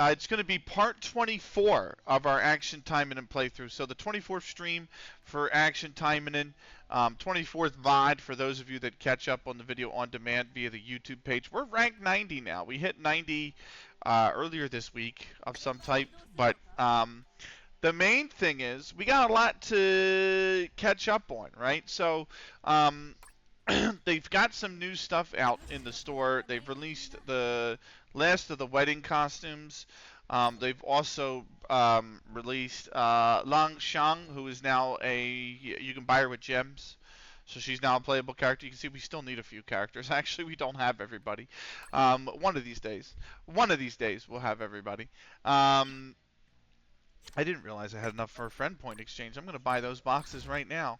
It's going to be part 24 of our Action Taimanin playthrough. So the 24th stream for Action Taimanin, 24th VOD for those of you that catch up on the video on demand via the YouTube page. We're ranked 90 now. We hit 90 earlier this week of some type, but the main thing is we got a lot to catch up on, right? So they've got some new stuff out in the store. They've released the last of the wedding costumes. They've also released Lang Shang, who is now you can buy her with gems. So she's now a playable character. You can see we still need a few characters. Actually, we don't have everybody. One of these days we'll have everybody. I didn't realize I had enough for a friend point exchange. I'm going to buy those boxes right now.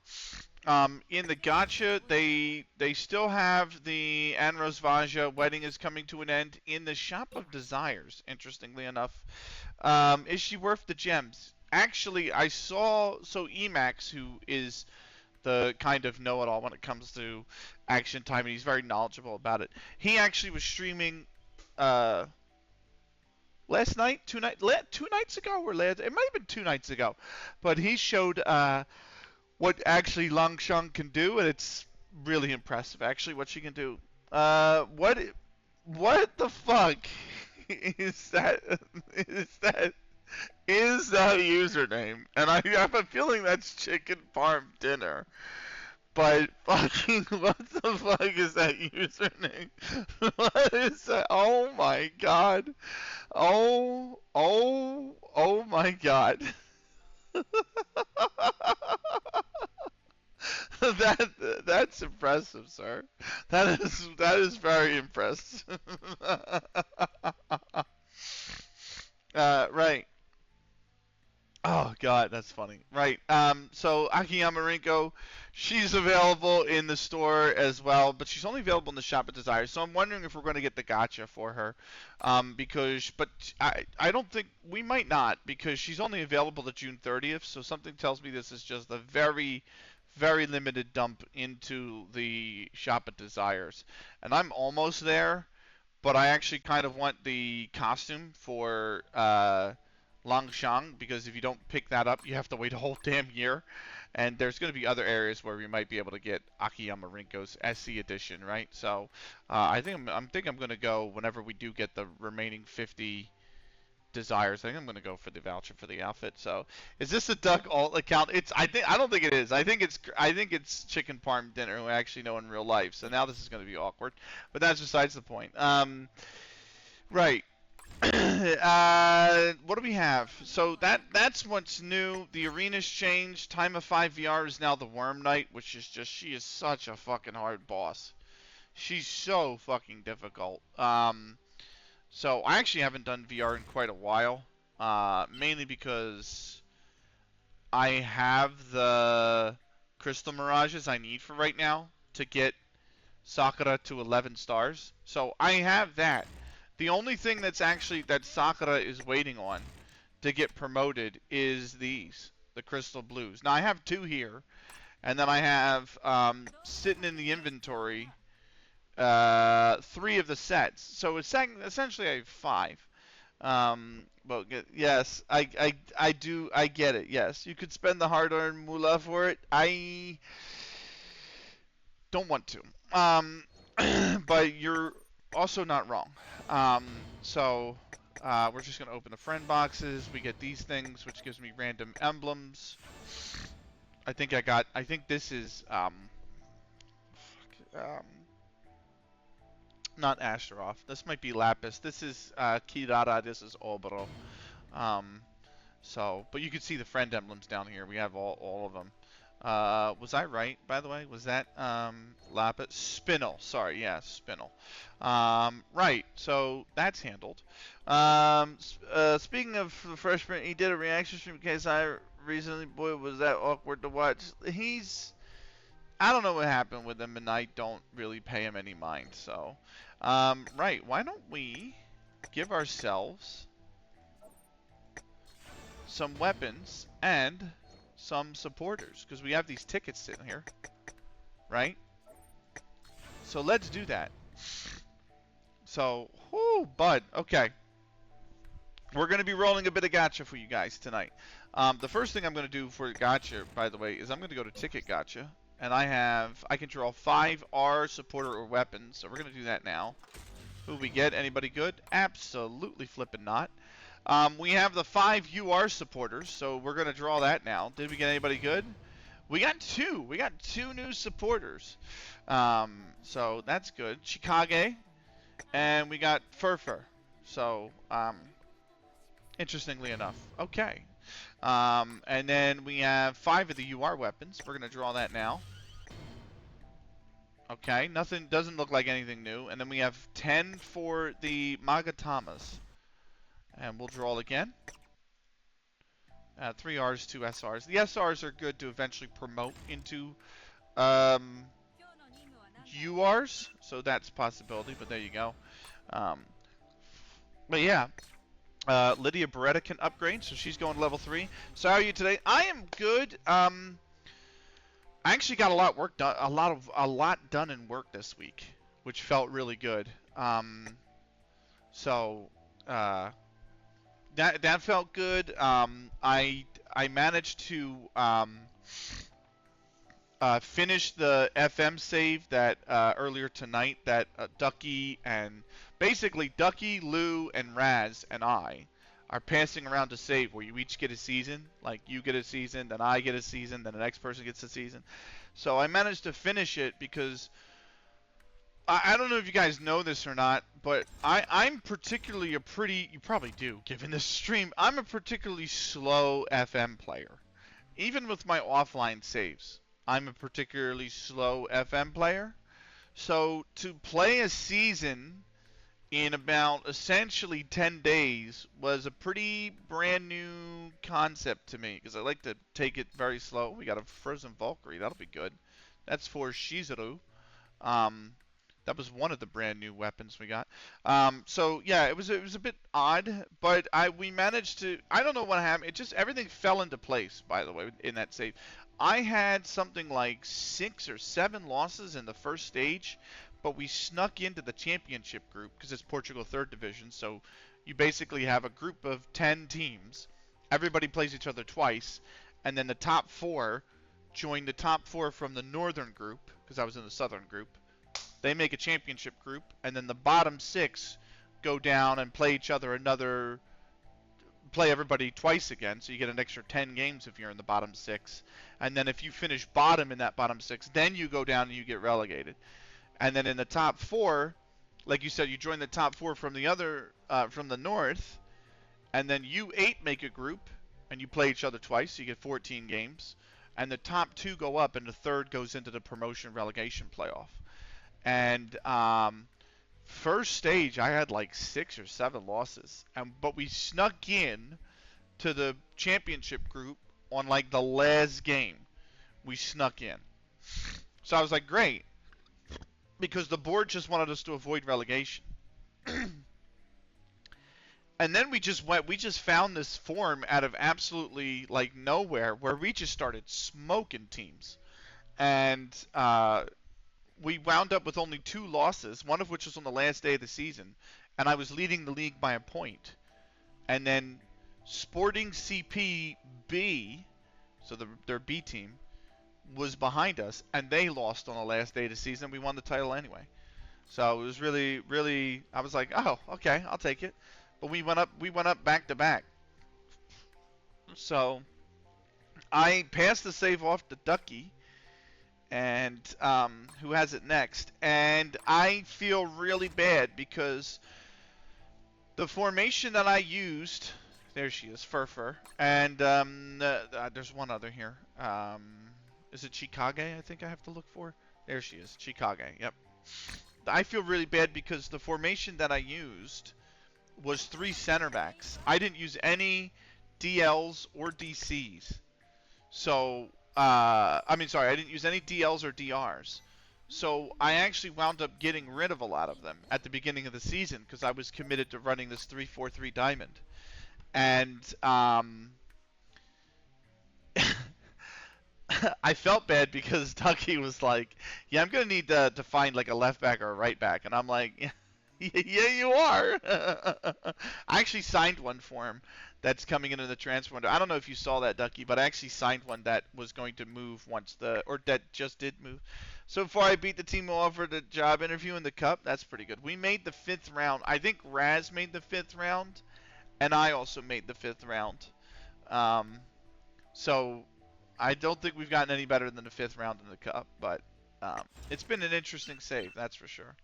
In the gacha, they still have the Anros Vaja wedding is coming to an end. In the Shop of Desires, interestingly enough, is she worth the gems? Actually, I saw Emax, who is the kind of know-it-all when it comes to Action Time, and he's very knowledgeable about it. He actually was streaming last night, two nights ago, or it might have been 2 nights ago, but he showed what actually Lang Shang can do, and it's really impressive. Actually, what she can do. What the fuck is that? Is that username? And I have a feeling that's chicken parm dinner. But fucking, what the fuck is that username? What is that? Oh my god. Oh my god. That's impressive, sir. That is very impressive. Right. Oh god, that's funny. Right. So Akiyama Rinko, she's available in the store as well, but she's only available in the Shop of Desire. So I'm wondering if we're going to get the gacha for her, but I don't think we might not, because she's only available to June 30th. So something tells me this is just a very, very limited dump into the Shop of Desires, and I'm almost there. But I actually kind of want the costume for Lang Shang, because if you don't pick that up, you have to wait a whole damn year. And there's going to be other areas where we might be able to get Akiyama Rinko's SC edition, right? So I think I'm going to go whenever we do get the remaining 50 desires. I think I'm going to go for the voucher for the outfit. So is this a Duck alt account? I don't think it is. I think it's Chicken Parm Dinner, who I actually know in real life. So now this is going to be awkward, but that's besides the point. Right. What do we have? So that's what's new. The arena's changed. Time of 5 VR is now the Worm Knight, which is just, she is such a fucking hard boss. She's so fucking difficult. So I actually haven't done VR in quite a while, mainly because I have the crystal mirages I need for right now to get Sakura to 11 stars. So I have that. The only thing that Sakura is waiting on to get promoted is the crystal blues. Now I have 2 here, and then I have sitting in the inventory 3 of the sets. So essentially I have 5. Well, yes, I get it. Yes, you could spend the hard-earned moolah for it. I don't want to. But you're also not wrong. So we're just gonna open the friend boxes. We get these things, which gives me random emblems. I think this is not Astaroth. This might be Lapis. This is Kirara. This is Oboro. But you can see the friend emblems down here. We have all of them. Was I right, by the way? Was that Lapis? Spinel. Sorry, yeah, Spinel. Right, so that's handled. Speaking of the freshman, he did a reaction stream in case I recently, boy, was that awkward to watch. I don't know what happened with him, and I don't really pay him any mind, so. Right, why don't we give ourselves some weapons and some supporters, because we have these tickets sitting here, right? So let's do that. So, whoo, bud, okay. We're going to be rolling a bit of gacha for you guys tonight. The first thing I'm going to do for gacha, by the way, is I'm going to go to ticket gacha, and I can draw 5 R supporter or weapons. So we're going to do that now. Who we get? Anybody good? Absolutely flippin' not. We have the 5 UR supporters, so we're going to draw that now. Did we get anybody good? We got 2. We got 2 new supporters. So that's good. Chikage, and we got Furfur. So, interestingly enough. Okay. And then we have 5 of the UR weapons. We're going to draw that now. Okay, nothing, doesn't look like anything new. And then we have 10 for the Magatamas. And we'll draw again. 3 Rs, 2 SRs. The SRs are good to eventually promote into URs, so that's a possibility, but there you go. But yeah, Lydia Beretta can upgrade, so she's going to level 3. So how are you today? I am good. I actually got a lot work done, a lot done in work this week, which felt really good. So that felt good. I managed to finish the FM save that earlier tonight that Ducky and basically Ducky, Lou, and Raz and I are passing around to save, where you each get a season. Like you get a season, then I get a season, then the next person gets a season. So I managed to finish it because I don't know if you guys know this or not, but I'm particularly you probably do, given this stream, I'm a particularly slow FM player. Even with my offline saves, I'm a particularly slow FM player. So to play a season in about essentially 10 days was a pretty brand new concept to me, because I like to take it very slow. We got a Frozen Valkyrie, that'll be good. That's for Shizuru. That was one of the brand new weapons we got. So yeah, it was a bit odd, but we managed to. I don't know what happened. It just everything fell into place. By the way, in that save, I had something like 6 or 7 losses in the first stage, but we snuck into the championship group because it's Portugal 3rd Division. So you basically have a group of 10 teams. Everybody plays each other twice, and then the top 4 join the top 4 from the northern group, because I was in the southern group. They make a championship group, and then the bottom 6 go down and play each other play everybody twice again, so you get an extra 10 games if you're in the bottom 6. And then if you finish bottom in that bottom 6, then you go down and you get relegated. And then in the top 4, like you said, you join the top 4 from from the north, and then you 8 make a group, and you play each other twice, so you get 14 games. And the top 2 go up, and the third goes into the promotion relegation playoff. And first stage, I had like 6 or 7 losses, but we snuck in to the championship group on like the last game. We snuck in, so I was like, great, because the board just wanted us to avoid relegation. And then we just found this form out of absolutely like nowhere, where we just started smoking teams, and we wound up with only 2 losses, one of which was on the last day of the season, and I was leading the league by a point. And then Sporting CP B, so their B team, was behind us, and they lost on the last day of the season. We won the title anyway. So it was really, really, I was like, oh, okay, I'll take it. But we went up back to back. So I passed the save off to Ducky, and who has it next, and I feel really bad because the formation that I used, there she is, Furfur, and there's one other here. Is it Chikage? I think I have to look for. There she is, Chikage. Yep. I feel really bad because the formation that I used was 3 center backs. I didn't use any DLs or DCs. So I didn't use any DLs or DRs. So I actually wound up getting rid of a lot of them at the beginning of the season because I was committed to running this 3-4-3 diamond. And I felt bad because Ducky was like, yeah, I'm going to need to find like a left back or a right back. And I'm like, yeah. Yeah, you are. I actually signed one for him that's coming into the transfer window. I don't know if you saw that, Ducky, but I actually signed one that was going to move or that just did move. So far, I beat the team who offered a job interview in the Cup. That's pretty good. We made the 5th round. I think Raz made the 5th round, and I also made the 5th round. Um, so I don't think we've gotten any better than the 5th round in the Cup, but it's been an interesting save, that's for sure.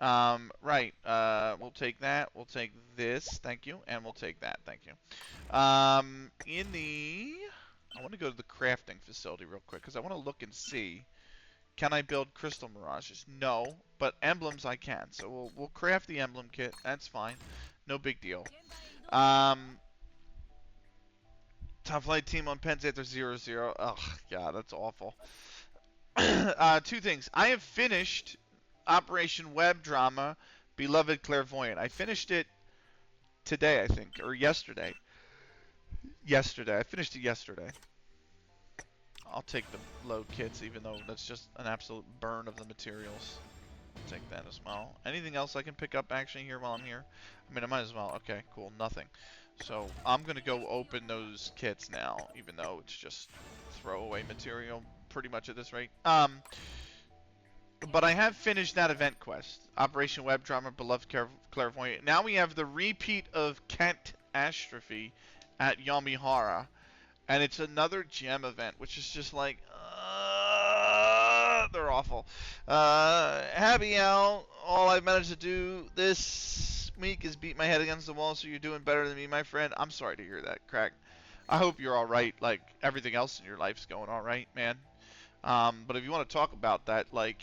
Right. We'll take that. We'll take this. Thank you. And we'll take that. Thank you. I want to go to the crafting facility real quick because I want to look and see. Can I build crystal mirages? No, but emblems I can. So we'll craft the emblem kit. That's fine. No big deal. Top flight team on Pens after 0-0. Oh god, that's awful. 2 things. I have finished Operation Web Drama, Beloved Clairvoyant. I finished it today, I think, or yesterday. Yesterday. I finished it yesterday. I'll take the low kits, even though that's just an absolute burn of the materials. I'll take that as well. Anything else I can pick up actually here while I'm here? I mean, I might as well. Okay, cool. Nothing. So I'm going to go open those kits now, even though it's just throwaway material pretty much at this rate. But I have finished that event quest. Operation Web Drama, Beloved Clairvoyant. Now we have the repeat of Kent Astrophy at Yamihara. And it's another gem event, which is just like, they're awful. Happy Al, all I've managed to do this week is beat my head against the wall, so you're doing better than me, my friend. I'm sorry to hear that, Crack. I hope you're alright, like, everything else in your life's going alright, man. But if you want to talk about that, like,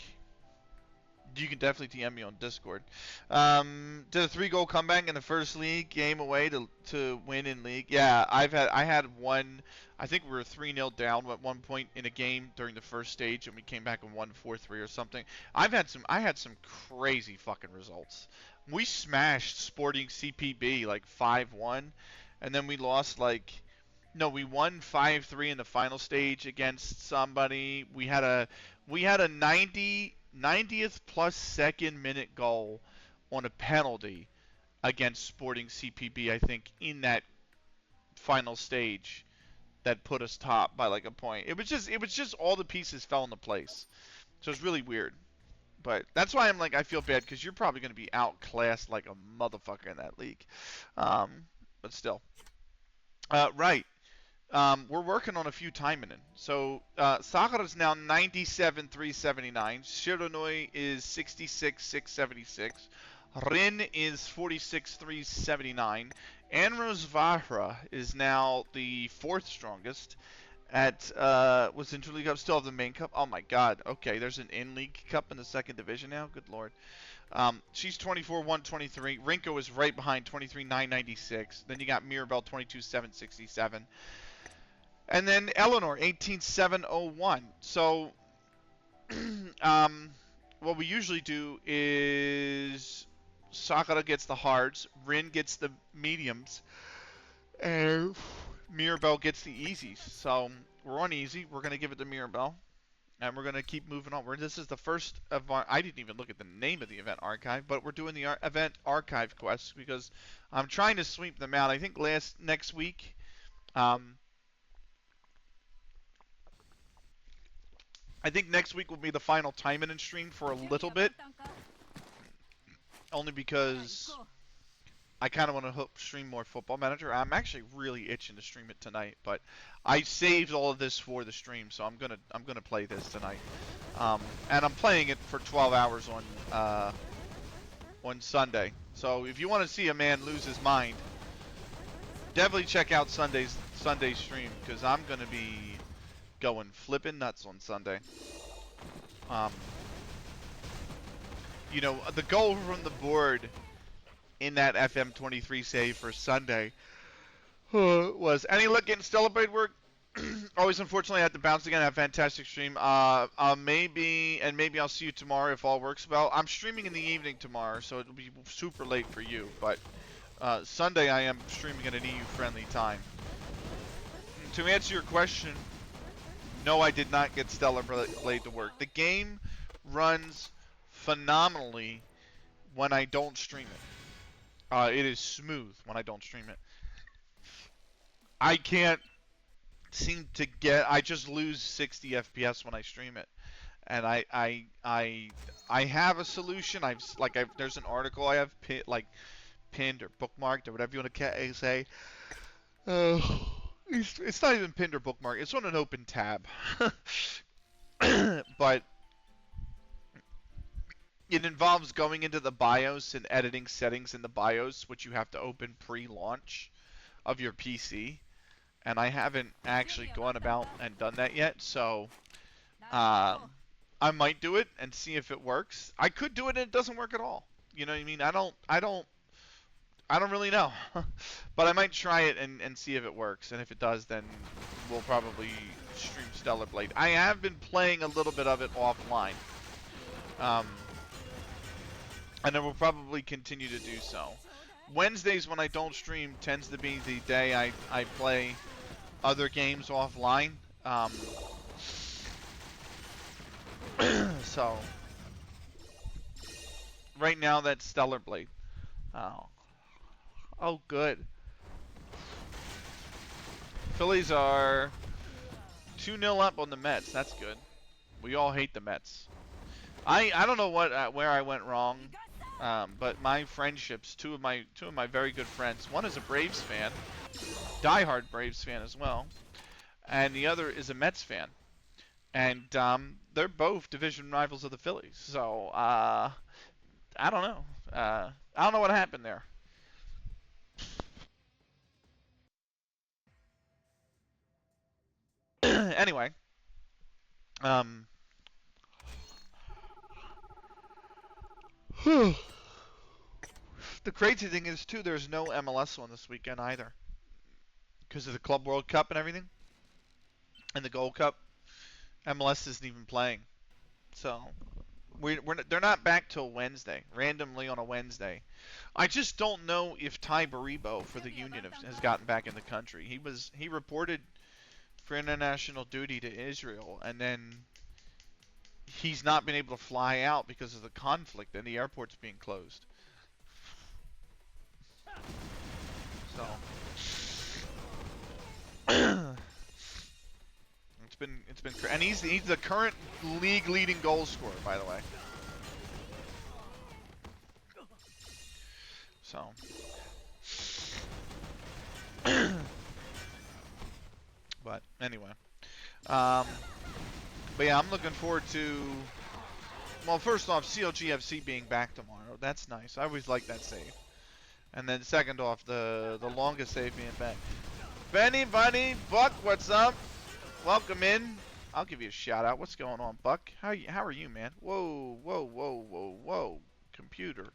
you can definitely DM me on Discord. Did a 3-goal comeback in the first league game away to win in league. Yeah, I had one. I think we were 3-0 down at one point in a game during the first stage, and we came back and won 4-3 or something. I had some crazy fucking results. We smashed Sporting CPB like 5-1, and then we lost like. No, we won 5-3 in the final stage against somebody. We had a 90th plus second minute goal on a penalty against Sporting CPB, I think, in that final stage that put us top by like a point. It was just all the pieces fell into place. So it's really weird. But that's why I'm like, I feel bad because you're probably going to be outclassed like a motherfucker in that league. But still. Right. We're working on a few Taimanin. So Sakura's now 97,379. Shiranui is 66,676. Rin is 46,379. Anros Vahra is now the 4th strongest. At was Interleague Cup, still have the main cup. Oh my god. Okay, there's an in-league cup in the 2nd division now. Good lord. She's 24,123. Rinko is right behind 23,996. Then you got Mirabelle 22,767. And then Eleanor, 18,701. So, what we usually do is Sakura gets the hards, Rin gets the mediums, and Mirabelle gets the easies. So, we're on easy. We're going to give it to Mirabelle. And we're going to keep moving on. This is the first of our... I didn't even look at the name of the event archive, but we're doing the event archive quests because I'm trying to sweep them out. I think next week... I think next week will be the final Taimanin stream for a little bit. Only because I kind of want to stream more Football Manager. I'm actually really itching to stream it tonight, but I saved all of this for the stream, so I'm gonna play this tonight. And I'm playing it for 12 hours on Sunday. So if you want to see a man lose his mind, definitely check out Sunday's stream because I'm gonna be going flipping nuts on Sunday. You know, the goal from the board in that FM23 save for Sunday was any luck getting Celebrate work? Always, unfortunately, I had to bounce again. Have a fantastic stream. Maybe I'll see you tomorrow if all works well. I'm streaming in the evening tomorrow, so it'll be super late for you. But Sunday, I am streaming at an EU-friendly time. To answer your question, no, I did not get Stellar Blade to work. The game runs phenomenally when I don't stream it. It is smooth when I don't stream it. I can't seem to get. I just lose 60 FPS when I stream it, and I have a solution. There's an article I have pinned or bookmarked or whatever you want to say. It's not even pinned or bookmarked. It's on an open tab, but it involves going into the BIOS and editing settings in the BIOS, which you have to open pre-launch of your PC. And I haven't actually gone about and done that yet, so I might do it and see if it works. I could do it and it doesn't work at all. You know what I mean? I don't really know. But I might try it and see if it works. And if it does, then we'll probably stream Stellar Blade. I have been playing a little bit of it offline. And then we'll probably continue to do so. Wednesdays when I don't stream tends to be the day I play other games offline. So right now that's Stellar Blade. Oh, good. Phillies are 2-0 up on the Mets. That's good. We all hate the Mets. I don't know where I went wrong, but my friendships, two of my very good friends. One is a Braves fan, diehard Braves fan as well, and the other is a Mets fan, and they're both division rivals of the Phillies. So I don't know. I don't know what happened there. Anyway, the crazy thing is too, there's no MLS one this weekend either, because of the Club World Cup and everything, and the Gold Cup. MLS isn't even playing, so they're not back till Wednesday, randomly on a Wednesday. I just don't know if Ty Baribo for the Union has gotten back in the country. He reported for international duty to Israel, and then he's not been able to fly out because of the conflict and the airport's being closed. So it's been and he's the current league leading goal scorer, by the way. So but anyway, but yeah, I'm looking forward to, well, first off, CLGFC being back tomorrow. That's nice. I always like that save. And then second off, the longest save being back. Benny Bunny Buck, what's up? Welcome in. I'll give you a shout out. What's going on, Buck? How are you, man? Whoa. Computer.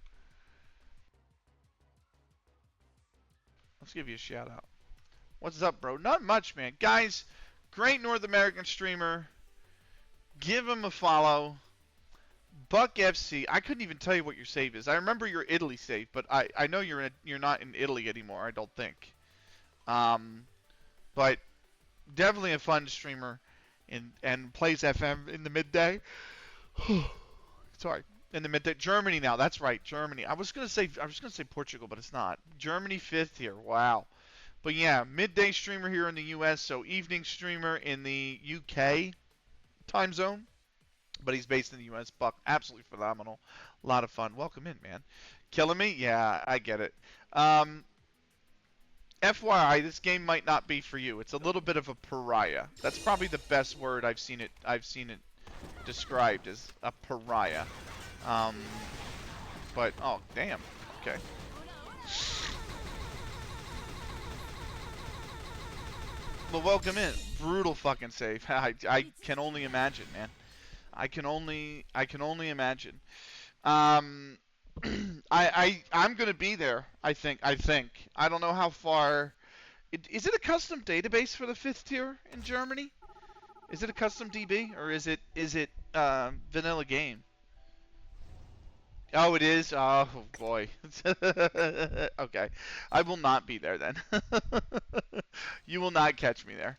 Let's give you a shout out. What's up, bro? Not much, man. Guys, great North American streamer. Give him a follow. Buck FC. I couldn't even tell you what your save is. I remember your Italy save, but I know you're not in Italy anymore. I don't think. But definitely a fun streamer, and plays FM in the midday. Sorry, in the midday. Germany now. That's right, Germany. I was gonna say Portugal, but it's not. Germany 5th here. Wow. But yeah, midday streamer here in the U.S. So evening streamer in the UK time zone. But he's based in the U.S. Buck, absolutely phenomenal. A lot of fun. Welcome in, man. Killing me? Yeah, I get it. FYI, this game might not be for you. It's a little bit of a pariah. That's probably the best word I've seen it described as, a pariah. But oh damn. Okay. Well, welcome in. Brutal fucking save. I can only imagine, man. I can only imagine. I'm gonna be there. I think. I don't know how far. Is it a custom database for the 5th tier in Germany? Is it a custom DB or is it vanilla game? Oh, it is. Oh boy. Okay, I will not be there then. You will not catch me there.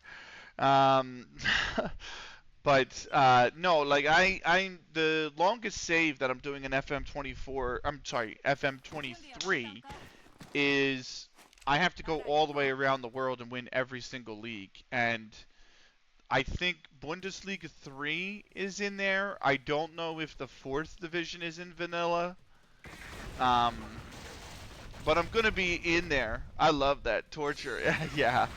But no, like I'm the longest save that I'm doing in FM24. I'm sorry, FM23 is I have to go all the way around the world and win every single league. And I think Bundesliga 3 is in there. I don't know if the fourth division is in vanilla. Um, but I'm gonna be in there. I love that torture. Yeah.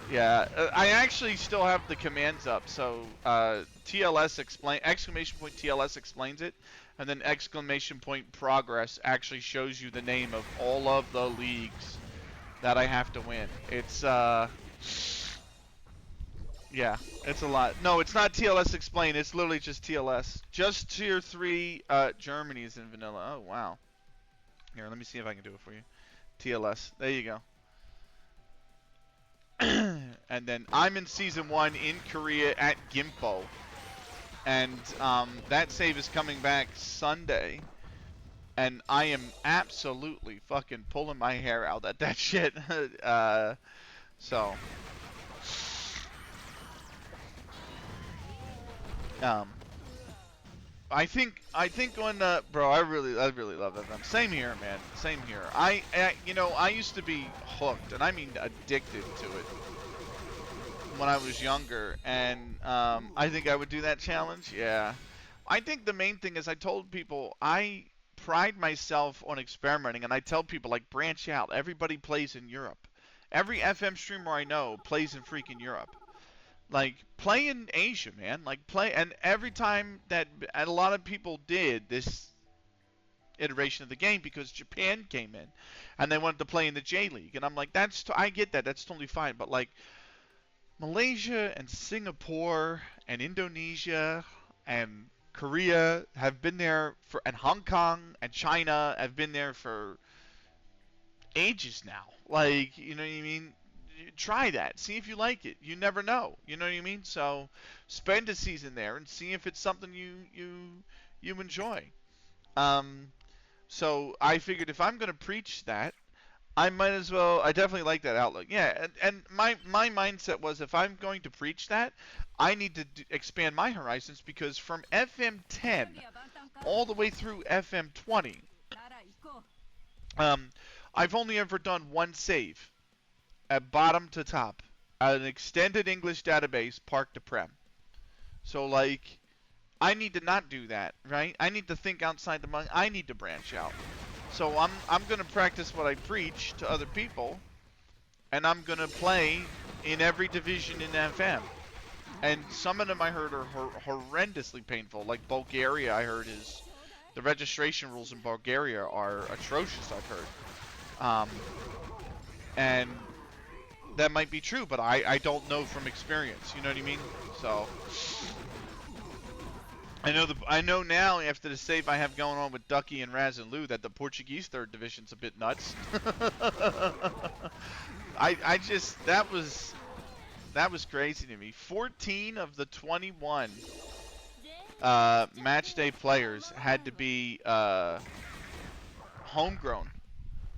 Yeah, I actually still have the commands up. So TLS explain exclamation point TLS explains it, and then exclamation point progress actually shows you the name of all of the leagues that I have to win. It's yeah, it's a lot. No, it's not TLS explain. It's literally just TLS. Just tier 3 Germany is in vanilla. Oh wow. Here, let me see if I can do it for you. TLS. There you go. And then I'm in season 1 in Korea at Gimpo, and that save is coming back Sunday, and I am absolutely fucking pulling my hair out at that shit. So um, I think when bro, I really love that. Same here, man. Same here. I used to be hooked, and I mean addicted to it when I was younger, and I think I would do that challenge. Yeah, I think the main thing is I told people I pride myself on experimenting, and I tell people like branch out. Everybody plays in Europe. Every FM streamer I know plays in freaking Europe. Like play in Asia, man. Like play, and every time that and a lot of people did this iteration of the game because Japan came in and they wanted to play in the J League, and I'm like, I get that, that's totally fine, but like Malaysia and Singapore and Indonesia and Korea have been there for, and Hong Kong and China have been there for ages now. Like, you know what I mean? Try that. See if you like it. You never know. You know what I mean? So spend a season there and see if it's something you enjoy. Um, so I figured if I'm gonna preach that, I might as well. I definitely like that outlook. Yeah, and my mindset was if I'm going to preach that, I need to expand my horizons because from FM10 all the way through FM20, um, I've only ever done one save at bottom to top, an extended English database, park to prem. So like, I need to not do that, right? I need to think outside the money. I need to branch out. So I'm gonna practice what I preach to other people, and I'm gonna play in every division in FM. And some of them I heard are horrendously painful. Like Bulgaria, I heard is the registration rules in Bulgaria are atrocious. I've heard, and that might be true, but I don't know from experience. You know what I mean? So I know now after the save I have going on with Ducky and Raz and Lou that the Portuguese third division's a bit nuts. I just that was crazy to me. 14 of the 21 match day players had to be homegrown.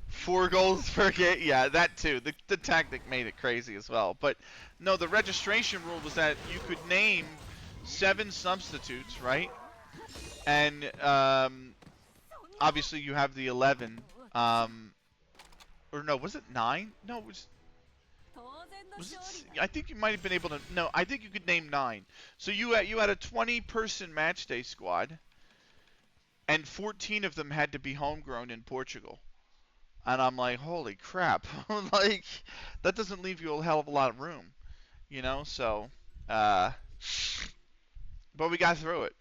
4 goals per game. Yeah, that too. The tactic made it crazy as well. But no, the registration rule was that you could name 7 substitutes, right? And obviously you have the 11. Or no, was it 9? No, it was it, I think you might have been able to. No, I think you could name 9. So you had a 20-person match day squad, and 14 of them had to be homegrown in Portugal. And I'm like, holy crap! Like that doesn't leave you a hell of a lot of room, you know. So, but we got through it.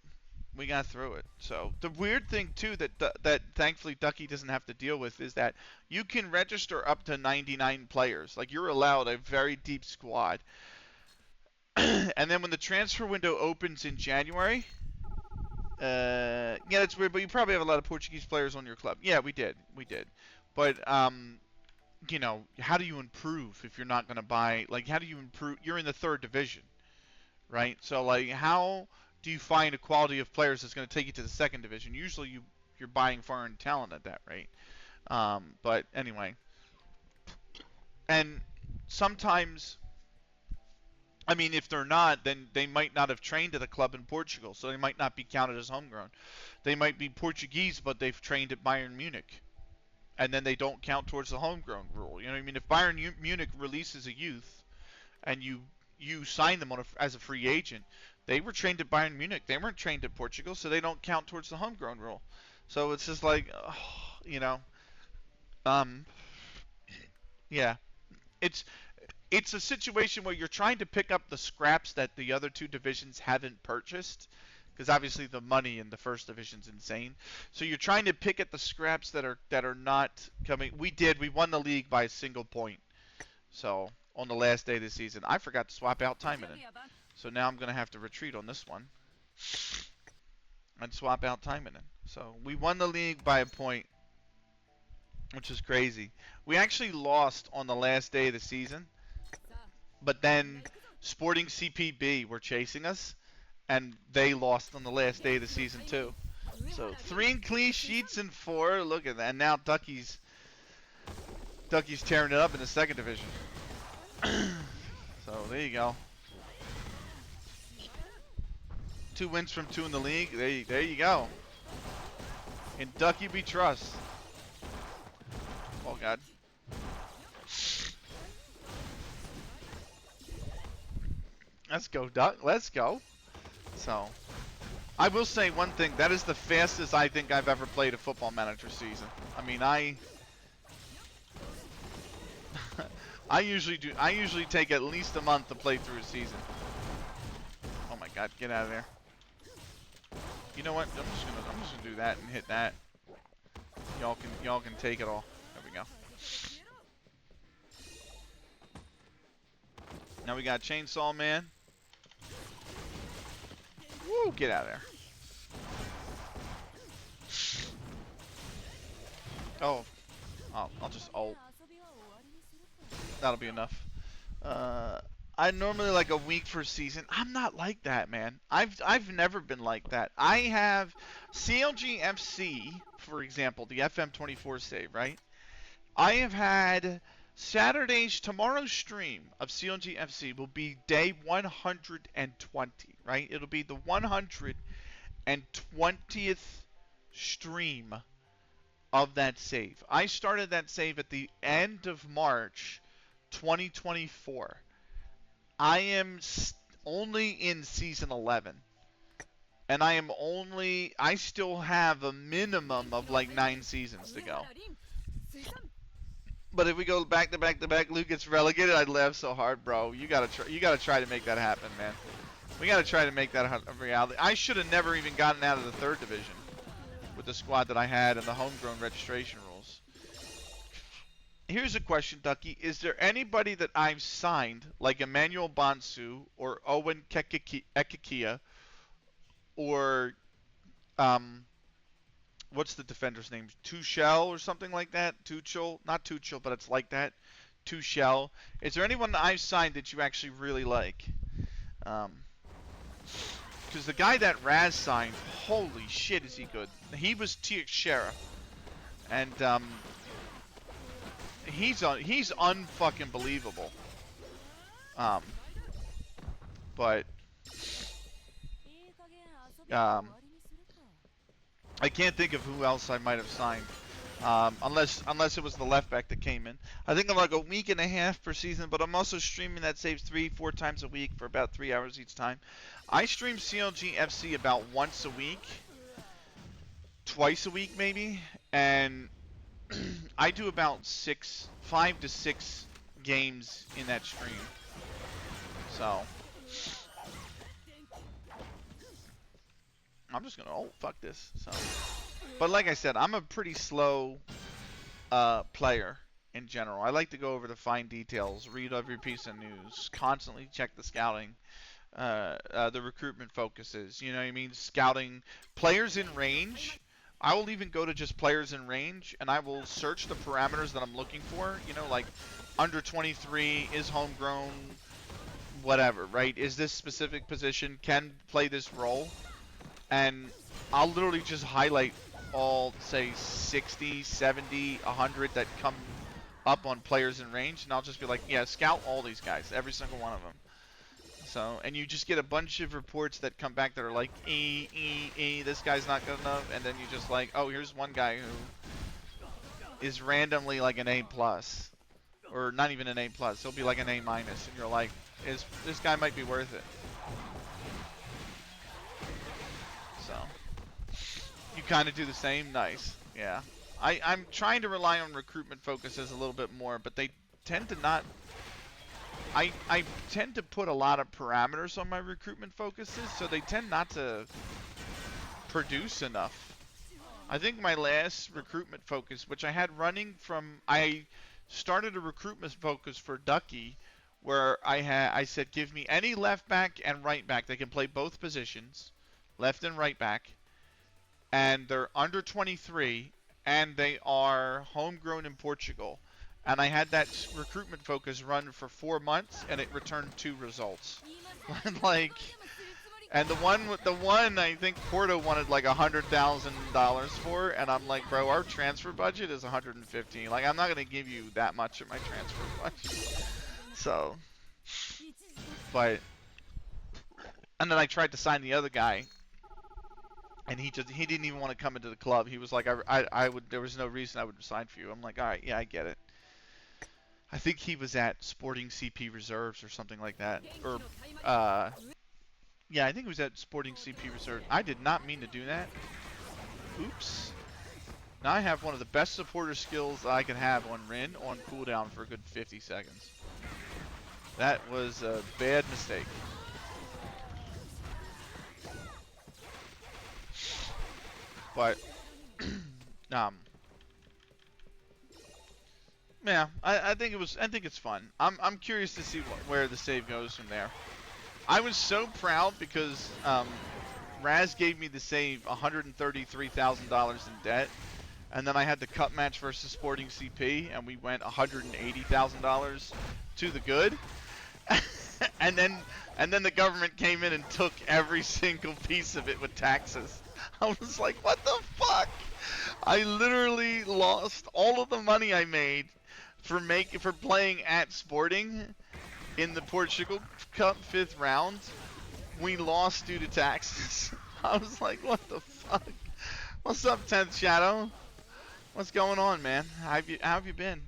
We got through it. So the weird thing too that thankfully Ducky doesn't have to deal with is that you can register up to 99 players. Like you're allowed a very deep squad. And then when the transfer window opens in January, yeah, that's weird. But you probably have a lot of Portuguese players on your club. Yeah, we did. But you know, how do you improve if you're not going to buy? Like, how do you improve? You're in the third division, right? So like, how do you find a quality of players that's going to take you to the second division? Usually you're buying foreign talent at that rate. But anyway, and sometimes I mean, if they're not, then they might not have trained at a club in Portugal, so they might not be counted as homegrown. They might be Portuguese, but they've trained at Bayern Munich, and then they don't count towards the homegrown rule. You know what I mean? If Bayern Munich releases a youth and you sign them as a free agent, they were trained at Bayern Munich. They weren't trained at Portugal, so they don't count towards the homegrown rule. So it's just like, you know, um, yeah, it's it's a situation where you're trying to pick up the scraps that the other two divisions haven't purchased, because obviously the money in the first division's insane. So you're trying to pick at the scraps that are not coming. We won the league by a single point. So on the last day of the season, I forgot to swap out Taimanin. So now I'm gonna have to retreat on this one and swap out Taimanin. So we won the league by a point, which is crazy. We actually lost on the last day of the season, but then Sporting CPB were chasing us, and they lost on the last day of the season too. So 3 clean sheets and 4. Look at that. And now Ducky's tearing it up in the second division. So there you go. 2 wins from 2 in the league. There you go. In Ducky we trust. Oh God. Let's go, Duck. Let's go. So, I will say one thing. That is the fastest I think I've ever played a Football Manager season. I mean, I usually take at least a month to play through a season. Oh my God, get out of there. You know what? I'm just gonna do that and hit that. Y'all can take it all. There we go. Now we got Chainsaw Man. Woo, get out of there. Oh, I'll just ult. That'll be enough. I normally like a week for season. I'm not like that, man. I've never been like that. I have CLG FC, for example, the FM24 save, right? I have had tomorrow's stream of CLG FC will be day 120, right? It'll be the 120th stream of that save. I started that save at the end of March 2024. I am only in season 11. And I still have a minimum of like 9 seasons to go. But if we go back to back to back, Luke gets relegated. I'd laugh so hard, bro. You gotta try to make that happen, man. We gotta try to make that a reality. I should have never even gotten out of the 3rd division with the squad that I had and the homegrown registration rules. Here's a question, Ducky. Is there anybody that I've signed, like Emmanuel Bonsu or Owen Ekikia, or what's the defender's name? Tuchel or something like that? Tuchel? Not Tuchel, but it's like that. Tuchel. Is there anyone that I've signed that you actually really like? Because the guy that Raz signed, holy shit, is he good. He was Teixeira. And he's unfucking believable. But I can't think of who else I might have signed, unless it was the left back that came in. I think I'm like a week and a half per season, but I'm also streaming that saves 3-4 times a week for about 3 hours each time. I stream CLG FC about once a week, twice a week maybe, and I do about 5 to 6 games in that stream. So I'm just gonna, oh, fuck this. So, but like I said, I'm a pretty slow player in general. I like to go over the fine details, read every piece of news, constantly check the scouting, the recruitment focuses. You know what I mean? Scouting players in range. I will even go to just players in range, and I will search the parameters that I'm looking for. You know, like under 23, is homegrown, whatever, right? Is this specific position, can play this role? And I'll literally just highlight all, say, 60, 70, 100 that come up on players in range, and I'll just be like, yeah, scout all these guys, every single one of them. So, and you just get a bunch of reports that come back that are like, this guy's not good enough, and then you just like, oh, here's one guy who is randomly like an A plus, or not even an A plus. He'll be like an A minus, and you're like, this guy might be worth it. So, you kind of do the same. Nice, yeah. I'm trying to rely on recruitment focuses a little bit more, but they tend to not. I tend to put a lot of parameters on my recruitment focuses, so they tend not to produce enough. I think my last recruitment focus, which I had running from, I started a recruitment focus for Ducky, where I said give me any left back and right back. They can play both positions, left and right back, and they're under 23, and they are homegrown in Portugal. And I had that recruitment focus run for 4 months, and it returned 2 results. Like, and the one I think Porto wanted like $100,000 for, and I'm like, bro, our transfer budget is 115. Like, I'm not gonna give you that much of my transfer budget. So, but, and then I tried to sign the other guy, and he didn't even want to come into the club. He was like, I would, there was no reason I would sign for you. I'm like, all right, yeah, I get it. I think he was at Sporting CP Reserves or something like that. Or, yeah, I think it was at Sporting CP Reserves. I did not mean to do that. Oops. Now I have one of the best supporter skills I can have on Rin on cooldown for a good 50 seconds. That was a bad mistake. But, yeah, I think it's fun. I'm curious to see where the save goes from there. I was so proud because Raz gave me the save $133,000 in debt, and then I had the cup match versus Sporting CP, and we went $180,000 to the good. and then the government came in and took every single piece of it with taxes. I was like, what the fuck? I literally lost all of the money I made for playing at Sporting in the Portugal Cup 5th round. We lost due to taxes. I was like, what the fuck? What's up, 10th Shadow? What's going on, man? How have you been?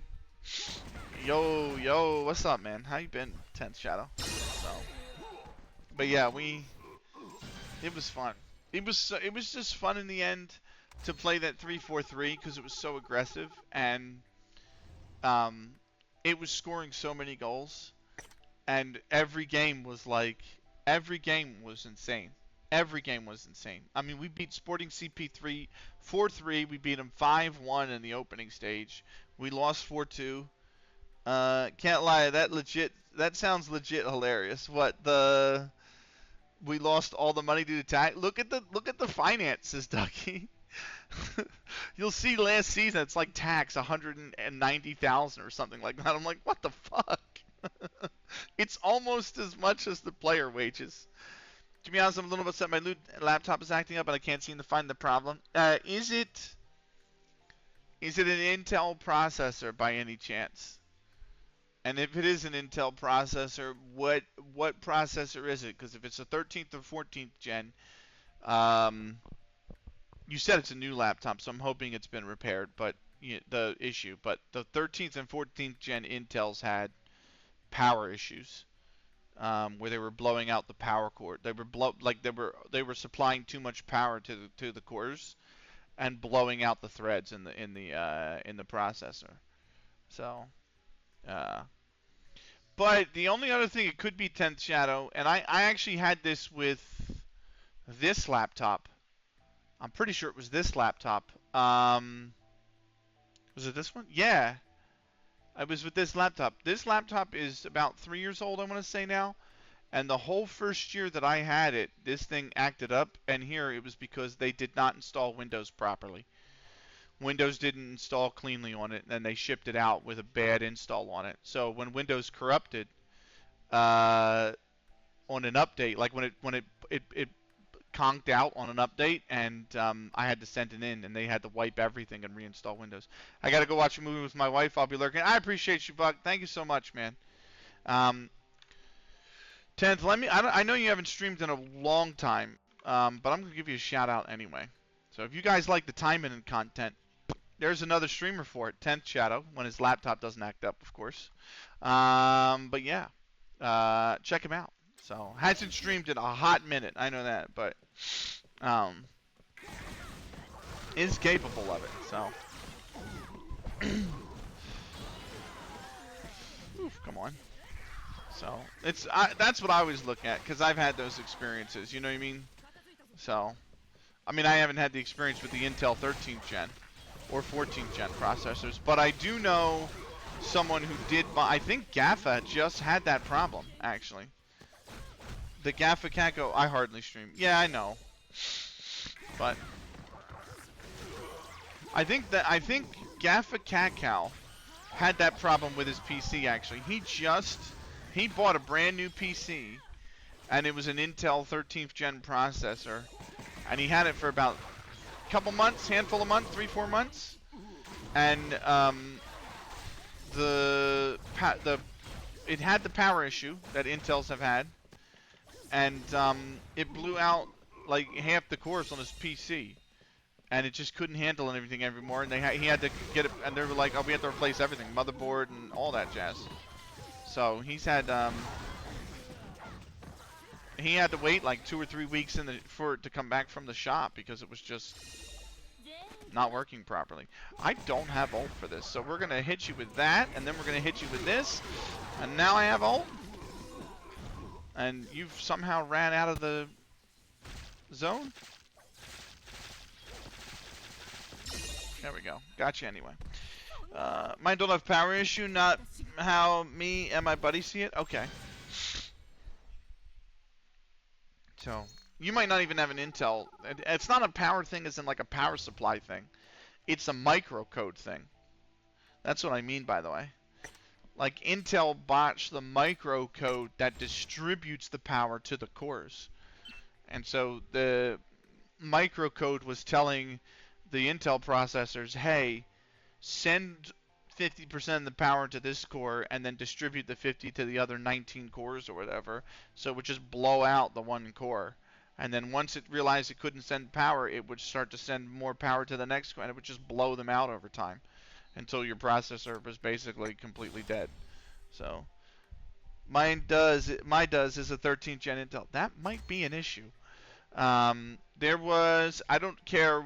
Yo, what's up, man? How you been, 10th Shadow? So, but yeah, it was fun. It was just fun in the end to play that 3-4-3 because it was so aggressive, and it was scoring so many goals, and every game was insane. Every game was insane. I mean, we beat Sporting CP3 4-3. We beat them 5-1 in the opening stage. We lost 4-2. Can't lie, that sounds legit hilarious. We lost all the money due to tax. Look at the finances, Ducky. You'll see last season it's like tax 190,000 or something like that. I'm like, what the fuck? It's almost as much as the player wages. To be honest, I'm a little upset. My laptop is acting up, and I can't seem to find the problem. Is it an Intel processor by any chance? And if it is an Intel processor, what processor is it? Because if it's a 13th or 14th gen, you said it's a new laptop, so I'm hoping it's been repaired. But the 13th and 14th gen Intels had power issues, where they were blowing out the power cord. They were supplying too much power to the cores and blowing out the threads in the processor. So, but the only other thing, it could be 10th Shadow, and I actually had this with this laptop. I'm pretty sure it was this laptop. Was it this one? Yeah. I was with this laptop. This laptop is about 3 years old, I want to say now. And the whole first year that I had it, this thing acted up. And here it was because they did not install Windows properly. Windows didn't install cleanly on it, and they shipped it out with a bad install on it. So when Windows corrupted on an update, like when it conked out on an update, and I had to send it in, and they had to wipe everything and reinstall Windows. I gotta go watch a movie with my wife. I'll be lurking. I appreciate you, Buck. Thank you so much, man. 10th, I know you haven't streamed in a long time, but I'm going to give you a shout out anyway. So if you guys like the Taimanin content, there's another streamer for it, 10th Shadow, when his laptop doesn't act up, of course. But yeah, check him out. So, hasn't streamed in a hot minute, I know that, but is capable of it, so. Oof, come on. So, that's what I always look at, because I've had those experiences, you know what I mean? So, I mean, I haven't had the experience with the Intel 13th gen or 14th gen processors, but I do know someone who did buy, I think GAFA just had that problem, actually. The GAFA can't go, I hardly stream. Yeah, I know. But I think GAFA Cacao had that problem with his PC actually. He bought a brand new PC and it was an Intel 13th gen processor and he had it for about a couple months, handful of months, 3-4 months. And it had the power issue that Intels have had. And it blew out like half the cores on his PC, and it just couldn't handle everything anymore. And he had to get it, and they were like, "Oh, we have to replace everything, motherboard and all that jazz." So he had to wait like 2 or 3 weeks for it to come back from the shop because it was just not working properly. I don't have ult for this, so we're gonna hit you with that, and then we're gonna hit you with this, and now I have ult. And you've somehow ran out of the zone? There we go. Gotcha anyway. Mine don't have power issue, not how me and my buddy see it? Okay. So, you might not even have an Intel. It's not a power thing as in like a power supply thing. It's a microcode thing. That's what I mean, by the way. Like, Intel botched the microcode that distributes the power to the cores. And so the microcode was telling the Intel processors, hey, send 50% of the power to this core and then distribute the 50 to the other 19 cores or whatever. So it would just blow out the one core. And then once it realized it couldn't send power, it would start to send more power to the next core, and it would just blow them out over time until your processor was basically completely dead. So my does is a 13th gen Intel. That might be an issue. There was, I don't care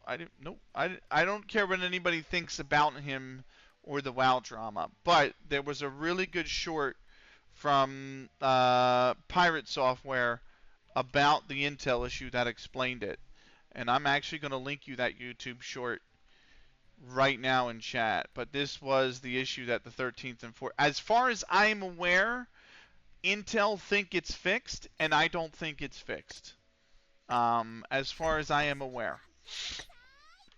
what anybody thinks about him or the WoW drama, but there was a really good short from Pirate Software about the Intel issue that explained it. And I'm actually going to link you that YouTube short right now in chat. But this was the issue that the 13th and 14th, as far as I'm aware, Intel think it's fixed, and I don't think it's fixed. As far as I am aware.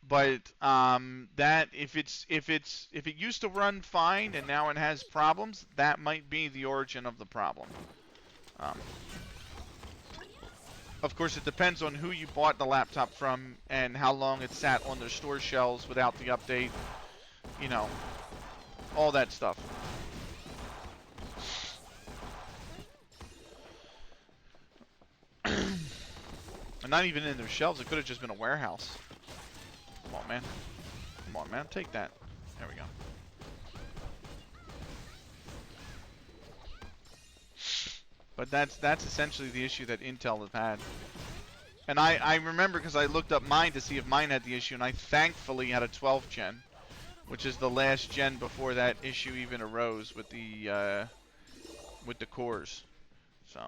But that if it used to run fine and now it has problems, that might be the origin of the problem. Of course, it depends on who you bought the laptop from and how long it sat on their store shelves without the update. You know, all that stuff. And not even in their shelves. It could have just been a warehouse. Come on, man. Come on, man. Take that. There we go. But that's essentially the issue that Intel has had. And I remember because I looked up mine to see if mine had the issue, and I thankfully had a 12th gen, which is the last gen before that issue even arose with the cores. So,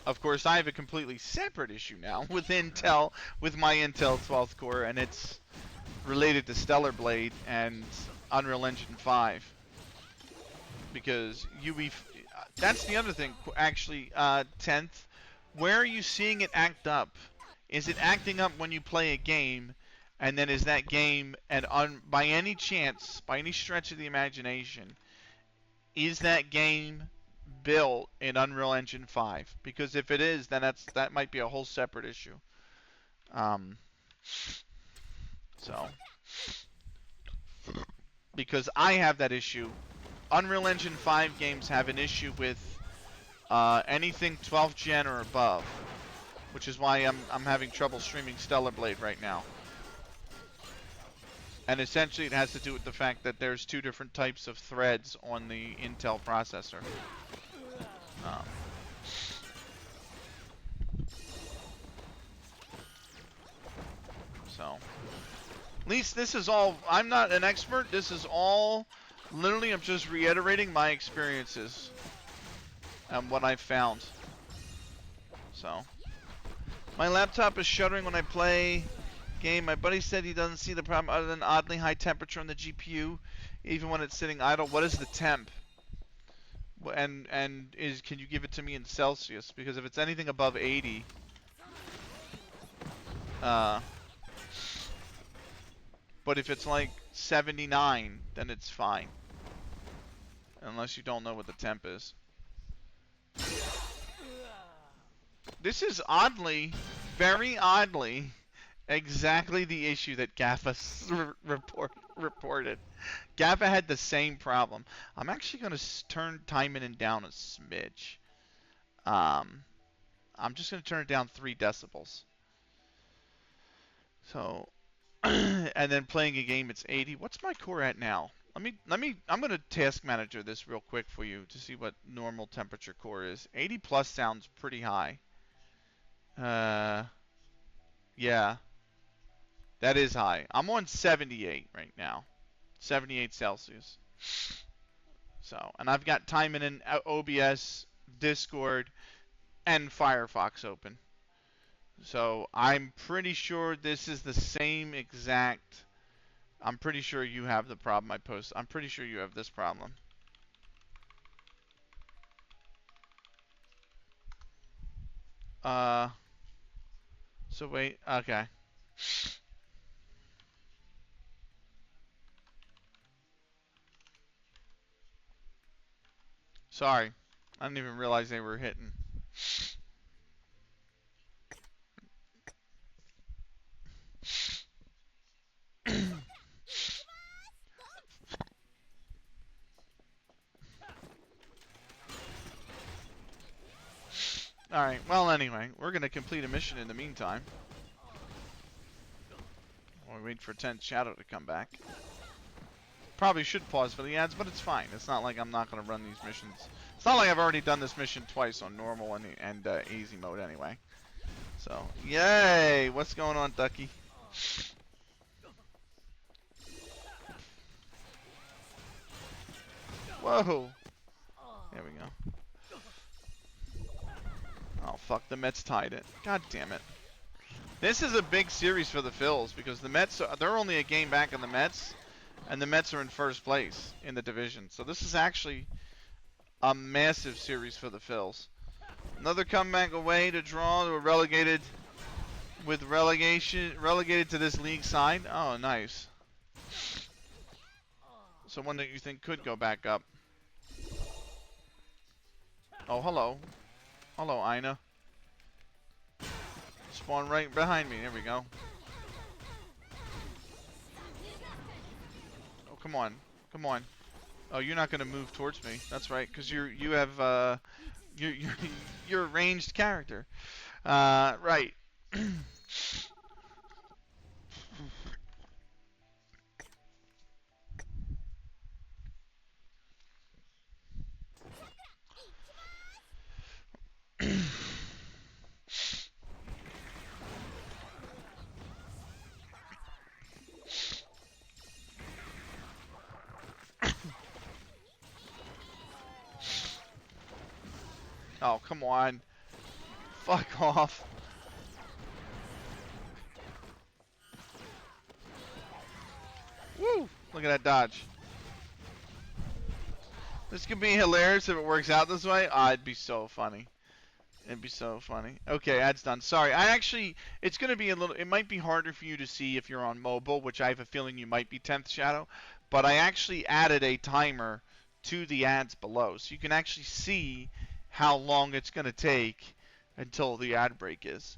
of course, I have a completely separate issue now with Intel, with my Intel 12th core, and it's related to Stellar Blade and Unreal Engine 5. Because that's the other thing, actually, 10th. Where are you seeing it act up? Is it acting up when you play a game, and then is that game, and by any chance, by any stretch of the imagination, is that game built in Unreal Engine 5? Because if it is, then that might be a whole separate issue. So, because I have that issue. Unreal Engine 5 games have an issue with anything 12th gen or above, which is why I'm having trouble streaming Stellar Blade right now. And essentially it has to do with the fact that there's two different types of threads on the Intel processor. So, at least this is all, I'm not an expert, this is all, literally I'm just reiterating my experiences and what I've found. So, my laptop is shuddering when I play game. My buddy said he doesn't see the problem other than oddly high temperature on the GPU, even when it's sitting idle. What is the temp? And can you give it to me in Celsius? Because if it's anything above 80, but if it's like 79, then it's fine. Unless you don't know what the temp is. This is oddly, very oddly, exactly the issue that GAFA reported. GAFA had the same problem. I'm actually going to turn Taimanin down a smidge. I'm just going to turn it down 3 decibels. So, and then playing a game, it's 80. What's my core at now? I'm going to task manager this real quick for you to see what normal temperature core is. 80 plus sounds pretty high. Yeah. That is high. I'm on 78 right now. 78 Celsius. So, and I've got Taimanin, OBS, Discord, and Firefox open. So, I'm pretty sure this is the same exact... I'm pretty sure you have the problem I posted. I'm pretty sure you have this problem. So wait, okay. Sorry. I didn't even realize they were hitting. Alright, well anyway, we're going to complete a mission in the meantime. While we wait for 10th Shadow to come back. Probably should pause for the ads, but it's fine. It's not like I'm not going to run these missions. It's not like I've already done this mission twice on normal and easy mode anyway. So, yay! What's going on, Ducky? Whoa! There we go. Oh, fuck. The Mets tied it. God damn it. This is a big series for the Phils because the Mets, they're only a game back in the Mets, and the Mets are in first place in the division. So this is actually a massive series for the Phils. Another comeback away to draw. We're relegated with relegated to this league side. Oh, nice. So one that you think could go back up. Oh, hello. Hello, Ina. Spawn right behind me. There we go. Oh, come on. Come on. Oh, you're not going to move towards me. That's right, because you have you're a ranged character. Right. Oh, come on. Fuck off. Woo! Look at that dodge. This could be hilarious if it works out this way. Ah, it'd be so funny. It'd be so funny. Okay, ad's done. Sorry, it's gonna be it might be harder for you to see if you're on mobile, which I have a feeling you might be 10th Shadow, but I actually added a timer to the ads below, so you can actually see how long it's gonna take until the ad break is.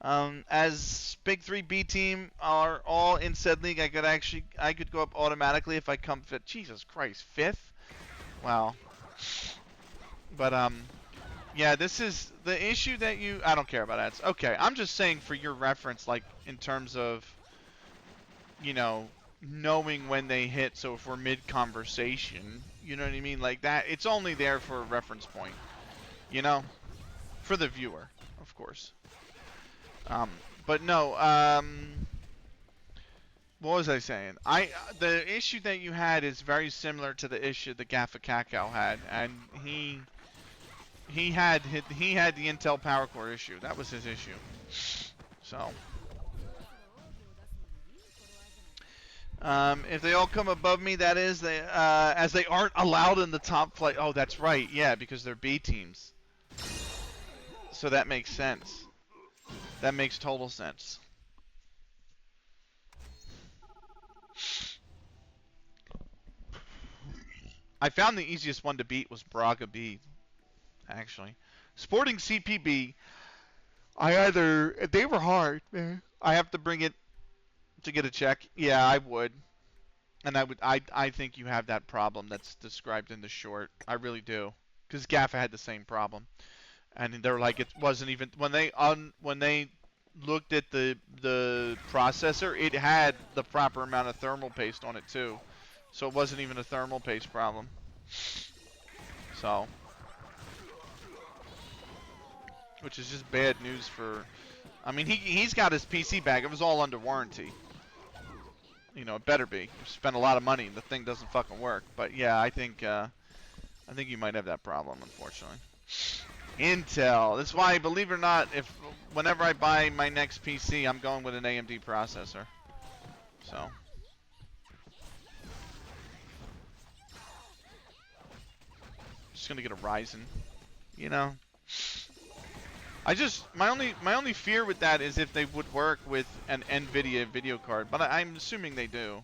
As Big 3 B team are all in said league, I could go up automatically if I come Jesus Christ, 5th? Wow. But Yeah, this is the issue that you. I don't care about ads. Okay, I'm just saying for your reference, like in terms of, you know, knowing when they hit. So if we're mid conversation, you know what I mean, like that. It's only there for a reference point, you know, for the viewer, of course. But no. What was I saying? The issue that you had is very similar to the issue the Gaffa Cacao had, and he had the Intel Power Core issue. That was his issue. So, if they all come above me, that is, they as they aren't allowed in the top flight. Oh, that's right. Yeah, because they're B teams. So that makes sense. That makes total sense. I found the easiest one to beat was Braga B, actually. Sporting CPB, they were hard, man. I have to bring it to get a check. Yeah, I would. And I think you have that problem that's described in the short. I really do. Because Gaffa had the same problem. And they're like, it wasn't even, when they looked at the processor, it had the proper amount of thermal paste on it too. So it wasn't even a thermal paste problem. So, which is just bad news for, I mean, he's got his PC back. It was all under warranty. You know, it better be. You spend a lot of money and the thing doesn't fucking work. But yeah, I think you might have that problem, unfortunately. Intel. That's why, believe it or not, whenever I buy my next PC, I'm going with an AMD processor. So. Just gonna get a Ryzen. You know. My only fear with that is if they would work with an NVIDIA video card, but I'm assuming they do.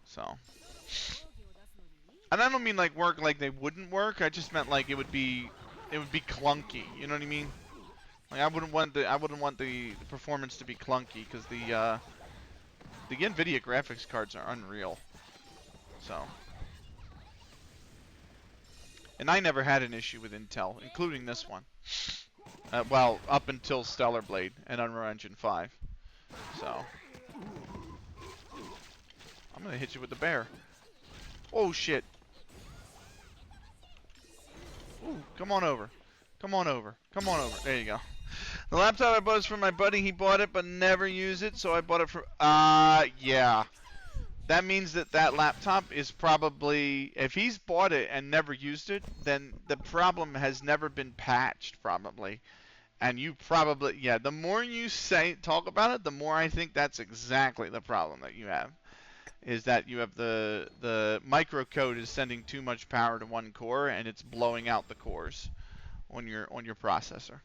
So, and I don't mean like work like they wouldn't work. I just meant like it would be clunky. You know what I mean? Like I wouldn't want the performance to be clunky because the NVIDIA graphics cards are unreal. So. And I never had an issue with Intel, including this one. Well, up until Stellar Blade and Unreal Engine 5. So. I'm going to hit you with the bear. Oh, shit. Ooh, come on over. Come on over. Come on over. There you go. The laptop I bought is from my buddy. He bought it but never used it, so I bought it for... yeah. That means that laptop is probably, if he's bought it and never used it, then the problem has never been patched, probably. And you probably, yeah, the more you talk about it, the more I think that's exactly the problem that you have. Is that you have the microcode is sending too much power to one core and it's blowing out the cores on your processor.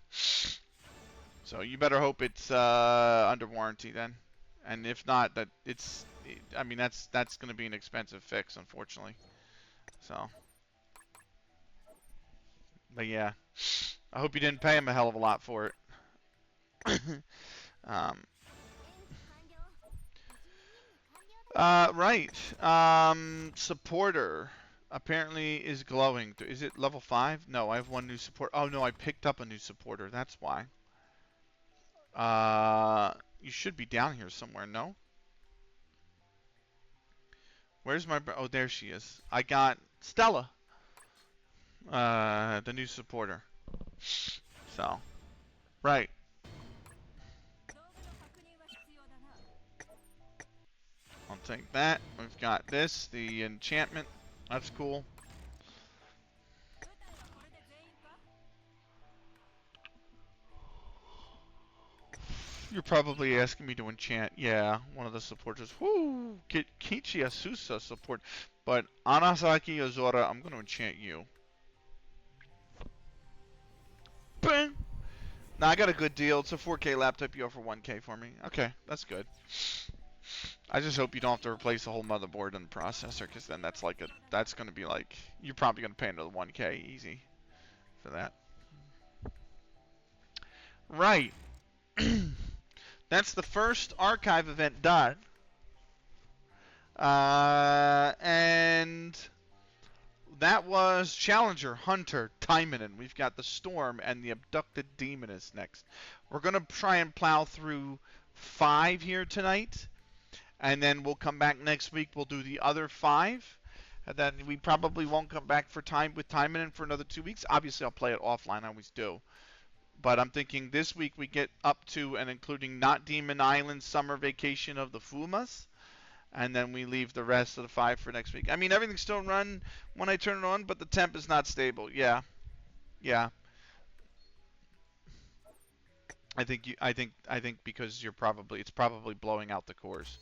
So you better hope it's under warranty then. And if not, I mean, that's going to be an expensive fix, unfortunately. So, but yeah, I hope you didn't pay him a hell of a lot for it. Right. Supporter apparently is glowing. Is it level 5? No, I have one new support. Oh no, I picked up a new supporter. That's why. You should be down here somewhere, no? Where's my... Oh, there she is. I got Stella. The new supporter. So. Right. I'll take that. We've got this. The enchantment. That's cool. You're probably asking me to enchant, yeah, one of the supporters. Woo! Kichi Asusa support. But Anasaki Ozora, I'm going to enchant you. Bang! Now I got a good deal. It's a 4K laptop. You offer 1K for me. Okay, that's good. I just hope you don't have to replace the whole motherboard and the processor, because then that's going to be like, you're probably going to pay another 1K easy for that. Right. That's the first archive event done. And was Challenger, Hunter, Taimanin. We've got the Storm and the Abducted Demoness next. We're going to try and plow through 5 here tonight, and then we'll come back next week. We'll do the other 5. And then we probably won't come back for time with Taimanin for another 2 weeks. Obviously, I'll play it offline. I always do. But I'm thinking this week we get up to and including Not Demon Island Summer Vacation of the Fumas. And then we leave the rest of the 5 for next week. I mean, everything's still run when I turn it on, but the temp is not stable. Yeah, yeah. I think because it's probably blowing out the cores,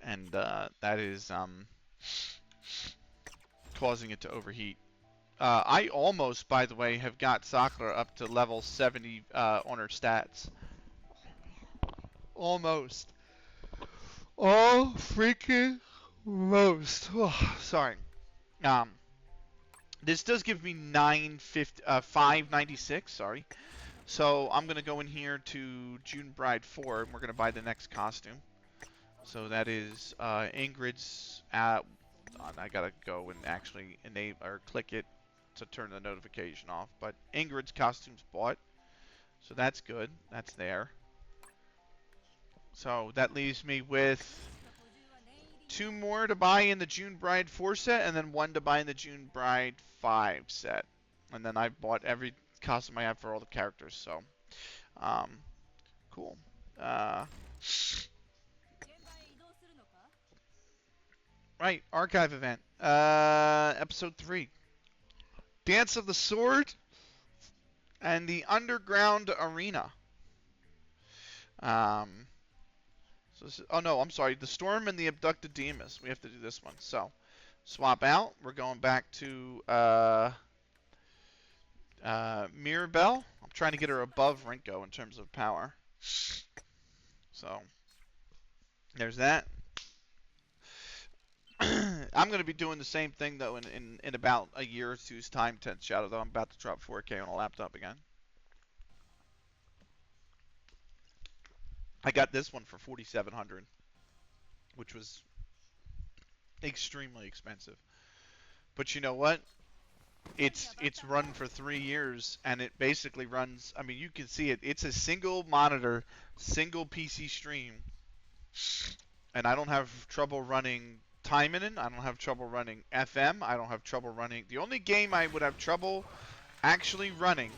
and that is causing it to overheat. I almost, by the way, have got Sakura up to level 70 on her stats. Almost. Oh, freaking most. Oh, sorry. Um, this does give me 596. Sorry. So I'm gonna go in here to June Bride 4, and we're gonna buy the next costume. So that is Ingrid's. I gotta go and actually enable or click it to turn the notification off. But Ingrid's costume's bought, so that's good. That's there. So that leaves me with 2 more to buy in the June Bride 4 set, and then 1 to buy in the June Bride 5 set. And then I've bought every costume I have for all the characters, so cool. Right, archive event. Episode 3. Dance of the Sword and the Underground Arena. Oh no, I'm sorry. The Storm and the Abducted Demoness. We have to do this one. So, swap out. We're going back to Mirabelle. I'm trying to get her above Rinko in terms of power. So, there's that. I'm going to be doing the same thing, though, in about a year or two's time, 10th Shadow, though. I'm about to drop 4K on a laptop again. I got this one for $4,700, which was extremely expensive. But you know what? It's run for 3 years, and it basically runs. I mean, you can see it. It's a single monitor, single PC stream, and I don't have trouble running Taimanin. I don't have trouble running FM. I don't have trouble running. The only game I would have trouble actually running.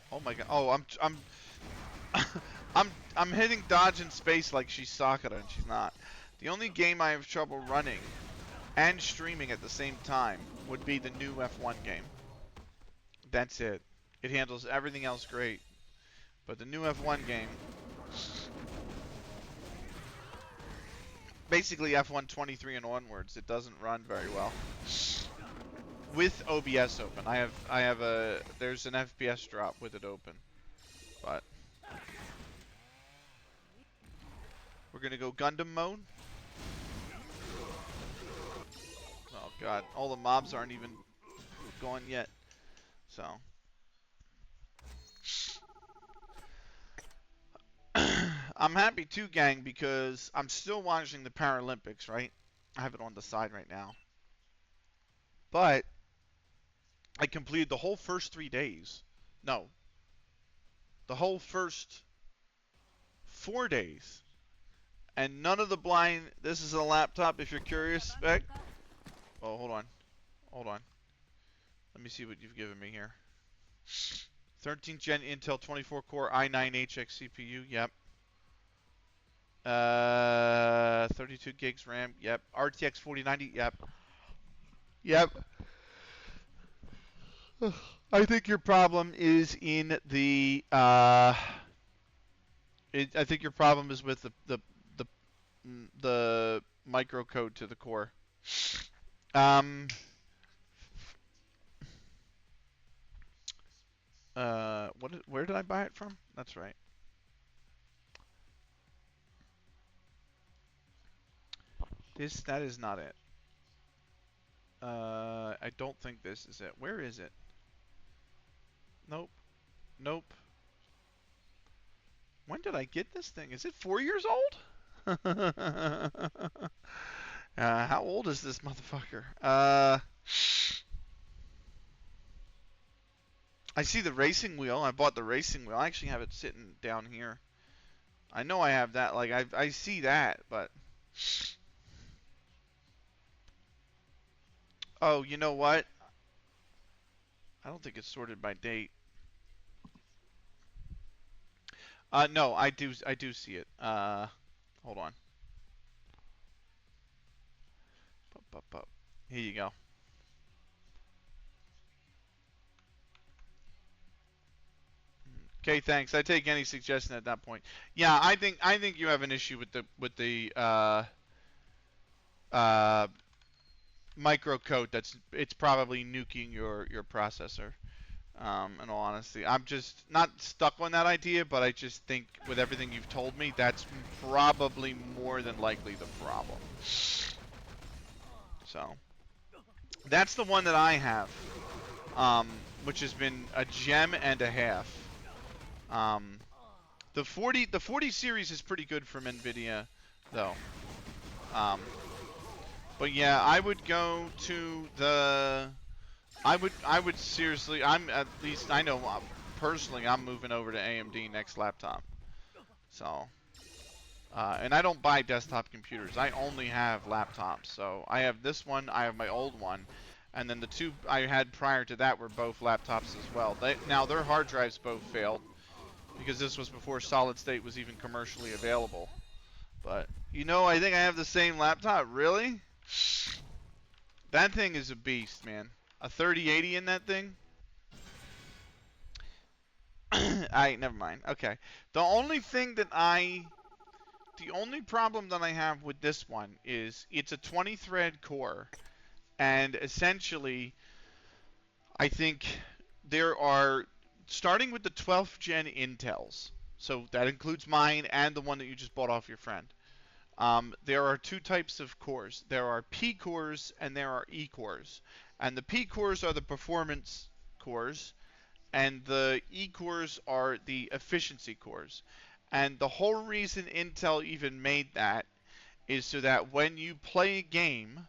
Oh my god! Oh, I'm hitting dodge in space like she's Sakura, and she's not. The only game I have trouble running and streaming at the same time would be the new F1 game. That's it. It handles everything else great. But the new F1 game, basically F1 23 and onwards, it doesn't run very well. With OBS open. There's an FPS drop with it open. But we're gonna go Gundam mode. Oh god, all the mobs aren't even gone yet. So I'm happy too, gang, because I'm still watching the Paralympics, right? I have it on the side right now. But I completed the whole first 3 days. No. The whole first 4 days. And none of the blind... This is a laptop, if you're curious, Spec. Oh, hold on. Hold on. Let me see what you've given me here. 13th Gen Intel 24-core i9-HX CPU. Yep. 32 gigs RAM. Yep. RTX 4090. Yep. Yep. I think your problem is in the... I think your problem is with the microcode to the core. Where did I buy it from? That's right. That is not it. I don't think this is it. Where is it? Nope. Nope. When did I get this thing? Is it 4 years old? How old is this motherfucker? I see the racing wheel. I bought the racing wheel. I actually have it sitting down here. I know I have that. Like I see that, but oh, you know what? I don't think it's sorted by date. No, I do see it. Hold on. Here you go. Okay, thanks. I take any suggestion at that point. Yeah, I think you have an issue with the uh, microcode. It's probably nuking your processor. In all honesty, I'm just not stuck on that idea, but I just think with everything you've told me, that's probably more than likely the problem. So that's the one that I have, which has been a gem and a half. Um, the 40 series is pretty good from Nvidia, though. Um, but yeah, I would go to the. I would seriously. I'm at least I know personally. I'm moving over to AMD next laptop. So, and I don't buy desktop computers. I only have laptops. So I have this one. I have my old one, and then the two I had prior to that were both laptops as well. Now their hard drives both failed because this was before solid state was even commercially available. But I think I have the same laptop. Really? That thing is a beast, man. A 3080 in that thing? Never mind. Okay. The only thing the only problem that I have with this one is it's a 20 thread core, and essentially, I think there are, starting with the 12th gen Intels, so that includes mine and the one that you just bought off your friend. There are two types of cores. There are P cores and there are E cores. And the P cores are the performance cores, and the E cores are the efficiency cores. And the whole reason Intel even made that is so that when you play a game,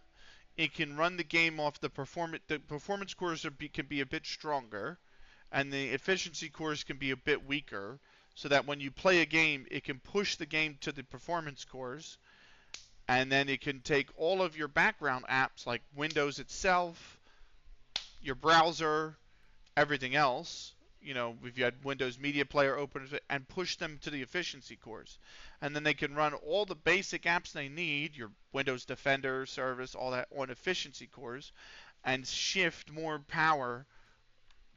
it can run the game off the performance. The performance cores can be a bit stronger, and the efficiency cores can be a bit weaker. So that when you play a game, it can push the game to the performance cores, and then it can take all of your background apps like Windows itself, your browser, everything else, if you had Windows Media Player open, and push them to the efficiency cores. And then they can run all the basic apps they need, your Windows Defender service, all that, on efficiency cores, and shift more power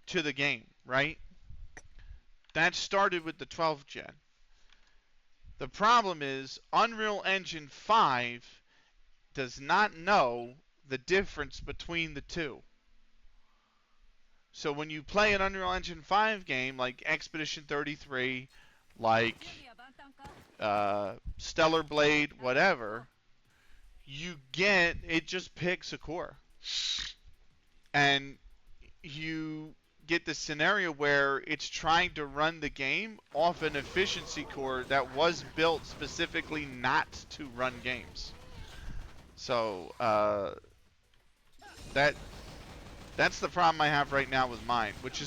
to the game, right? That started with the 12th gen. The problem is Unreal Engine 5 does not know the difference between the two. So when you play an Unreal Engine 5 game like Expedition 33, like Stellar Blade, whatever, it just picks a core. And you get the scenario where it's trying to run the game off an efficiency core that was built specifically not to run games. So that's the problem I have right now with mine, which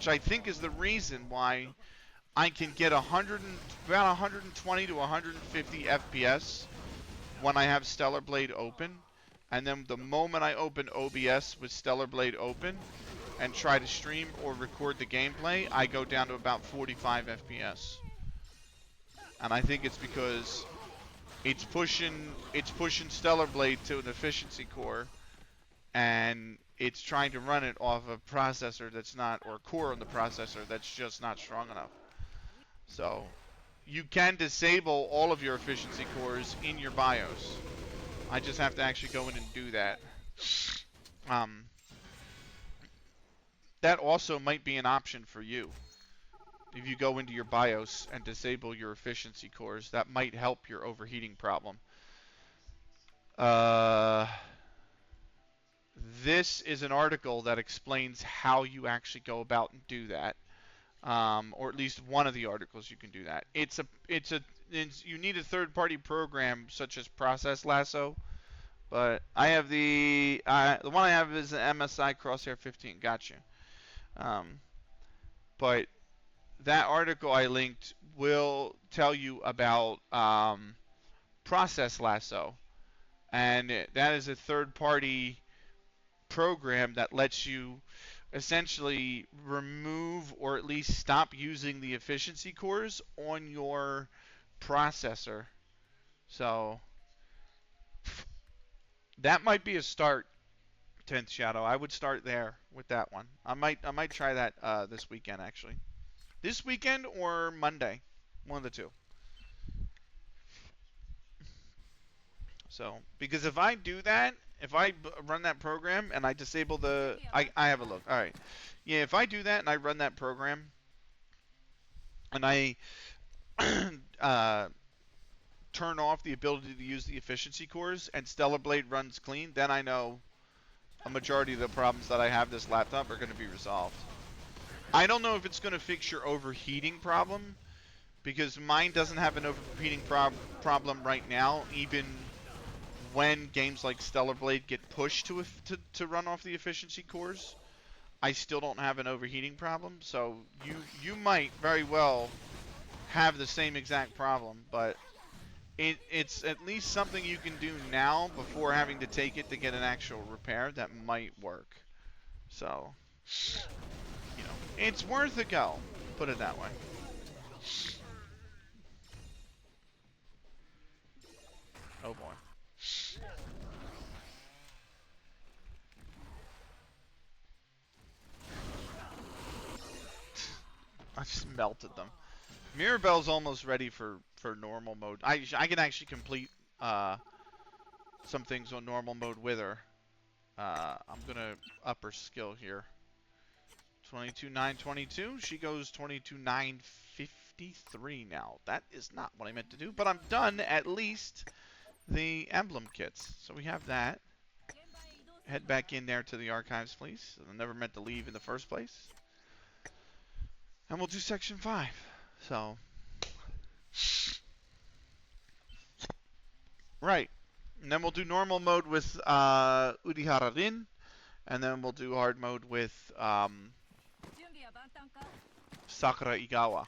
I think is the reason why I can get about 120 to 150 FPS when I have Stellar Blade open, and then the moment I open OBS with Stellar Blade open and try to stream or record the gameplay, I go down to about 45 FPS. And I think it's because it's pushing Stellar Blade to an efficiency core, and it's trying to run it off a processor that's not, or core on the processor that's just not strong enough. So you can disable all of your efficiency cores in your BIOS. I just have to actually go in and do that. That also might be an option for you. If you go into your BIOS and disable your efficiency cores, that might help your overheating problem. This is an article that explains how you actually go about and do that, or at least one of the articles you can do that. You need a third-party program such as Process Lasso, But I have the one I have is an MSI Crosshair 15. Got you. Um, but that article I linked will tell you about Process Lasso, and that is a third-party program that lets you essentially remove or at least stop using the efficiency cores on your processor. So that might be a start. 10th Shadow. I would start there with that one. I might try that this weekend actually. This weekend or Monday, one of the two. So because if I do that, if I run that program and I disable I have a look. All right. Yeah, if I do that and I run that program and I uh, turn off the ability to use the efficiency cores and Stellar Blade runs clean, then I know a majority of the problems that I have this laptop are going to be resolved. I don't know if it's going to fix your overheating problem because mine doesn't have an overheating problem right now, even when games like Stellar Blade get pushed to run off the efficiency cores. I still don't have an overheating problem, so you might very well have the same exact problem, but it's at least something you can do now before having to take it to get an actual repair that might work. So, it's worth a go. Put it that way. Oh boy. I just melted them. Mirabelle's almost ready for normal mode. I can actually complete some things on normal mode with her. I'm gonna up her skill here. 22,922. She goes 22,953 now. That is not what I meant to do, but I'm done at least the emblem kits. So we have that. Head back in there to the archives, please. I never meant to leave in the first place. And we'll do section 5. So, right. And then we'll do normal mode with Urihara Rin. And then we'll do hard mode with Sakura Igawa.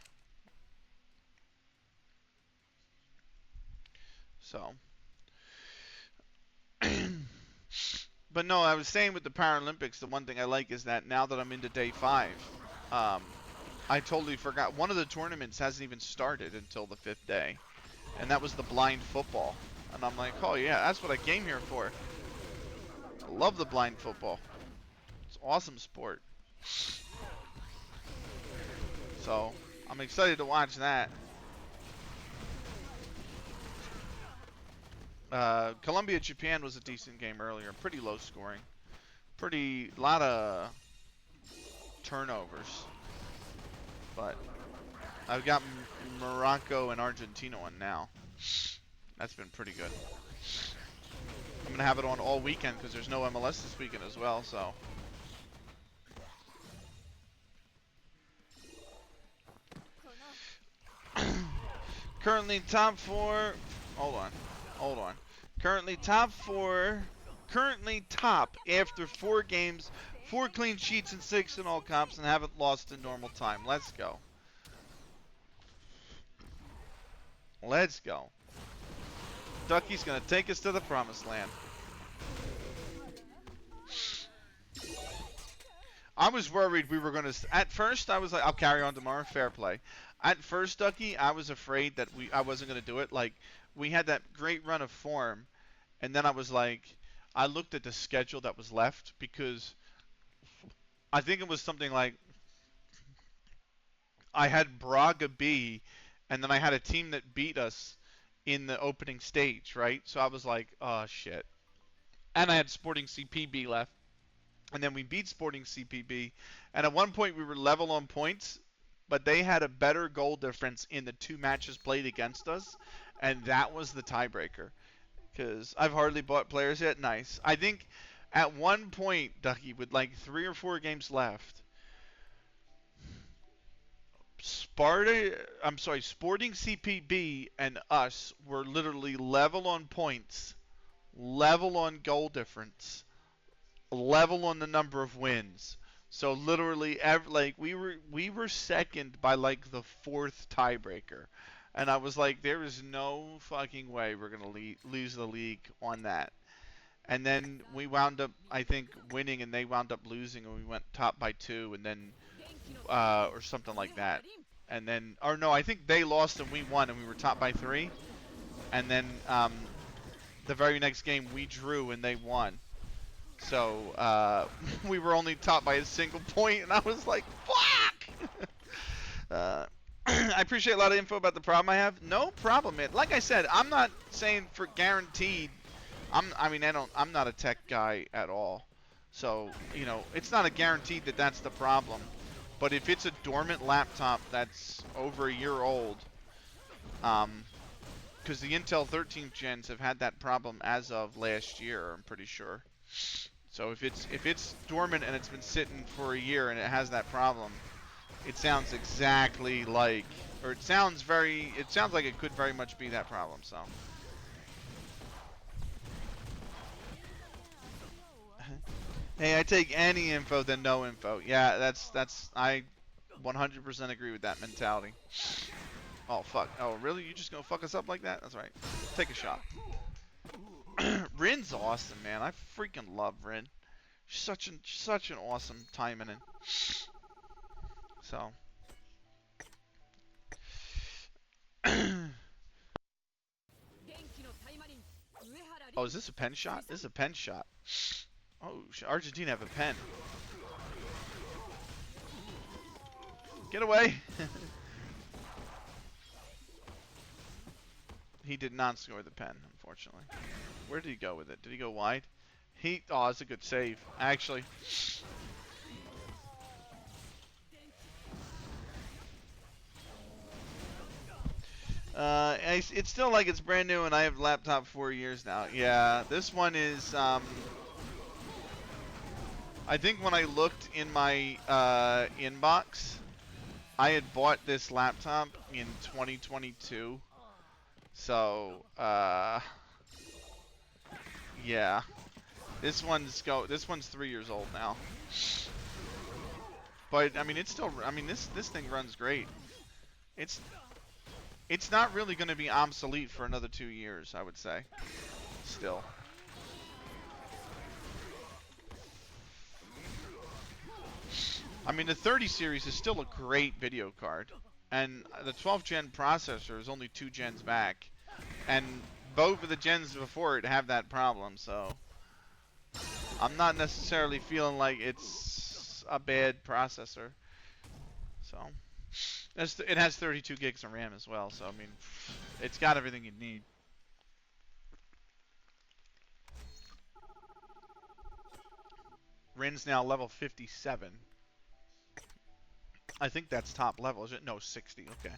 So. But no, I was saying with the Paralympics, the one thing I like is that now that I'm into day 5, I totally forgot. One of the tournaments hasn't even started until the 5th day. And that was the blind football. And I'm like, oh yeah, that's what I came here for. I love the blind football. It's awesome sport. So, I'm excited to watch that. Colombia Japan was a decent game earlier. Pretty low scoring. Lot of turnovers. But I've got Morocco and Argentina on now. That's been pretty good. I'm going to have it on all weekend because there's no MLS this weekend as well, so. Currently top 4. Hold on. Currently top 4. Currently top after 4 games, 4 clean sheets and 6 in all comps, and haven't lost in normal time. Let's go. Let's go. Ducky's going to take us to the promised land. I was worried we were going to... At first, I was like, I'll carry on tomorrow. Fair play. At first, Ducky, I was afraid that I wasn't going to do it. Like, we had that great run of form, and then I was like... I looked at the schedule that was left, because I think it was something like... I had Braga B, and then I had a team that beat us in the opening stage, right? So I was like, oh, shit. And I had Sporting CPB left. And then we beat Sporting CPB. And at one point we were level on points, but they had a better goal difference in the 2 matches played against us. And that was the tiebreaker. Because I've hardly bought players yet. Nice. I think at one point, Ducky, with like 3 or 4 games left, Sporting CPB and us were literally level on points level on goal difference, level on the number of wins. So literally, like we were second by like the fourth tiebreaker, and I was like, there is no fucking way we're gonna lose the league on that. And then we wound up, I think, winning, and they wound up losing, and we went top by 2, and then or something like that. And then, or no, I think they lost and we won, and we were top by 3. And then the very next game we drew and they won. So we were only top by a single point, and I was like, fuck! I appreciate a lot of info about the problem I have. No problem, man. Like I said, I'm not saying for guaranteed. I'm not a tech guy at all. So, it's not a guaranteed that that's the problem. But if it's a dormant laptop that's over a year old, because the Intel 13th gens have had that problem as of last year, I'm pretty sure. So if it's dormant and it's been sitting for a year and it has that problem, it sounds exactly like, or it sounds like it could very much be that problem. So. Hey, I take any info than no info. Yeah, that's I 100% agree with that mentality. Oh fuck. Oh really? You just gonna fuck us up like that? That's right. Take a shot. Rin's awesome, man. I freaking love Rin. Such an awesome Taimanin. So. Oh, is this a pen shot? This is a pen shot. Oh, Argentina have a pen. Get away! He did not score the pen, unfortunately. Where did he go with it? Did he go wide? Oh, that's a good save, actually. It's still like it's brand new, and I have laptop 4 years now. Yeah, this one is, I think when I looked in my inbox, I had bought this laptop in 2022. So, yeah. This one's 3 years old now. But I mean, it's still. I mean, this thing runs great. It's not really going to be obsolete for another 2 years, I would say. Still. I mean, the 30 series is still a great video card, and the 12th gen processor is only 2 gens back, and both of the gens before it have that problem. So I'm not necessarily feeling like it's a bad processor. So it has 32 gigs of RAM as well. So I mean, it's got everything you need. Rin's now level 57. I think that's top level, is it? No, 60. Okay.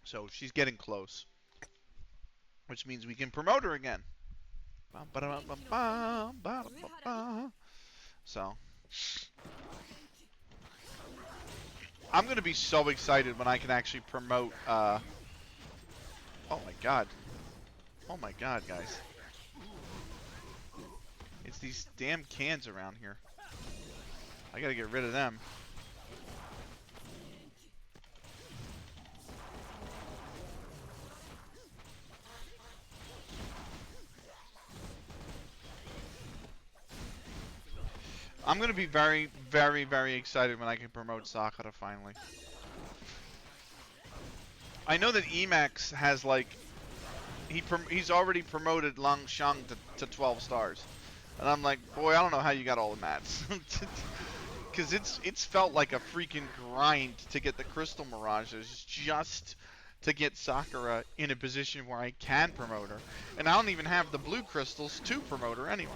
So she's getting close, which means we can promote her again. So I'm gonna be so excited when I can actually promote. Oh my god! Oh my god, guys! It's these damn cans around here. I gotta get rid of them. I'm gonna be very, very, very excited when I can promote Sakura finally. I know that Emax has like he's already promoted Lang Shang to 12 stars, and I'm like, boy, I don't know how you got all the mats, because it's felt like a freaking grind to get the Crystal Mirages just to get Sakura in a position where I can promote her, and I don't even have the blue crystals to promote her anyway.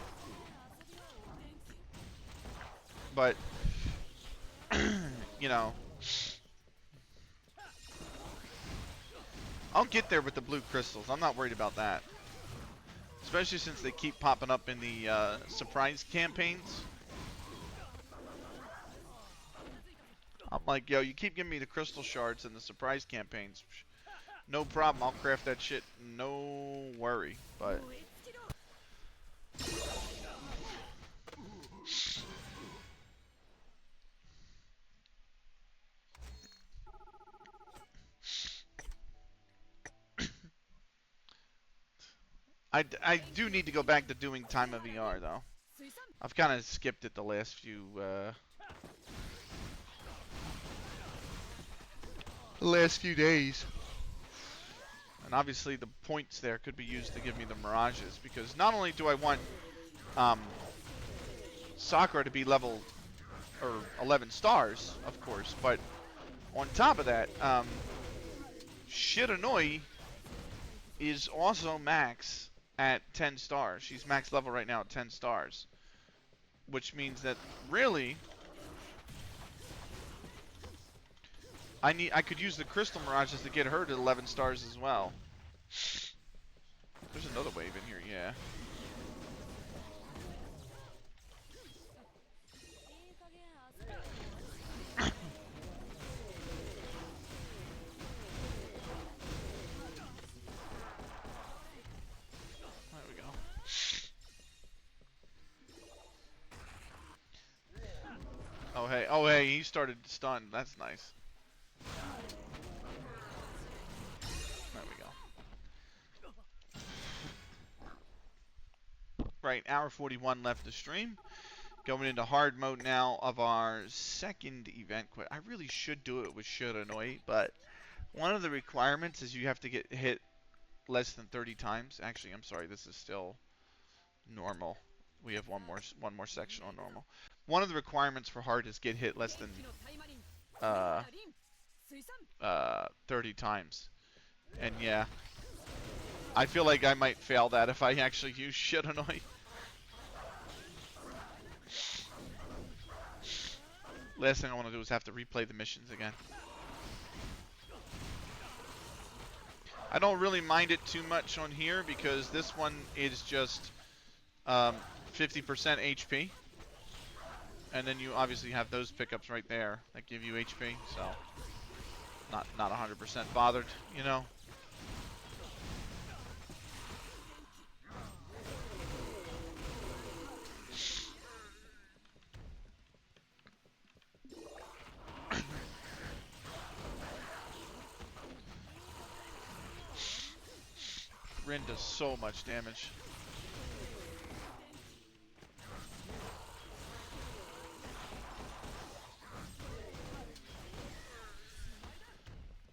But, you know, I'll get there with the blue crystals. I'm not worried about that. Especially since they keep popping up in the surprise campaigns. I'm like, yo, you keep giving me the crystal shards in the surprise campaigns. No problem. I'll craft that shit. No worry. But I do need to go back to doing Time of VR though. I've kind of skipped it the last few days. And obviously the points there could be used to give me the mirages, because not only do I want Sakura to be level or 11 stars, of course, but on top of that, Shiranui is also max at 10 stars. She's max level right now at 10 stars, which means that really I could use the crystal mirages to get her to 11 stars as well. There's another wave in here, yeah. There we go. Oh hey, he started stunned. That's nice. There we go. Right, hour 41 left to stream. Going into hard mode now of our second event quit. I really should do it with Shiranui, but one of the requirements is you have to get hit less than 30 times. Actually, I'm sorry, this is still normal. We have one more section on normal. One of the requirements for hard is get hit less than 30 times. And yeah, I feel like I might fail that if I actually use Shiranui. Last thing I want to do is have to replay the missions again. I don't really mind it too much on here because this one is just 50% HP. And then you obviously have those pickups right there that give you HP, so not 100% bothered, you know. Rin does so much damage.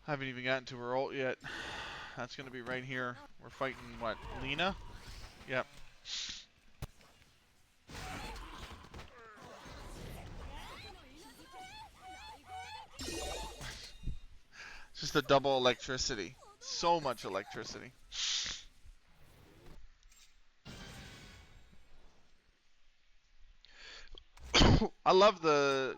Haven't even gotten to her ult yet. That's gonna be right here. We're fighting what? Lena? Yep. Just the double electricity. So much electricity. I love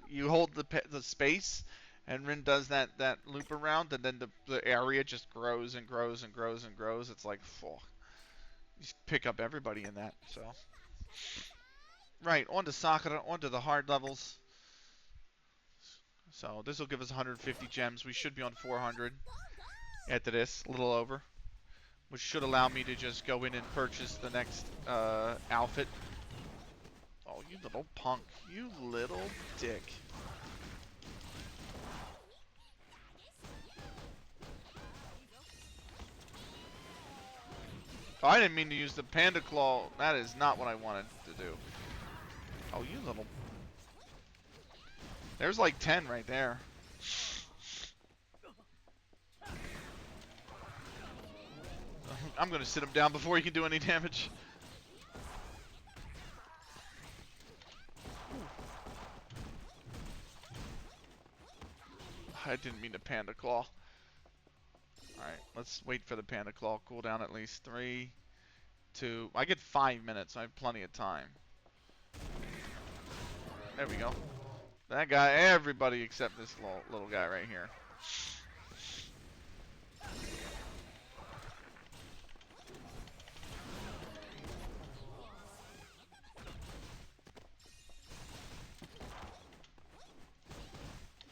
you hold the space, and Rin does that loop around, and then the area just grows and grows and grows and grows. It's like, oh, you pick up everybody in that. So, right, on to Sakura, on to the hard levels. So this will give us 150 gems. We should be on 400 after this, a little over, which should allow me to just go in and purchase the next outfit. Oh, you little punk. You little dick. Oh, I didn't mean to use the Panda Claw. That is not what I wanted to do. Oh, you little... There's like 10 right there. I'm going to sit him down before he can do any damage. I didn't mean to Panda Claw. Alright, let's wait for the Panda Claw cooldown at least. 3, 2... I get 5 minutes. I have plenty of time. There we go. That guy, everybody except this little guy right here.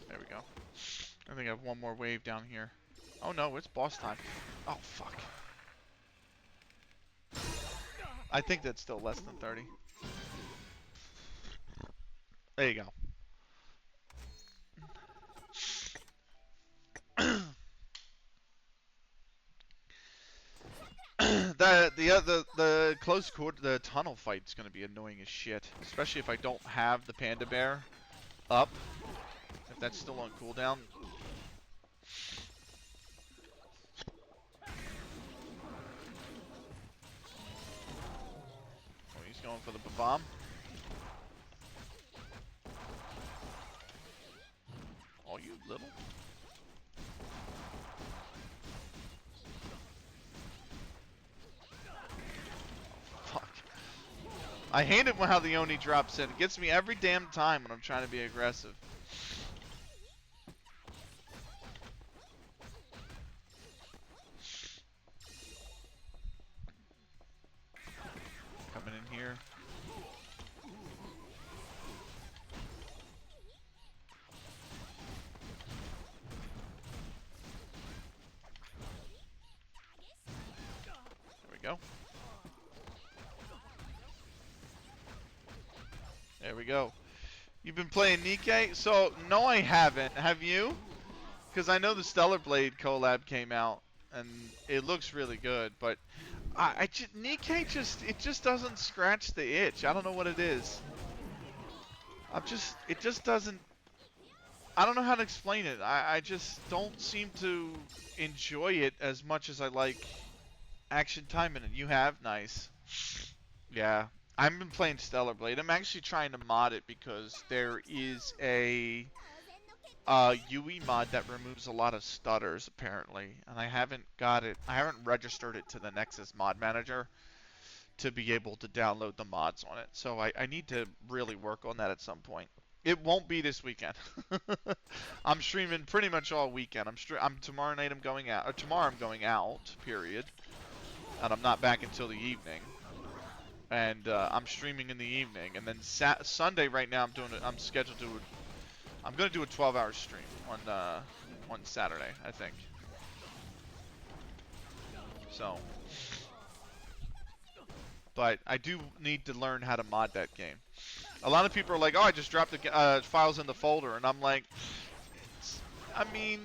There we go. I think I have one more wave down here. Oh no, it's boss time. Oh fuck. I think that's still less than 30. There you go. The close quarter, the tunnel fight's gonna be annoying as shit, especially if I don't have the panda bear up. If that's still on cooldown. Oh, he's going for the bomb. Oh, you little. Fuck. I hate it when how the Oni drops in. It gets me every damn time when I'm trying to be aggressive. Coming in here. There we go. There we go. You've been playing Nikkei? So, no I haven't. Have you? Because I know the Stellar Blade collab came out, and it looks really good, but Nikkei just doesn't scratch the itch. I don't know what it is. It just doesn't, I don't know how to explain it. I just don't seem to enjoy it as much as I like Action Taimanin. You have? Nice. Yeah. I've been playing Stellar Blade. I'm actually trying to mod it because there is a UE mod that removes a lot of stutters, apparently. And I haven't got it. I haven't registered it to the Nexus mod manager to be able to download the mods on it. So I need to really work on that at some point. It won't be this weekend. I'm streaming pretty much all weekend. I'm tomorrow night I'm going out. Or tomorrow I'm going out, period. And I'm not back until the evening. And I'm streaming in the evening. And then Sunday right now I'm scheduled to I'm going to do a 12-hour stream on Saturday, I think. So, but I do need to learn how to mod that game. A lot of people are like, "Oh, I just dropped the files in the folder," and I'm like, I mean,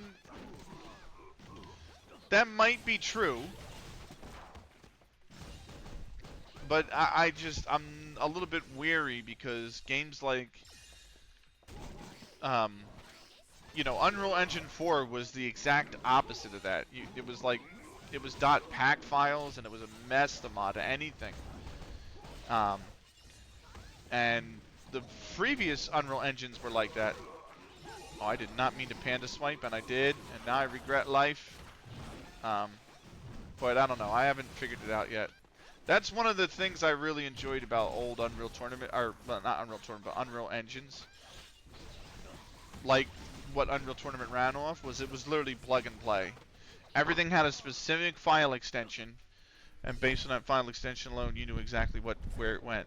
that might be true, but I'm a little bit weary because games like, Unreal Engine 4 was the exact opposite of that. It was like, it was .pack files, and it was a mess to mod anything. And the previous Unreal Engines were like that. Oh, I did not mean to panda swipe, and I did, and now I regret life. But I don't know. I haven't figured it out yet. That's one of the things I really enjoyed about old Unreal Tournament, or well, not Unreal Tournament, but Unreal Engines. Like what Unreal Tournament ran off was, it was literally plug and play. Everything had a specific file extension, and based on that file extension alone, you knew exactly where it went.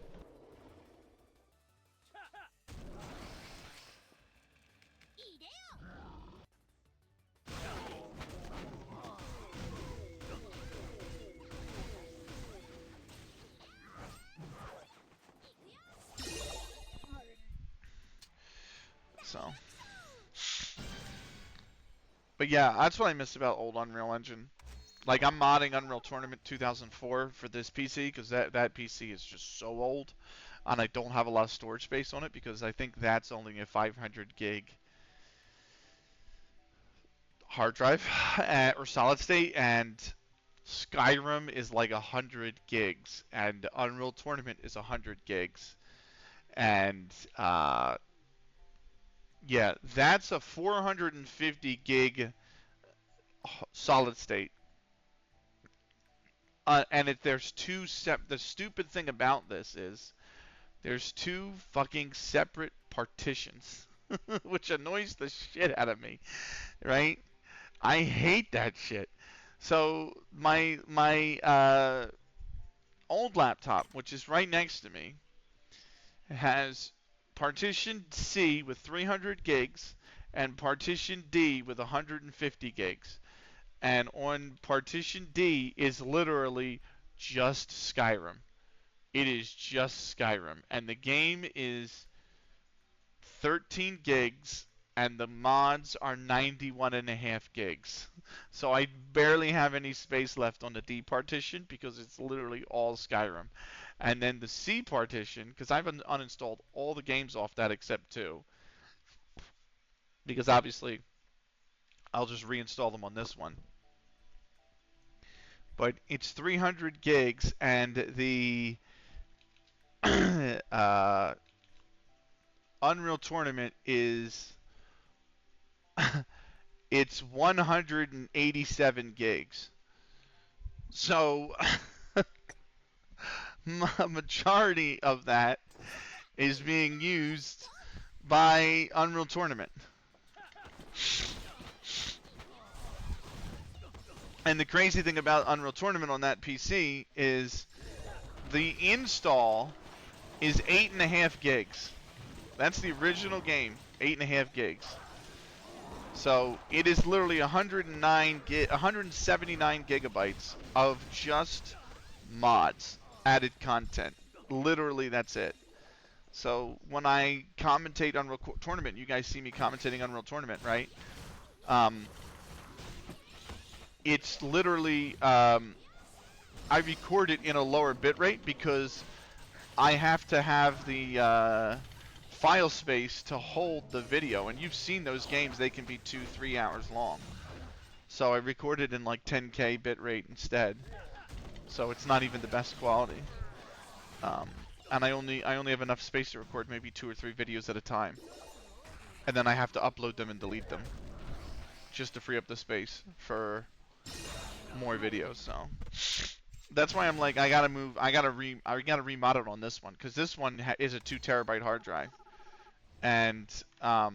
So, but yeah, that's what I miss about old Unreal Engine. Like, I'm modding Unreal Tournament 2004 for this PC because that PC is just so old, and I don't have a lot of storage space on it because I think that's only a 500 gig hard drive or solid state, and Skyrim is like 100 gigs, and Unreal Tournament is 100 gigs, and yeah, that's a 450 gig solid state. And there's the stupid thing about this is there's two fucking separate partitions, which annoys the shit out of me, right? I hate that shit. So my old laptop, which is right next to me, has partition C with 300 gigs and partition D with 150 gigs. and on partition D is literally just Skyrim. It is just Skyrim, and the game is 13 gigs, and the mods are 91.5 gigs. So I barely have any space left on the D partition because it's literally all Skyrim. And then the C partition, because I've uninstalled all the games off that except two, because obviously I'll just reinstall them on this one. But it's 300 gigs, and the Unreal Tournament is it's 187 gigs. So a majority of that is being used by Unreal Tournament. And the crazy thing about Unreal Tournament on that PC is the install is 8.5 gigs. That's the original game, 8.5 gigs. So it is literally 179 gigabytes of just mods, added content. Literally, that's it. So when I commentate Unreal Tournament, you guys see me commentating Unreal Tournament, right? It's literally I record it in a lower bitrate because I have to have the file space to hold the video, and you've seen those games, they can be 2-3 hours long. So I recorded in like 10K bitrate instead, so it's not even the best quality. And I only have enough space to record maybe 2 or 3 videos at a time, and then I have to upload them and delete them just to free up the space for more videos. So that's why I'm like, I gotta remod it on this one, because this one is a 2 terabyte hard drive, and or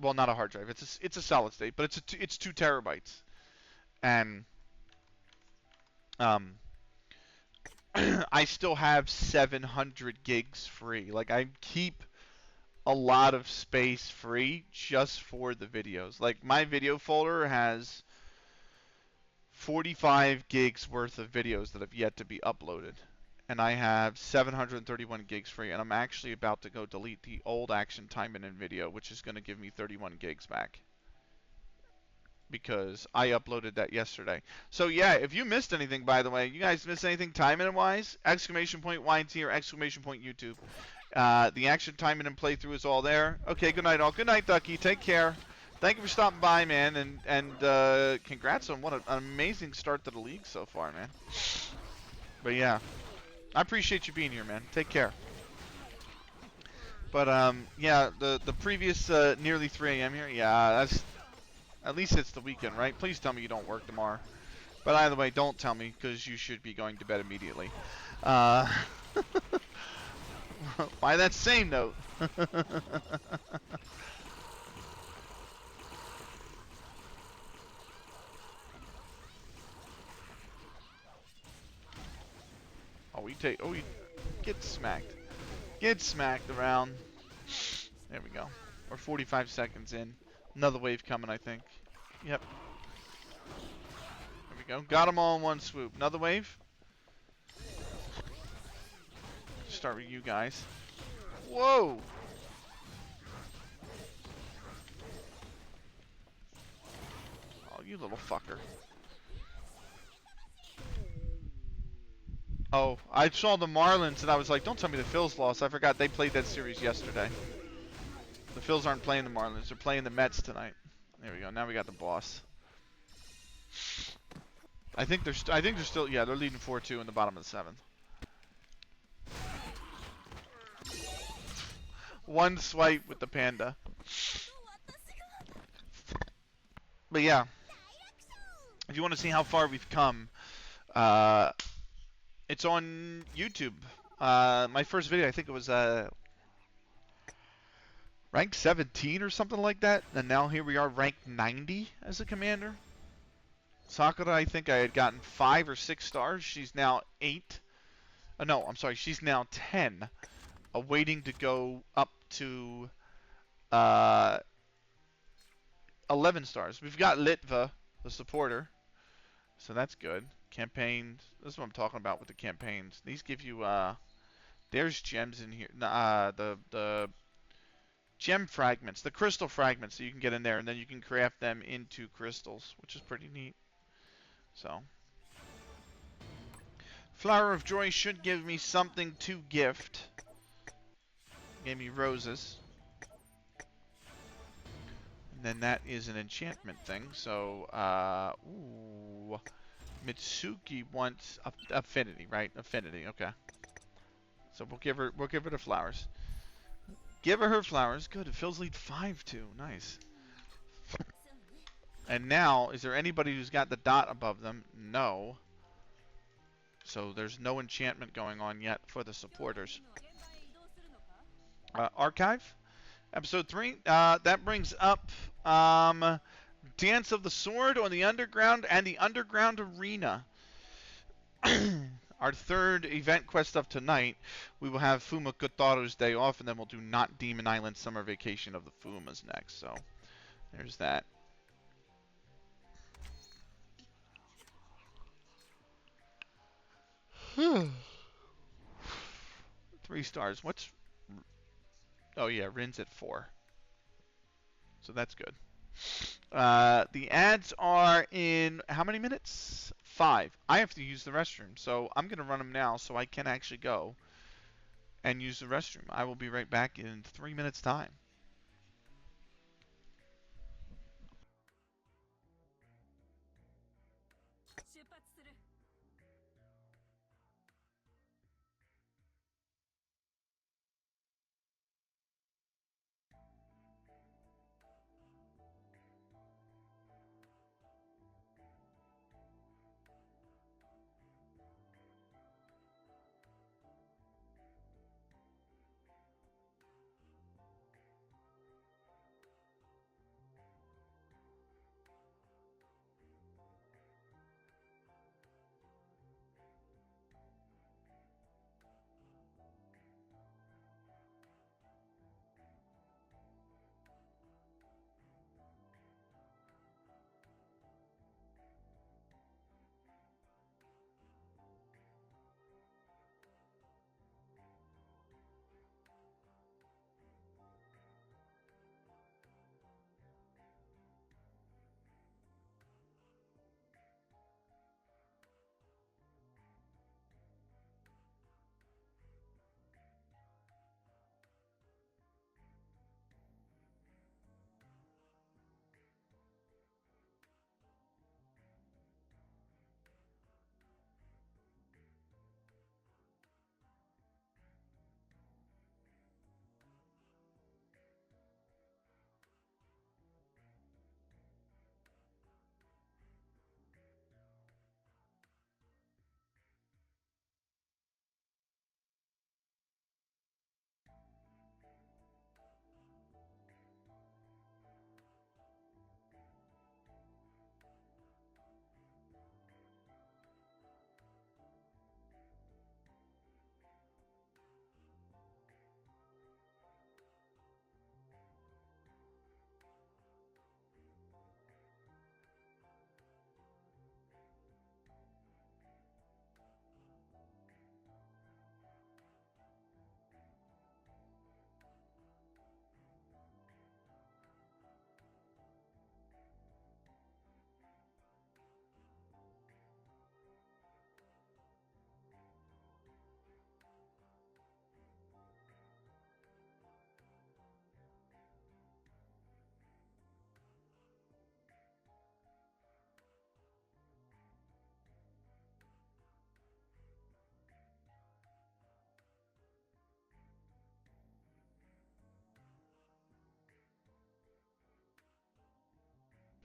well, not a hard drive. It's a solid state, but it's 2 terabytes, and I still have 700 gigs free. Like, I keep a lot of space free just for the videos. Like, my video folder has 45 gigs worth of videos that have yet to be uploaded, and I have 731 gigs free, and I'm actually about to go delete the old Action Taimanin video, which is going to give me 31 gigs back, because I uploaded that yesterday. So yeah, if you missed anything, by the way, you guys missed anything Taimanin wise, exclamation point YT or exclamation point YouTube. The Action Taimanin playthrough is all there. Okay, good night all. Good night, Ducky. Take care. Thank you for stopping by, man, and congrats on what an amazing start to the league so far, man. But yeah, I appreciate you being here, man. Take care. But yeah, the previous nearly 3 a.m. here, yeah, that's, at least it's the weekend, right? Please tell me you don't work tomorrow. But either way, don't tell me, because you should be going to bed immediately. By that same note. Oh, we get smacked. Get smacked around. There we go. We're 45 seconds in. Another wave coming, I think. Yep. There we go. Got them all in one swoop. Another wave. Start with you guys. Whoa! Oh, you little fucker. Oh, I saw the Marlins and I was like, don't tell me the Phils lost. I forgot they played that series yesterday. The Phils aren't playing the Marlins. They're playing the Mets tonight. There we go. Now we got the boss. I think they're still, yeah, they're leading 4-2 in the bottom of the 7th. One swipe with the panda. But yeah, if you want to see how far we've come, it's on YouTube. My first video, I think it was ranked 17 or something like that, and now here we are ranked 90 as a commander. Sakura, I think I had gotten 5 or 6 stars. She's now 8. No, I'm sorry, she's now 10, waiting to go up to 11 stars. We've got Litva, the supporter. So that's good. Campaigns. This is what I'm talking about with the campaigns. These give you there's gems in here. The gem fragments, the crystal fragments that you can get in there, and then you can craft them into crystals, which is pretty neat. So, Flower of Joy should give me something to gift. Gave me roses. And then that is an enchantment thing. So, ooh, Mitsuki wants affinity, right? Affinity, okay. So we'll give her the flowers. Give her flowers. Good. It fills lead 5 too. Nice. And now, is there anybody who's got the dot above them? No. So there's no enchantment going on yet for the supporters. Archive, episode 3. That brings up Dance of the Sword on the Underground and the Underground Arena. Our third event quest of tonight, we will have Fuma Kotaro's Day Off, and then we'll do Not Demon Island Summer Vacation of the Fumas next. So there's that. Hmm. 3 stars. What's... Oh, yeah, Rin's at 4. So that's good. The ads are in how many minutes? 5. I have to use the restroom, so I'm going to run them now so I can actually go and use the restroom. I will be right back in 3 minutes' time.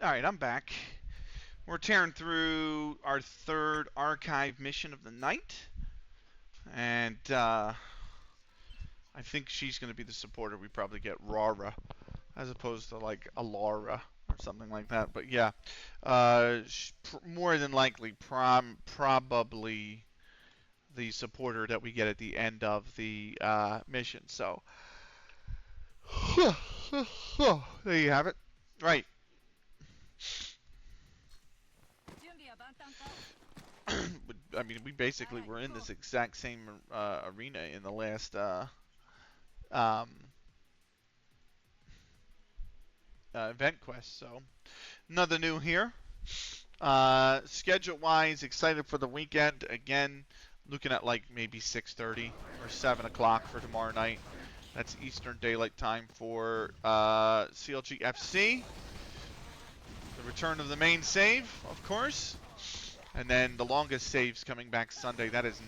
Alright, I'm back. We're tearing through our third archive mission of the night. And I think she's going to be the supporter. We probably get Rara as opposed to like Alara or something like that. But yeah, more than likely, probably the supporter that we get at the end of the mission. So there you have it. Right. I mean, we basically were in this exact same arena in the last um, event quest. So nothing new here. Schedule-wise, excited for the weekend. Again, looking at like maybe 6:30 or 7 o'clock for tomorrow night. That's Eastern Daylight Time for CLG FC. The return of the main save, of course. And then the longest saves coming back Sunday. That is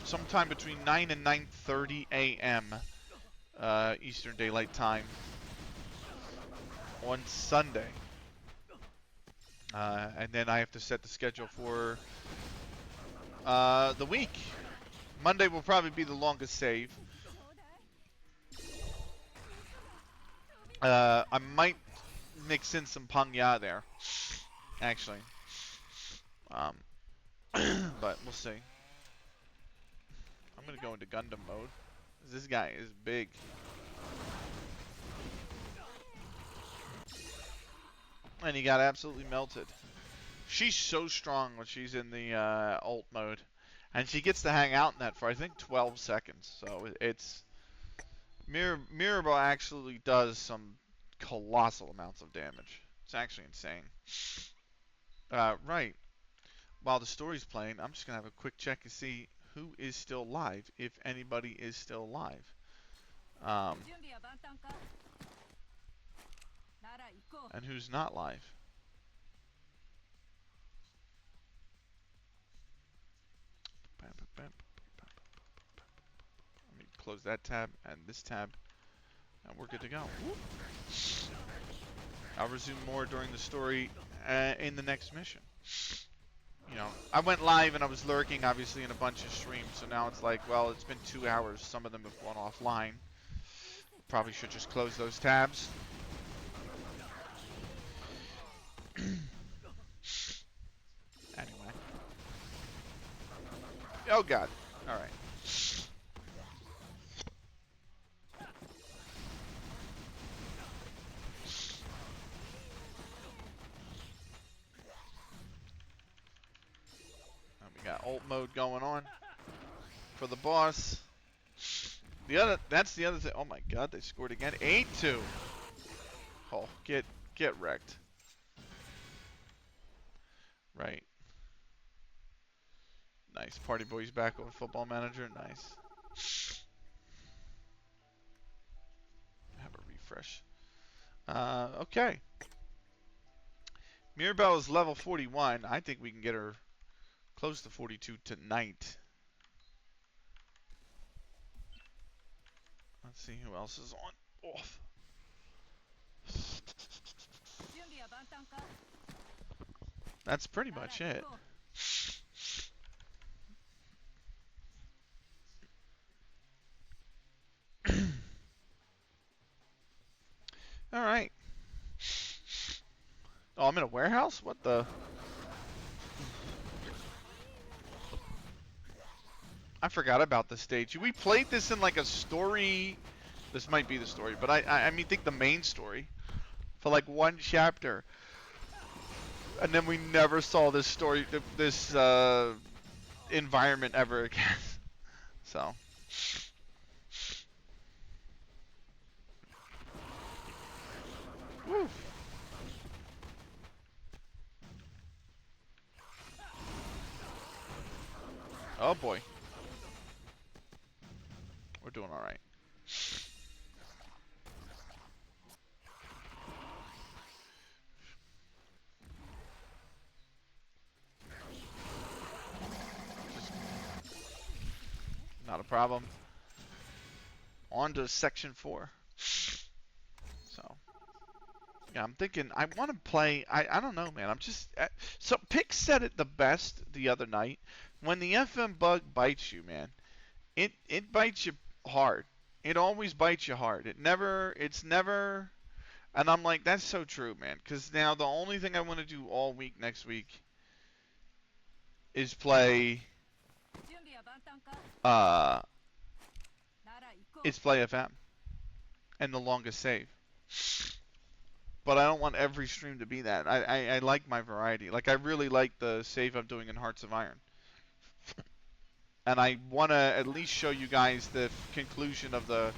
sometime between 9 and 9:30 a.m. Eastern Daylight Time on Sunday. And then I have to set the schedule for the week. Monday will probably be the longest save. I might mix in some Pangya there, actually. But we'll see. I'm going to go into Gundam mode. This guy is big. And he got absolutely melted. She's so strong when she's in the ult mode. And she gets to hang out in that for, I think, 12 seconds. So it's... Mirabel actually does some colossal amounts of damage. It's actually insane. Right. While the story's playing, I'm just going to have a quick check to see who is still live, if anybody is still live. And who's not live. Let me close that tab and this tab, and we're good to go. I'll resume more during the story in the next mission. You know, I went live and I was lurking, obviously, in a bunch of streams, so now it's like, well, it's been 2 hours. Some of them have gone offline. Probably should just close those tabs. Anyway. Oh, God. All right. We got ult mode going on for the boss. That's the other thing. Oh my God, they scored again. 8-2. Oh, get wrecked. Right. Nice. Party Boy's back on Football Manager. Nice. Have a refresh. Okay. Mirabelle is level 41. I think we can get her close to 42 tonight. Let's see who else is on. Off. That's pretty much it. All right. Oh, I'm in a warehouse? What the? I forgot about this stage. We played this in like a story. This might be the story, but I mean, think the main story for like one chapter. And then we never saw this story, this environment ever again. So. Woo. Oh boy. We're doing all right. Not a problem. On to section 4. So. Yeah, I'm thinking I want to play. I don't know, man. I'm just so Pick said it the best the other night. When the FM bug bites you, man, it bites you hard. It always bites you hard. It's never. And I'm like, that's so true, man. Because now the only thing I want to do all week next week is play. It's play FM and the longest save. but I don't want every stream to be that. I like my variety. Like I really like the save I'm doing in Hearts of Iron, and I want to at least show you guys the conclusion of the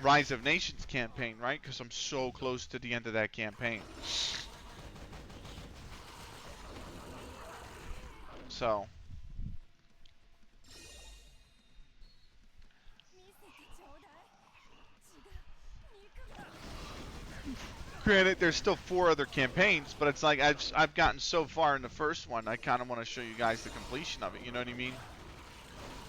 Rise of Nations campaign, right? Because I'm so close to the end of that campaign. So, granted, there's still 4 other campaigns, but it's like I've gotten so far in the first one, I kind of want to show you guys the completion of it. You know what I mean?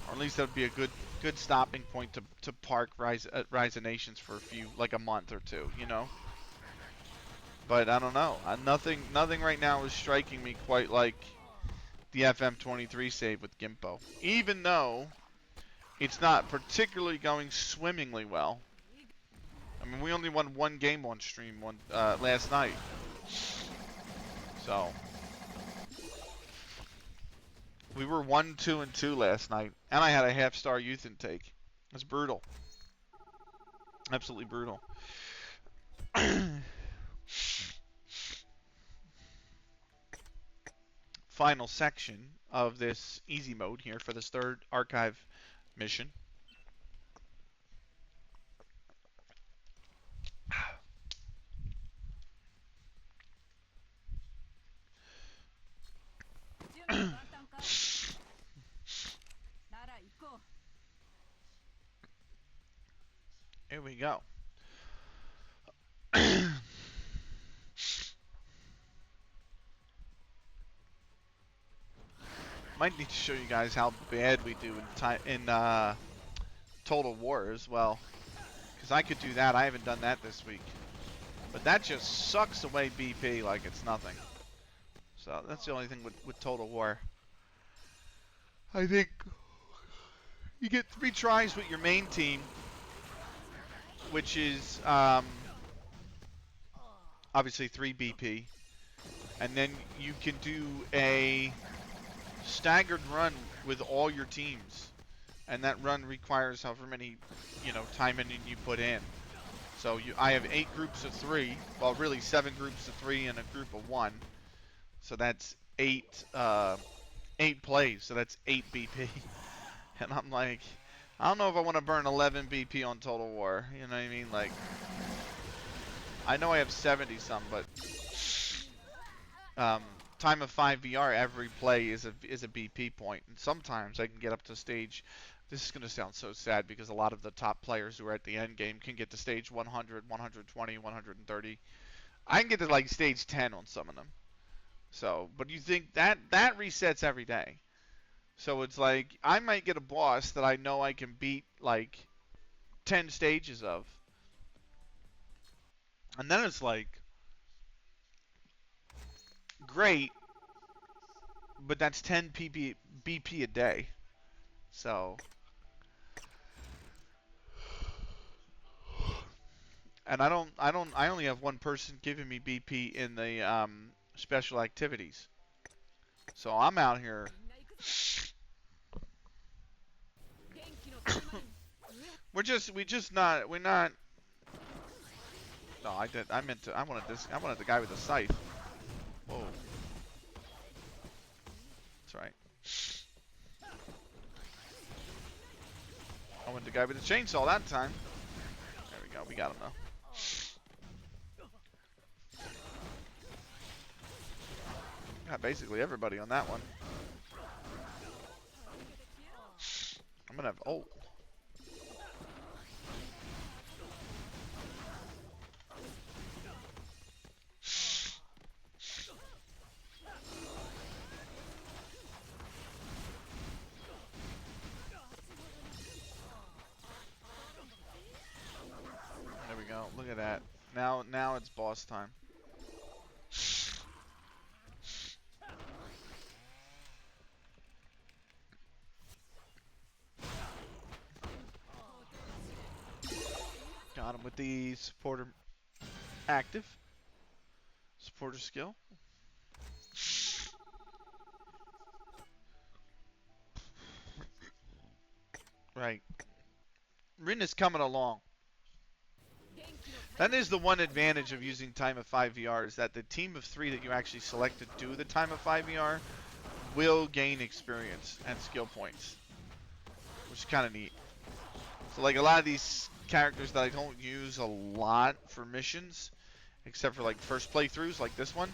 Or at least that would be a good stopping point to park Rise of Nations for like a month or two. You know? But I don't know. Nothing right now is striking me quite like the FM23 save with Gimpo. Even though it's not particularly going swimmingly well. I mean, we only won one game on stream last night. So we were 1, 2, and 2 last night, and I had a half-star youth intake. That's brutal. Absolutely brutal. Final section of this easy mode here for this third archive mission. Here we go. Might need to show you guys how bad we do in Total War as well, because I could do that. I haven't done that this week, but that just sucks away BP like it's nothing. So that's the only thing with Total War. I think you get 3 tries with your main team, which is obviously 3 BP, and then you can do a staggered run with all your teams, and that run requires however many Taimanin you put in. So I have 8 groups of 3, well really 7 groups of 3 and a group of 1. So that's 8 plays. So that's 8 BP. And I'm like, I don't know if I want to burn 11 BP on Total War. You know what I mean? Like, I know I have 70 some, but time of 5 VR, every play is a BP point, and sometimes I can get up to stage. This is going to sound so sad because a lot of the top players who are at the end game can get to stage 100, 120, 130. I can get to like stage 10 on some of them. So, but you think that resets every day. So it's like I might get a boss that I know I can beat like 10 stages of. And then it's like great, but that's 10 BP a day. So, and I only have one person giving me BP in the special activities. So I'm out here. We're not. No, I wanted the guy with the scythe. Whoa. That's right. I wanted the guy with the chainsaw that time. There we go. We got him though. Got basically everybody on that one. I'm gonna have ult. There we go. Look at that. Now it's boss time. Got him with the supporter active. Supporter skill. Right. Rin is coming along. That is the one advantage of using Time of 5 VR, is that the team of 3 that you actually select to do the Time of 5 VR will gain experience and skill points, which is kind of neat. So like a lot of these characters that I don't use a lot for missions, except for like first playthroughs like this one,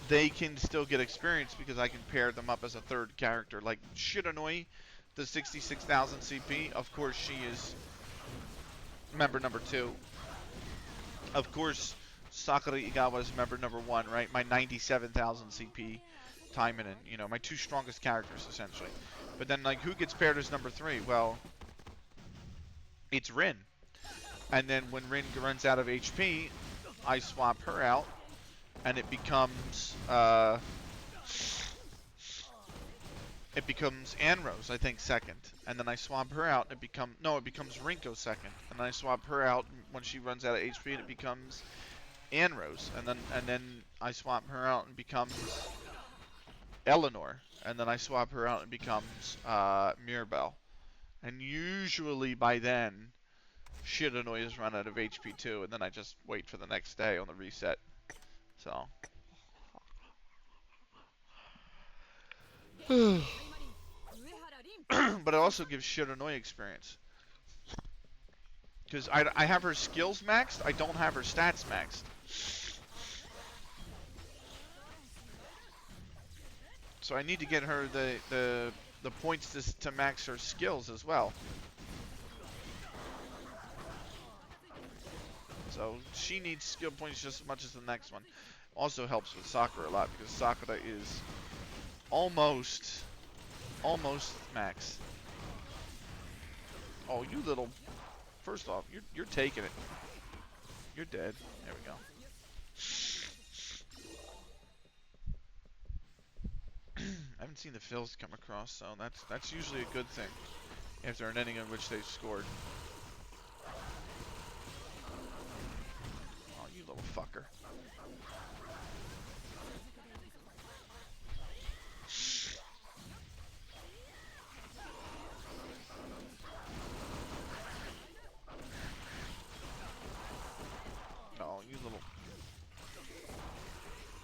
they can still get experience because I can pair them up as a third character. Like Shiranui, the 66,000 CP, of course she is member number 2. Of course, Sakura Igawa is member number 1, right? My 97,000 CP Taimanin, you know, my 2 strongest characters essentially. But then like who gets paired as number 3? Well, it's Rin. And then when Rin runs out of HP, I swap her out and it becomes Anrose, I think, second. And then I swap her out and it becomes Rinko second. And then I swap her out when she runs out of HP and it becomes Anrose. And then I swap her out and becomes Eleanor. And then I swap her out and becomes Mirabelle. And usually by then, Shiranui has run out of HP too, and then I just wait for the next day on the reset. So. But it also gives Shiranui experience. Because I have her skills maxed, I don't have her stats maxed. So I need to get her the points to max her skills as well. So she needs skill points just as much as the next one. Also helps with Sakura a lot because Sakura is almost max. Oh, you little. First off, you're taking it. You're dead. There we go. I haven't seen the fills come across, so that's usually a good thing after an inning in which they've scored. Oh, you little fucker. Oh, you little.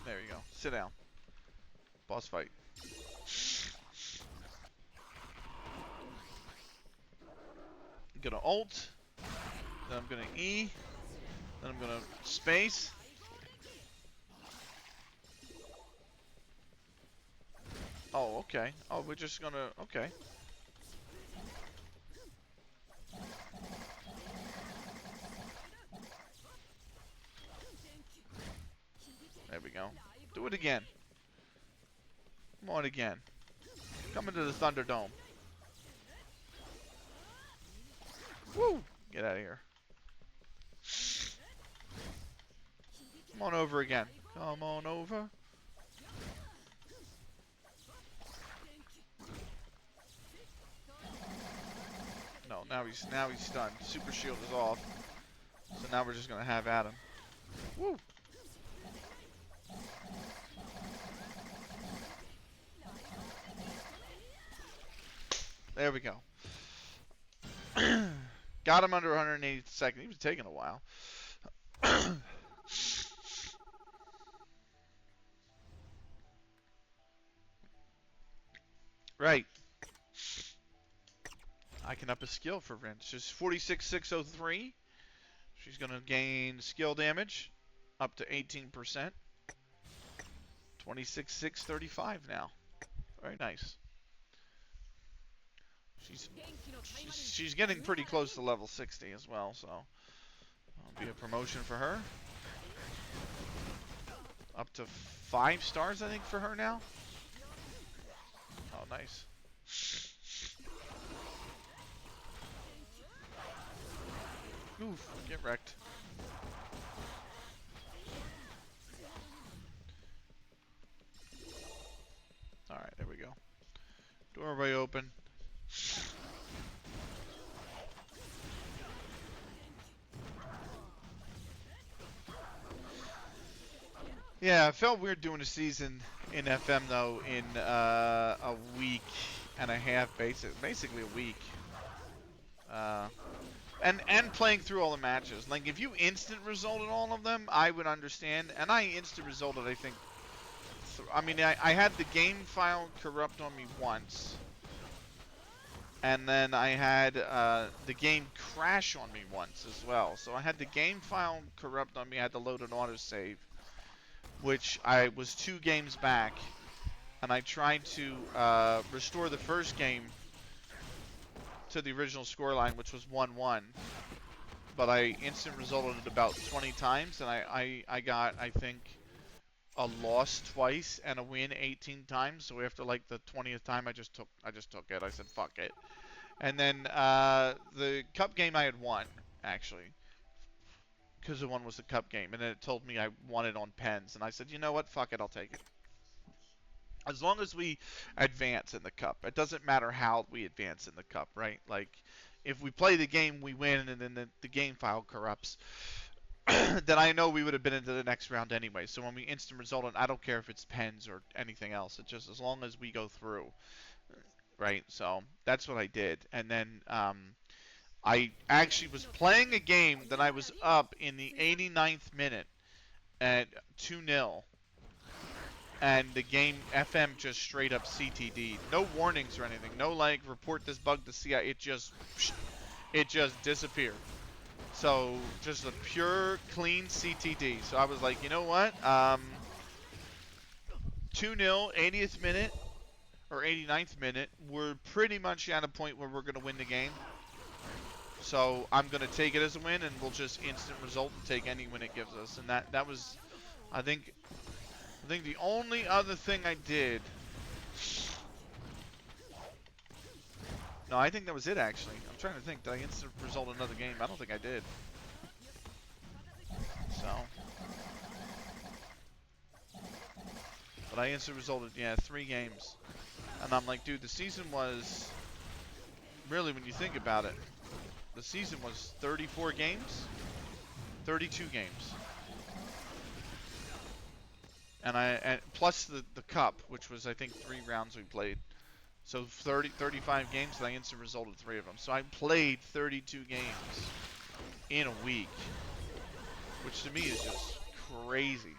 There you go. Sit down. Boss fight. I'm gonna ult. Then I'm gonna E. Then I'm gonna space. Oh, okay. Oh, we're just gonna. Okay. There we go. Do it again. Come on again. Come into the Thunderdome. Woo! Get out of here. Come on over again. Come on over. No, now he's stunned. Super shield is off. So now we're just gonna have at him. Woo! There we go. Got him under 180 seconds. He was taking a while. Right. I can up a skill for Rin. She's 46,603. She's going to gain skill damage up to 18%. 26,635 now. Very nice. She's getting pretty close to level 60 as well, so that'll be a promotion for her. Up to 5 stars, I think, for her now. Oh, nice. Oof, get wrecked. Alright, there we go. Doorway open. Yeah, it felt weird doing a season in FM though in a week and a half, basically a week. And playing through all the matches. Like if you instant resulted all of them, I would understand. And I instant resulted, I think. I mean, I had the game file corrupt on me once, and then I had the game crash on me once as well. So I had the game file corrupt on me. I had to load an autosave, which I was 2 games back, and I tried to restore the first game to the original scoreline, which was 1-1. But I instant resulted it about 20 times, and I got, I think, a loss twice and a win 18 times. So after like the 20th time, I just took it. I said fuck it. And then the cup game I had won actually, because the one was the cup game, and then it told me I won it on pens, and I said, you know what, fuck it, I'll take it. As long as we advance in the cup, it doesn't matter how we advance in the cup, right? Like if we play the game, we win, and then the game file corrupts. Then I know we would have been into the next round anyway. So when we instant result on, I don't care if it's pens or anything else. It's just as long as we go through, right? So that's what I did. And then I actually was playing a game that I was up in the 89th minute at 2-0. And the game FM just straight up CTD. No warnings or anything. No like report this bug to CI. It just disappeared. So just a pure, clean CTD. So I was like, you know what? 2-0, 80th minute, or 89th minute. We're pretty much at a point where we're going to win the game. So I'm going to take it as a win, and we'll just instant result and take any win it gives us. And that was, I think the only other thing I did. No, I think that was it, actually. I'm trying to think. Did I instant result another game? I don't think I did. So. But I instant resulted, yeah, 3 games. And I'm like, dude, the season was... Really, when you think about it, the season was 34 games? 32 games. And plus the cup, which was, I think, 3 rounds we played. So 35 games, and I instant resulted 3 of them. So I played 32 games in a week, which to me is just crazy.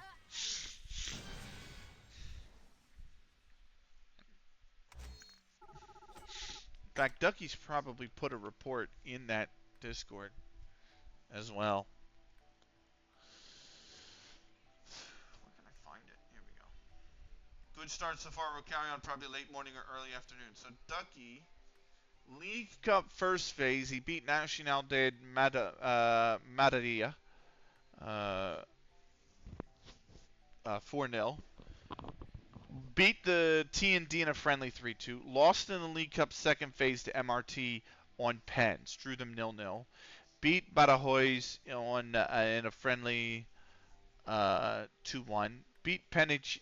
In fact, Ducky's probably put a report in that Discord as well. Where can I find it? Here we go. Good start so far. We'll carry on probably late morning or early afternoon. So Ducky... League Cup first phase, he beat Nacional de Madrid 4-0. Beat the T&D in a friendly 3-2. Lost in the League Cup second phase to MRT on pens. Drew them 0-0. Beat Badajoz on in a friendly 2-1. Beat Peniche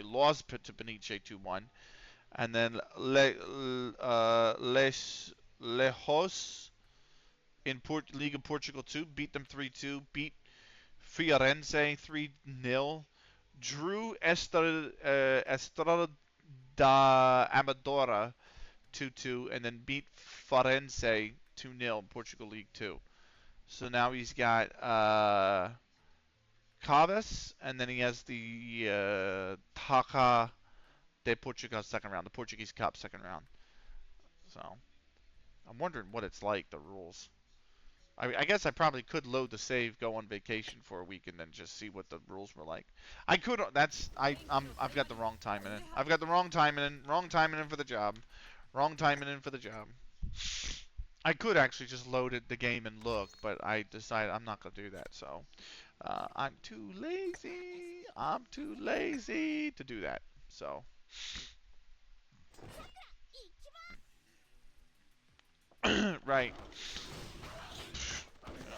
lost to Peniche 2-1. And then Lejos in League of Portugal 2, beat them 3-2, beat Fiorense 3-0, drew Estrada Amadora 2-2, and then beat Farense 2-0 Portugal League 2. So now he's got Cavas, and then he has the Taca de Portugal second round, the Portuguese Cup second round. So I'm wondering what it's like, the rules. I guess I probably could load the save, go on vacation for a week, and then just see what the rules were like. I could. I've got the wrong timing in. I've got the wrong timing in. Wrong timing in for the job. Wrong timing in for the job. I could actually just load the game and look, but I decided I'm not gonna do that. So I'm too lazy. I'm too lazy to do that. So. Right.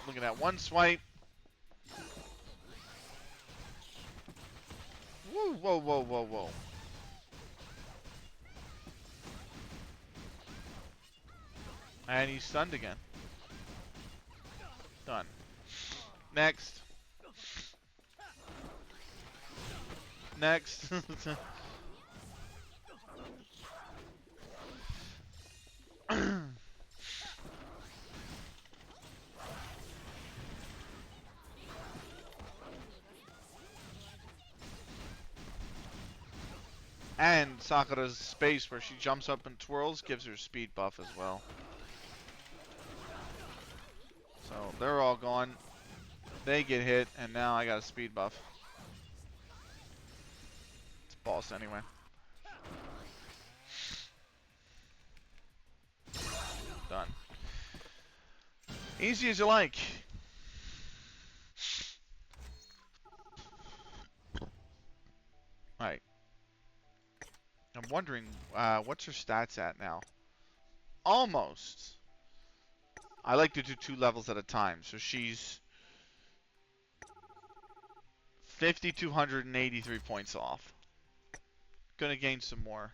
Look at that one swipe. Whoa, whoa, whoa, whoa, whoa. And he's stunned again. Done. Next. Next. And Sakura's space where she jumps up and twirls gives her speed buff as well. So they're all gone. They get hit, and now I got a speed buff. It's boss anyway. Done. Easy as you like. Alright. I'm wondering, what's her stats at now? Almost. I like to do 2 levels at a time. So she's 5,283 points off. Gonna gain some more.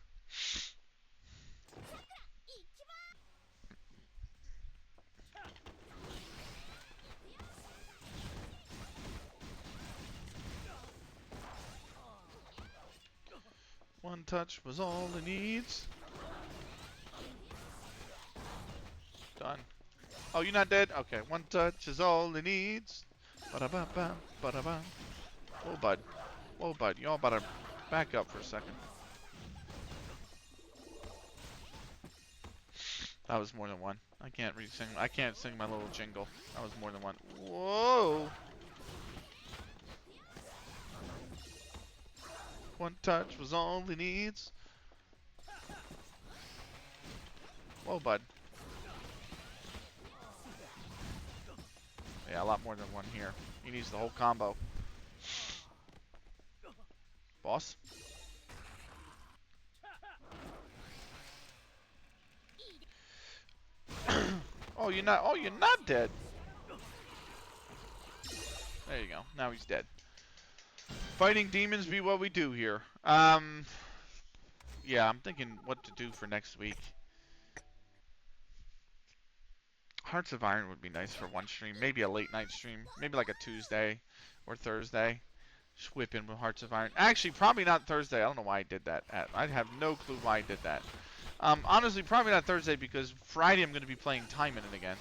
One touch was all it needs. Done. Oh, you're not dead? Okay, one touch is all it needs. Ba-da-ba-ba, ba-da-ba. Whoa, bud. Whoa, bud. Y'all better back up for a second. That was more than one. I can't re-sing. I can't sing my little jingle. That was more than one. Whoa! One touch was all he needs. Whoa, bud. Yeah, a lot more than one here. He needs the whole combo. Boss? Oh, you're not. Oh, you're not dead. There you go. Now he's dead. Fighting demons be what we do here. Yeah, I'm thinking what to do for next week. Hearts of Iron would be nice for one stream. Maybe a late night stream. Maybe like a Tuesday or Thursday. Just whip in with Hearts of Iron. Actually, probably not Thursday. I don't know why I did that. I have no clue why I did that. Honestly, probably not Thursday because Friday I'm going to be playing Taimanin again.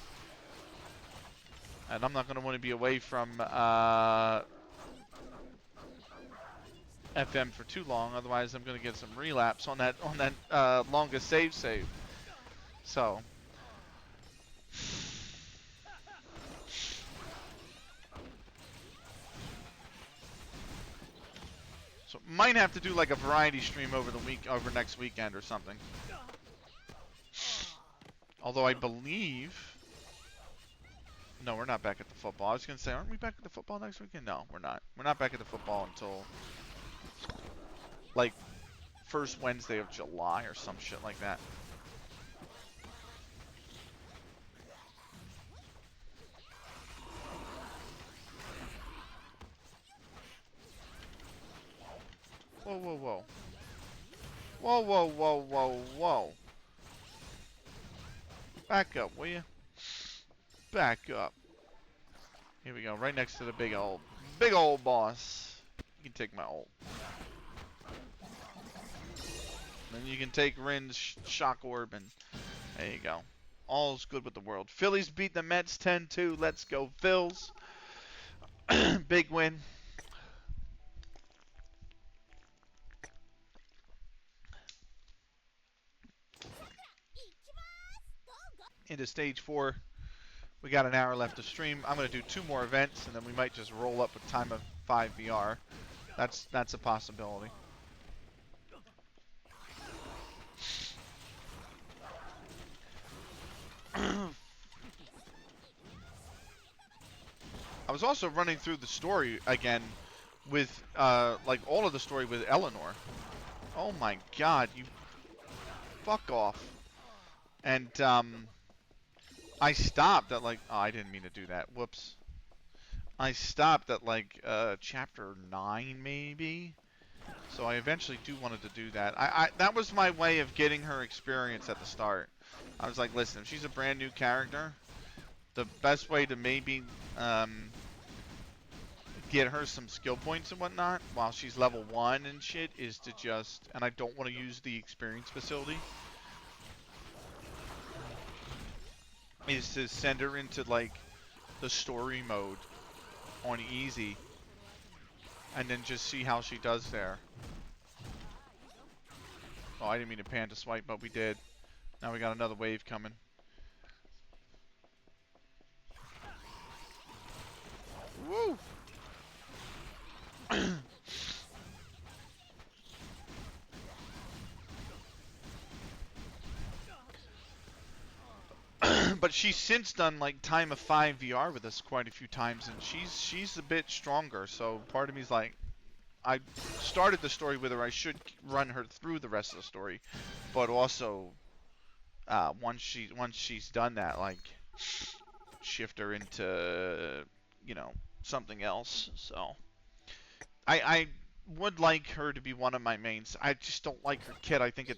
And I'm not going to want to be away from FM for too long. Otherwise, I'm going to get some relapse on that longest save. So. So might have to do like a variety stream over next weekend or something. Although I believe. No, we're not back at the football. I was going to say, aren't we back at the football next weekend? No, we're not. We're not back at the football until, like, first Wednesday of July or some shit like that. Whoa, whoa, whoa. Whoa, whoa, whoa, whoa, whoa. Back up, will you? Back up. Here we go, right next to the big old boss. You can take my ult. Then you can take Rin's shock orb, and there you go. All's good with the world. Phillies beat the Mets 10-2. Let's go, Phils. Big win. Into stage 4. We got an hour left to stream. I'm going to do 2 more events, and then we might just roll up with Time of 5 VR. That's a possibility. I was also running through the story again with, like, all of the story with Eleanor. Oh my god, you fuck off. And, I stopped at, like, oh, I didn't mean to do that. Whoops. I stopped at, like, chapter 9, maybe? So I eventually wanted to do that. That was my way of getting her experience at the start. I was like, listen, if she's a brand new character, the best way to maybe get her some skill points and whatnot while she's level 1 and shit is to just, and I don't want to use the experience facility, is to send her into like the story mode on easy and then just see how she does there. Oh, I didn't mean to panda swipe, but we did. Now we got another wave coming. Woo! But she's since done like Time of 5 VR with us quite a few times, and she's a bit stronger. So part of me's like, I started the story with her. I should run her through the rest of the story, but also once she's done that, like shift her into something else. So I would like her to be one of my mains. I just don't like her kit. I think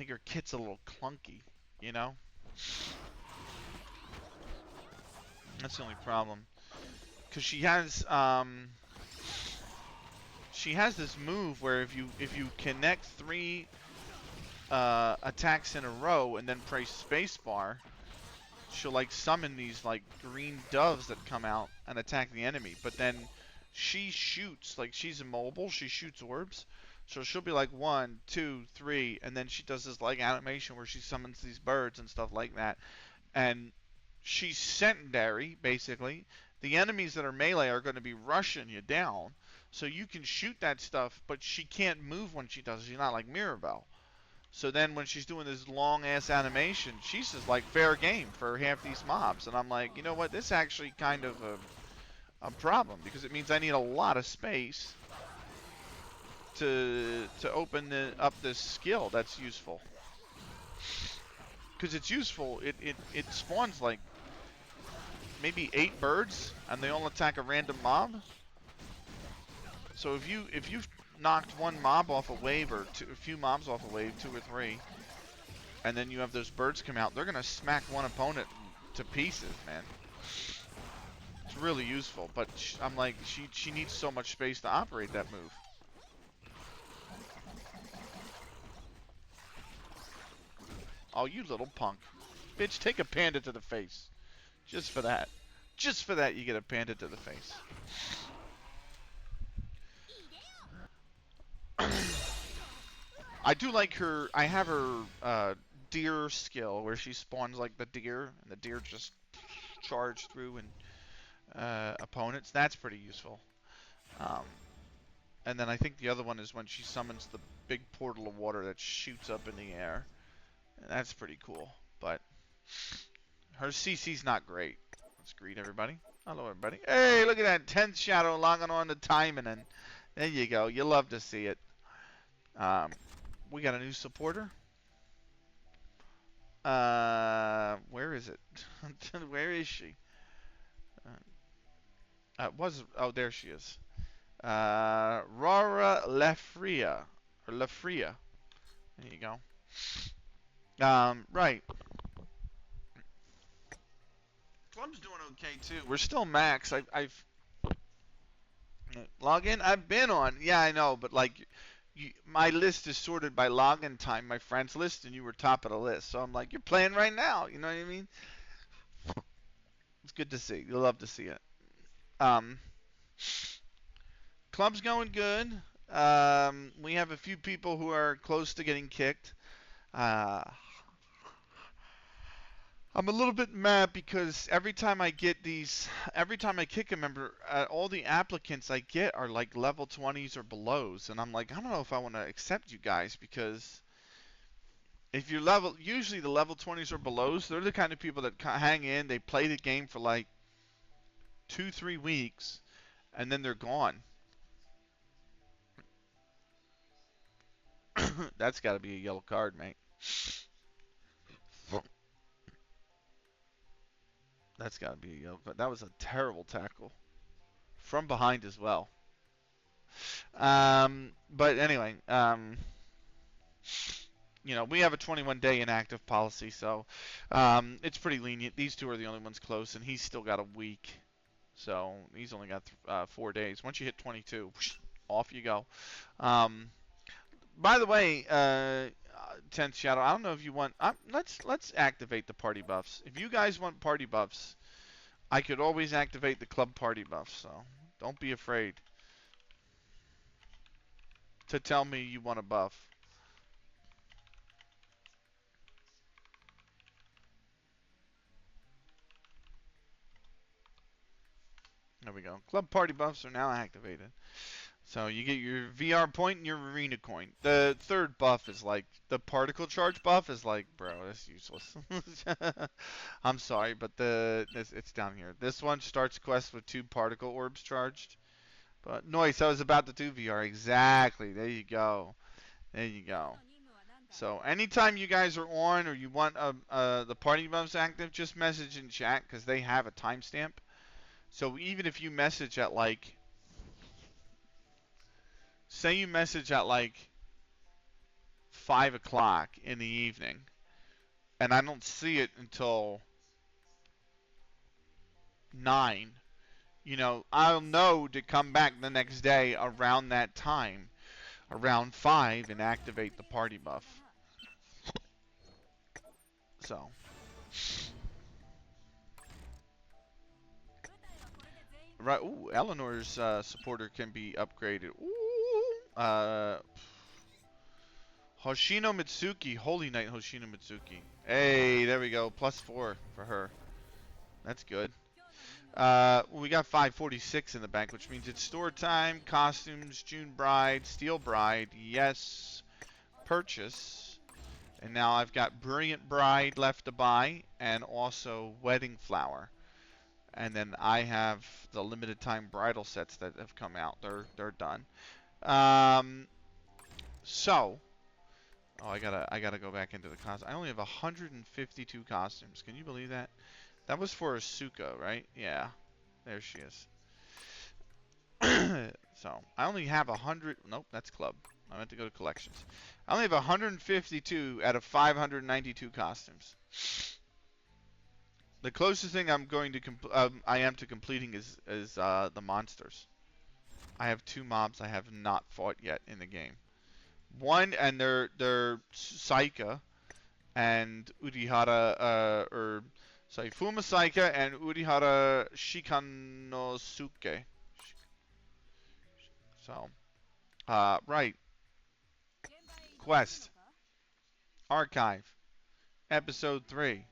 her kit's a little clunky, you know. That's the only problem. Because she has this move where if you connect 3 attacks in a row and then press spacebar, she'll like summon these like green doves that come out and attack the enemy. But then she shoots, like she's immobile, she shoots orbs. So she'll be like 1, 2, 3, and then she does this like animation where she summons these birds and stuff like that. And she's secondary, basically. The enemies that are melee are going to be rushing you down. So you can shoot that stuff, but she can't move when she does it. She's not like Mirabelle. So then when she's doing this long ass animation, she's just like fair game for half these mobs. And I'm like, you know what? This is actually kind of a problem, because it means I need a lot of space to open up this skill that's useful. Because it's useful. It spawns like maybe 8 birds, and they all attack a random mob. So if you've knocked one mob off a wave, or a few mobs off a wave, 2 or 3, and then you have those birds come out, they're gonna smack one opponent to pieces, man. It's really useful, but I'm like, she needs so much space to operate that move. Oh, you little punk. Bitch, take a panda to the face. Just for that. Just for that, you get a panda to the face. I do like her. I have her deer skill where she spawns like the deer, and the deer just charge through and opponents. That's pretty useful. Um, and then I think the other one is when she summons the big portal of water that shoots up in the air. And that's pretty cool. But her CC's not great. Let's greet everybody. Hello, everybody. Hey, look at that 10th shadow logging on to Taimanin. There you go. You love to see it. We got a new supporter. Where is it? Where is she? Oh, there she is. Rara Lafria. Or Lafria. There you go. Right. Club's doing okay too. We're still max. I've login. I've been on. Yeah, I know, but like, my list is sorted by login time. My friends list, and you were top of the list. So I'm like, you're playing right now. You know what I mean? It's good to see. You'll love to see it. Um, Club's going good. We have a few people who are close to getting kicked. I'm a little bit mad because every time I kick a member, all the applicants I get are like level 20s or belows, and I'm like, I don't know if I want to accept you guys, because if you're usually the level 20s or belows, they're the kind of people that hang in, they play the game for like 2-3 weeks, and then they're gone. That's got to be a yellow card, mate. That's got to be a yellow card. That was a terrible tackle. From behind as well. But anyway, we have a 21-day inactive policy, so it's pretty lenient. These two are the only ones close, and he's still got a week. So he's only got 4 days. Once you hit 22, whoosh, off you go. By the way, 10th Shadow, I don't know if you want... let's activate the party buffs. If you guys want party buffs, I could always activate the club party buffs, so don't be afraid to tell me you want a buff. There we go. Club party buffs are now activated. So you get your VR point and your arena coin. The third buff is like the particle charge buff is like, bro, that's useless. I'm sorry, but it's down here. This one starts quest with 2 particle orbs charged. But noise, I was about to do VR. Exactly. There you go. There you go. So anytime you guys are on or you want the party buffs active, just message in chat because they have a timestamp. So even if you message at like, say you message at like 5 o'clock in the evening, and I don't see it until 9, I'll know to come back the next day around that time, around 5, and activate the party buff. So. Right, ooh, Eleanor's supporter can be upgraded. Ooh, Hoshino Mitsuki, Holy Knight Hoshino Mitsuki. Hey, there we go, +4 for her. That's good. We got 546 in the bank, which means it's store time, costumes, June Bride, Steel Bride, yes, purchase. And now I've got Brilliant Bride left to buy, and also Wedding Flower. And then I have the limited time bridal sets that have come out. They're done. So, oh, I gotta go back into the costume. I only have 152 costumes. Can you believe that? That was for Asuka, right? Yeah, there she is. So I only have 100. Nope, that's club. I meant to go to collections. I only have 152 out of 592 costumes. The closest thing I'm going to I am to completing is the monsters. I have 2 mobs I have not fought yet in the game. One, and they're Saika and Urihara, or sorry, Fuma Saika and Urihara Shikanosuke. So, right. Quest. Archive. Episode 3.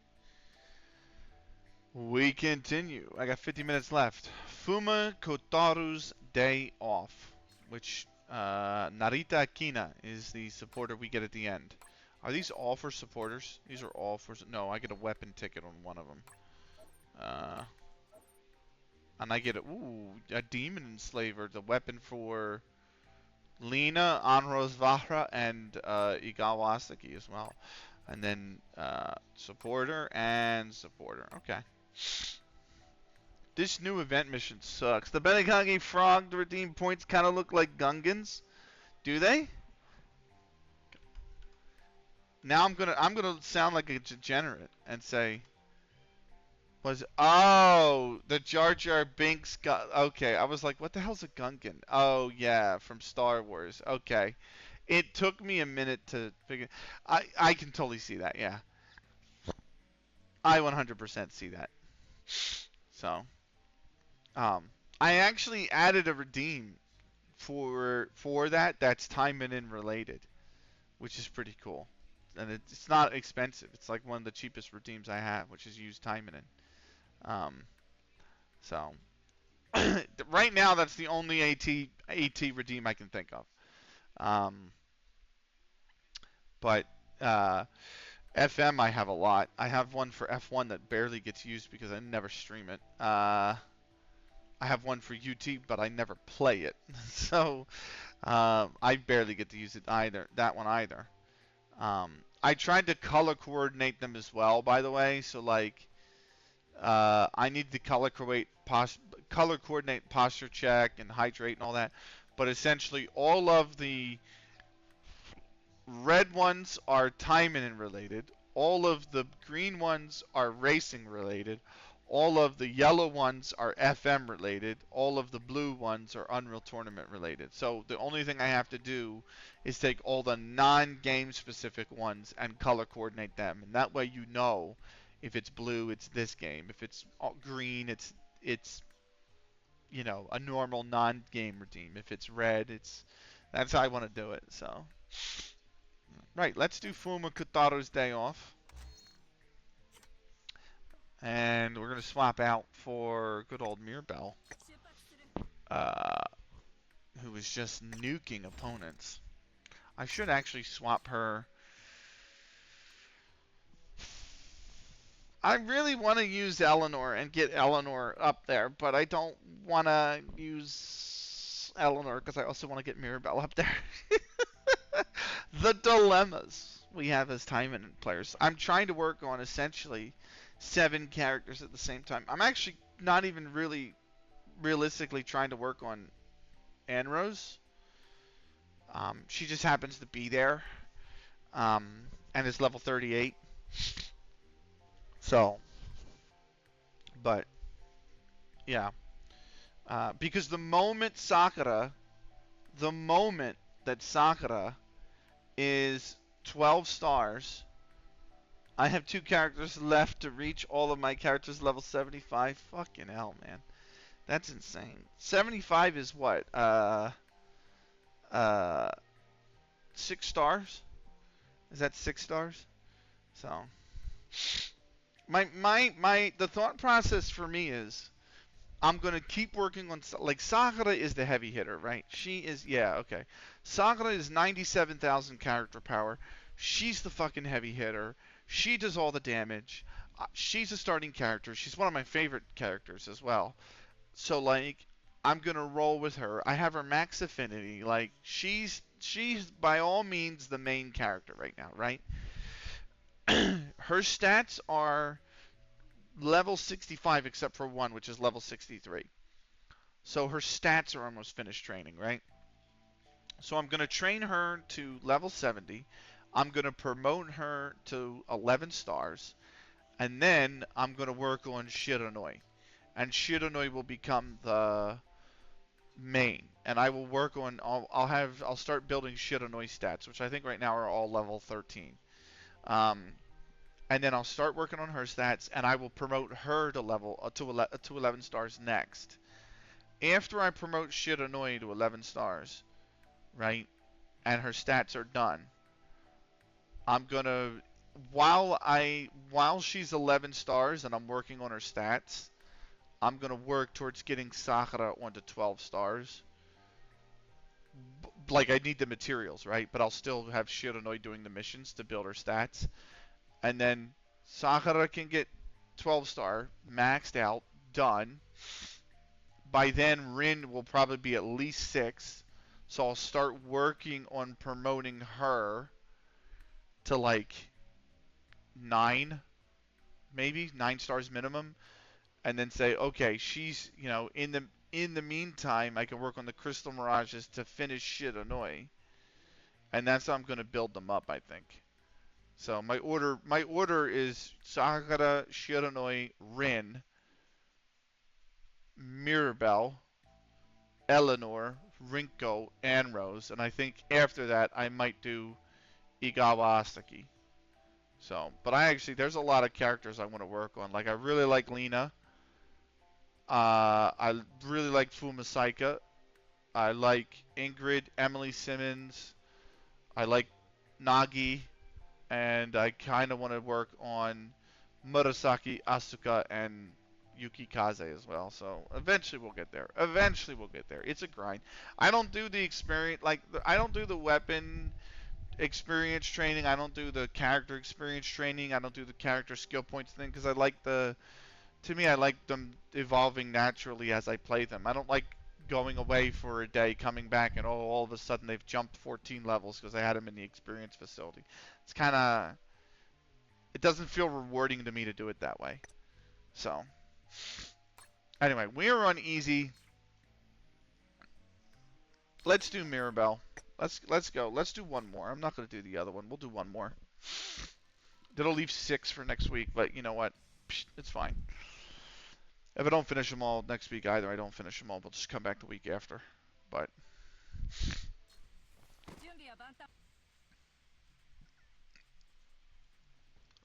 We continue. I got 50 minutes left. Fuma Kotaru's Day Off, which Narita Akina is the supporter we get at the end. Are these all for supporters? These are all for... No, I get a weapon ticket on one of them. And I get a Demon Enslaver, the weapon for Lina, Anros Vahra, and Igawa Asaki as well. And then supporter and supporter. Okay. This new event mission sucks. The Benekage frog to redeem points kind of look like Gungans. Do they? Now I'm gonna sound like a degenerate and say, the Jar Jar Binks got, okay. I was like, what the hell's a Gungan? Oh yeah, from Star Wars. Okay. It took me a minute to figure. I can totally see that. Yeah. I 100% see that. So, I actually added a redeem for that. That's Taimanin related, which is pretty cool, and it's not expensive. It's like one of the cheapest redeems I have, which is used Taimanin. So right now that's the only AT redeem I can think of. But FM I have a lot. I have one for F1 that barely gets used because I never stream it. I have one for UT, but I never play it. So I barely get to use it either. That one either. I tried to color coordinate them as well, by the way. So like, I need to color coordinate posture check and hydrate and all that. But essentially, all of the red ones are Taimanin related. All of the green ones are racing related. All of the yellow ones are FM related. All of the blue ones are Unreal Tournament related. So the only thing I have to do is take all the non-game specific ones and color coordinate them. And that way you know if it's blue, it's this game. If it's green, it's a normal non-game redeem. If it's red, that's how I want to do it. So right, let's do Fuma Kotaro's Day Off. And we're going to swap out for good old Mirabelle. uh, who was just nuking opponents. I should actually swap her. I really want to use Eleanor and get Eleanor up there, but I don't want to use Eleanor because I also want to get Mirabelle up there. The dilemmas we have as Taimanin players. I'm trying to work on essentially 7 characters at the same time. I'm actually not even really realistically trying to work on Anrose. She just happens to be there, and is level 38. So, but yeah, because the moment that Sakura is 12 stars, I have 2 characters left to reach all of my characters level 75. Fucking hell, man. That's insane. 75 is what? Uh, 6 stars? Is that 6 stars? So, the thought process for me is I'm gonna keep working on, like, Sakura is the heavy hitter, right? She is, yeah, okay. Sakura is 97,000 character power. She's the fucking heavy hitter. She does all the damage. She's a starting character. She's one of my favorite characters as well. So, like, I'm gonna roll with her. I have her max affinity. Like, she's by all means the main character right now, right? Her stats are level 65 except for one, which is level 63. So her stats are almost finished training, right? So I'm going to train her to level 70. I'm going to promote her to 11 stars. And then I'm going to work on Shiranui. And Shiranui will become the main. And I will work on, I'll start building Shiranui stats, which I think right now are all level 13. And then I'll start working on her stats, and I will promote her to level to 11 stars next. After I promote Shiranui to 11 stars, right, and her stats are done, I'm gonna while she's 11 stars and I'm working on her stats, I'm gonna work towards getting Sakura onto 12 stars. Like, I need the materials, right? But I'll still have Shiranui doing the missions to build her stats. And then Sakura can get 12 star, maxed out, done. By then, Rin will probably be at least 6. So I'll start working on promoting her to like 9, maybe 9 stars minimum, and then say, okay, she's, in the meantime, I can work on the Crystal Mirages to finish Shiranui, and that's how I'm going to build them up, I think. So my order is Sakura, Shiranui, Rin, Mirabelle, Eleanor, Rinko, and Rose, and I think after that I might do Igawa Asaki. So, but there's a lot of characters I want to work on. Like, I really like Lena. I really like Fumasaika. I like Ingrid, Emily Simmons. I like Nagi. And I kind of want to work on Murasaki, Asuka, and Yuki Kaze as well. So eventually we'll get there. Eventually we'll get there. It's a grind. I don't do the experience, like, I don't do the weapon experience training. I don't do the character experience training. I don't do the character skill points thing because to me, I like them evolving naturally as I play them. I don't like going away for a day, coming back, and all of a sudden they've jumped 14 levels because I had them in the experience facility. It's kind of, it doesn't feel rewarding to me to do it that way. So, anyway, we are on easy. Let's do Mirabelle. Let's go. Let's do one more. I'm not going to do the other one. We'll do one more. That'll leave 6 for next week, but you know what? It's fine. If I don't finish them all next week either, I don't finish them all. We'll just come back the week after. But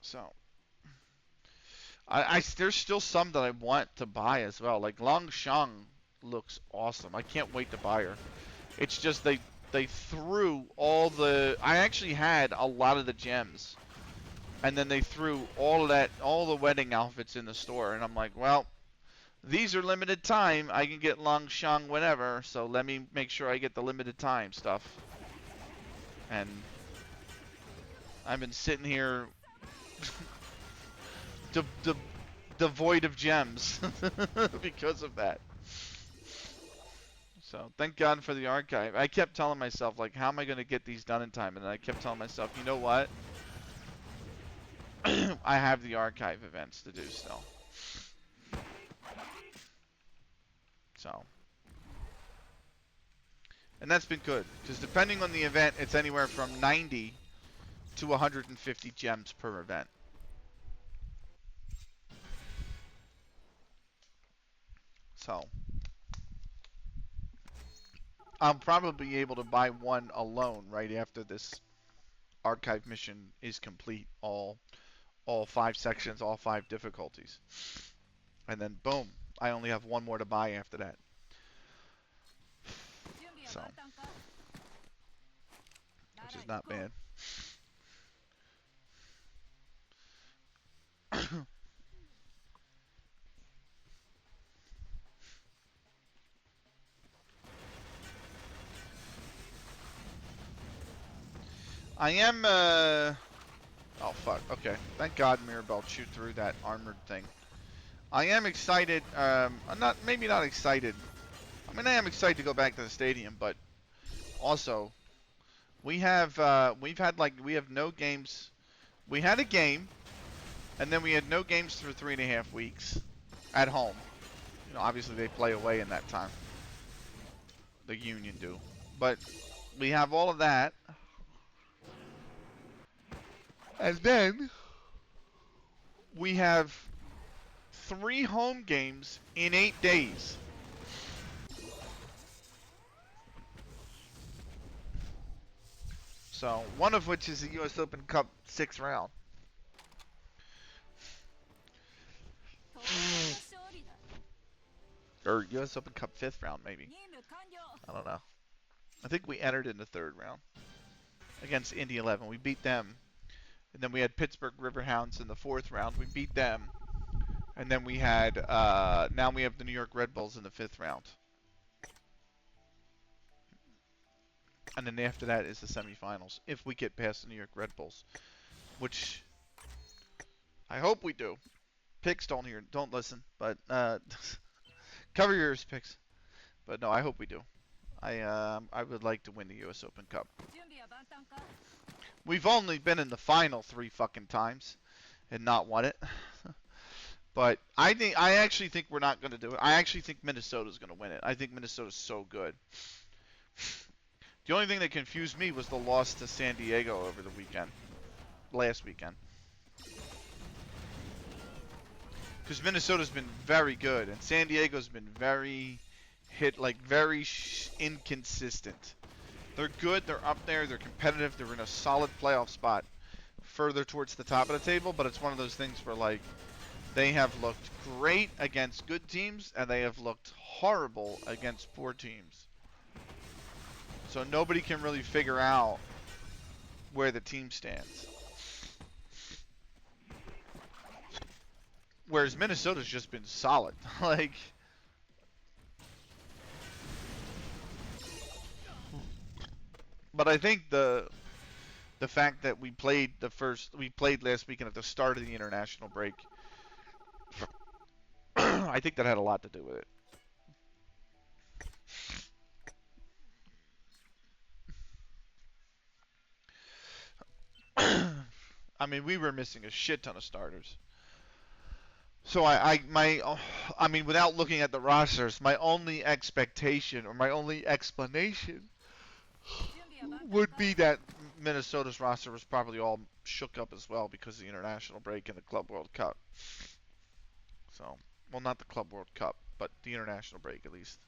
so there's still some that I want to buy as well. Like Long Shang looks awesome. I can't wait to buy her. It's just they threw all the. I actually had a lot of the gems, and then they threw all the wedding outfits in the store, and I'm like, well, these are limited time. I can get Longshang whenever, so let me make sure I get the limited time stuff. And I've been sitting here devoid of gems because of that. So thank God for the archive. I kept telling myself, like, how am I going to get these done in time? And then I kept telling myself, you know what? I have the archive events to do still. So. And that's been good, because depending on the event, it's anywhere from 90 to 150 gems per event. So. I'll probably be able to buy one alone right after this archive mission is complete. All 5 sections, all 5 difficulties. And then boom, I only have one more to buy after that. So, which is not bad. I am, oh fuck, okay. Thank God Mirabelle chewed through that armored thing. I am excited, I'm not, maybe not excited. I mean, I am excited to go back to the stadium, but also, we've had no games. We had a game, and then we had no games for 3.5 weeks at home. You know, obviously they play away in that time. The Union do. But we have all of that. And then we have 3 home games in 8 days. So, one of which is the US Open Cup 6th round. Or US Open Cup 5th round, maybe. I don't know. I think we entered in the 3rd round against Indy 11. We beat them. And then we had Pittsburgh Riverhounds in the 4th round. We beat them. And then we had, now we have the New York Red Bulls in the 5th round. And then after that is the semifinals, if we get past the New York Red Bulls. Which, I hope we do. Picks don't listen, but, cover your ears, Picks. But no, I hope we do. I would like to win the US Open Cup. We've only been in the final 3 fucking times and not won it. But I actually think we're not going to do it. I actually think Minnesota's going to win it. I think Minnesota's so good. The only thing that confused me was the loss to San Diego over the weekend. Last weekend. Because Minnesota's been very good, and San Diego's been very inconsistent. They're good, they're up there, they're competitive, they're in a solid playoff spot further towards the top of the table, but it's one of those things where, like, they have looked great against good teams, and they have looked horrible against poor teams. So nobody can really figure out where the team stands. Whereas Minnesota's just been solid. Like, but I think the fact that we played last weekend at the start of the international break, I think that had a lot to do with it. I mean, we were missing a shit ton of starters. So I mean, without looking at the rosters, my only expectation or my only explanation would be that Minnesota's roster was probably all shook up as well because of the international break and the Club World Cup. So, well, not the Club World Cup, but the international break at least.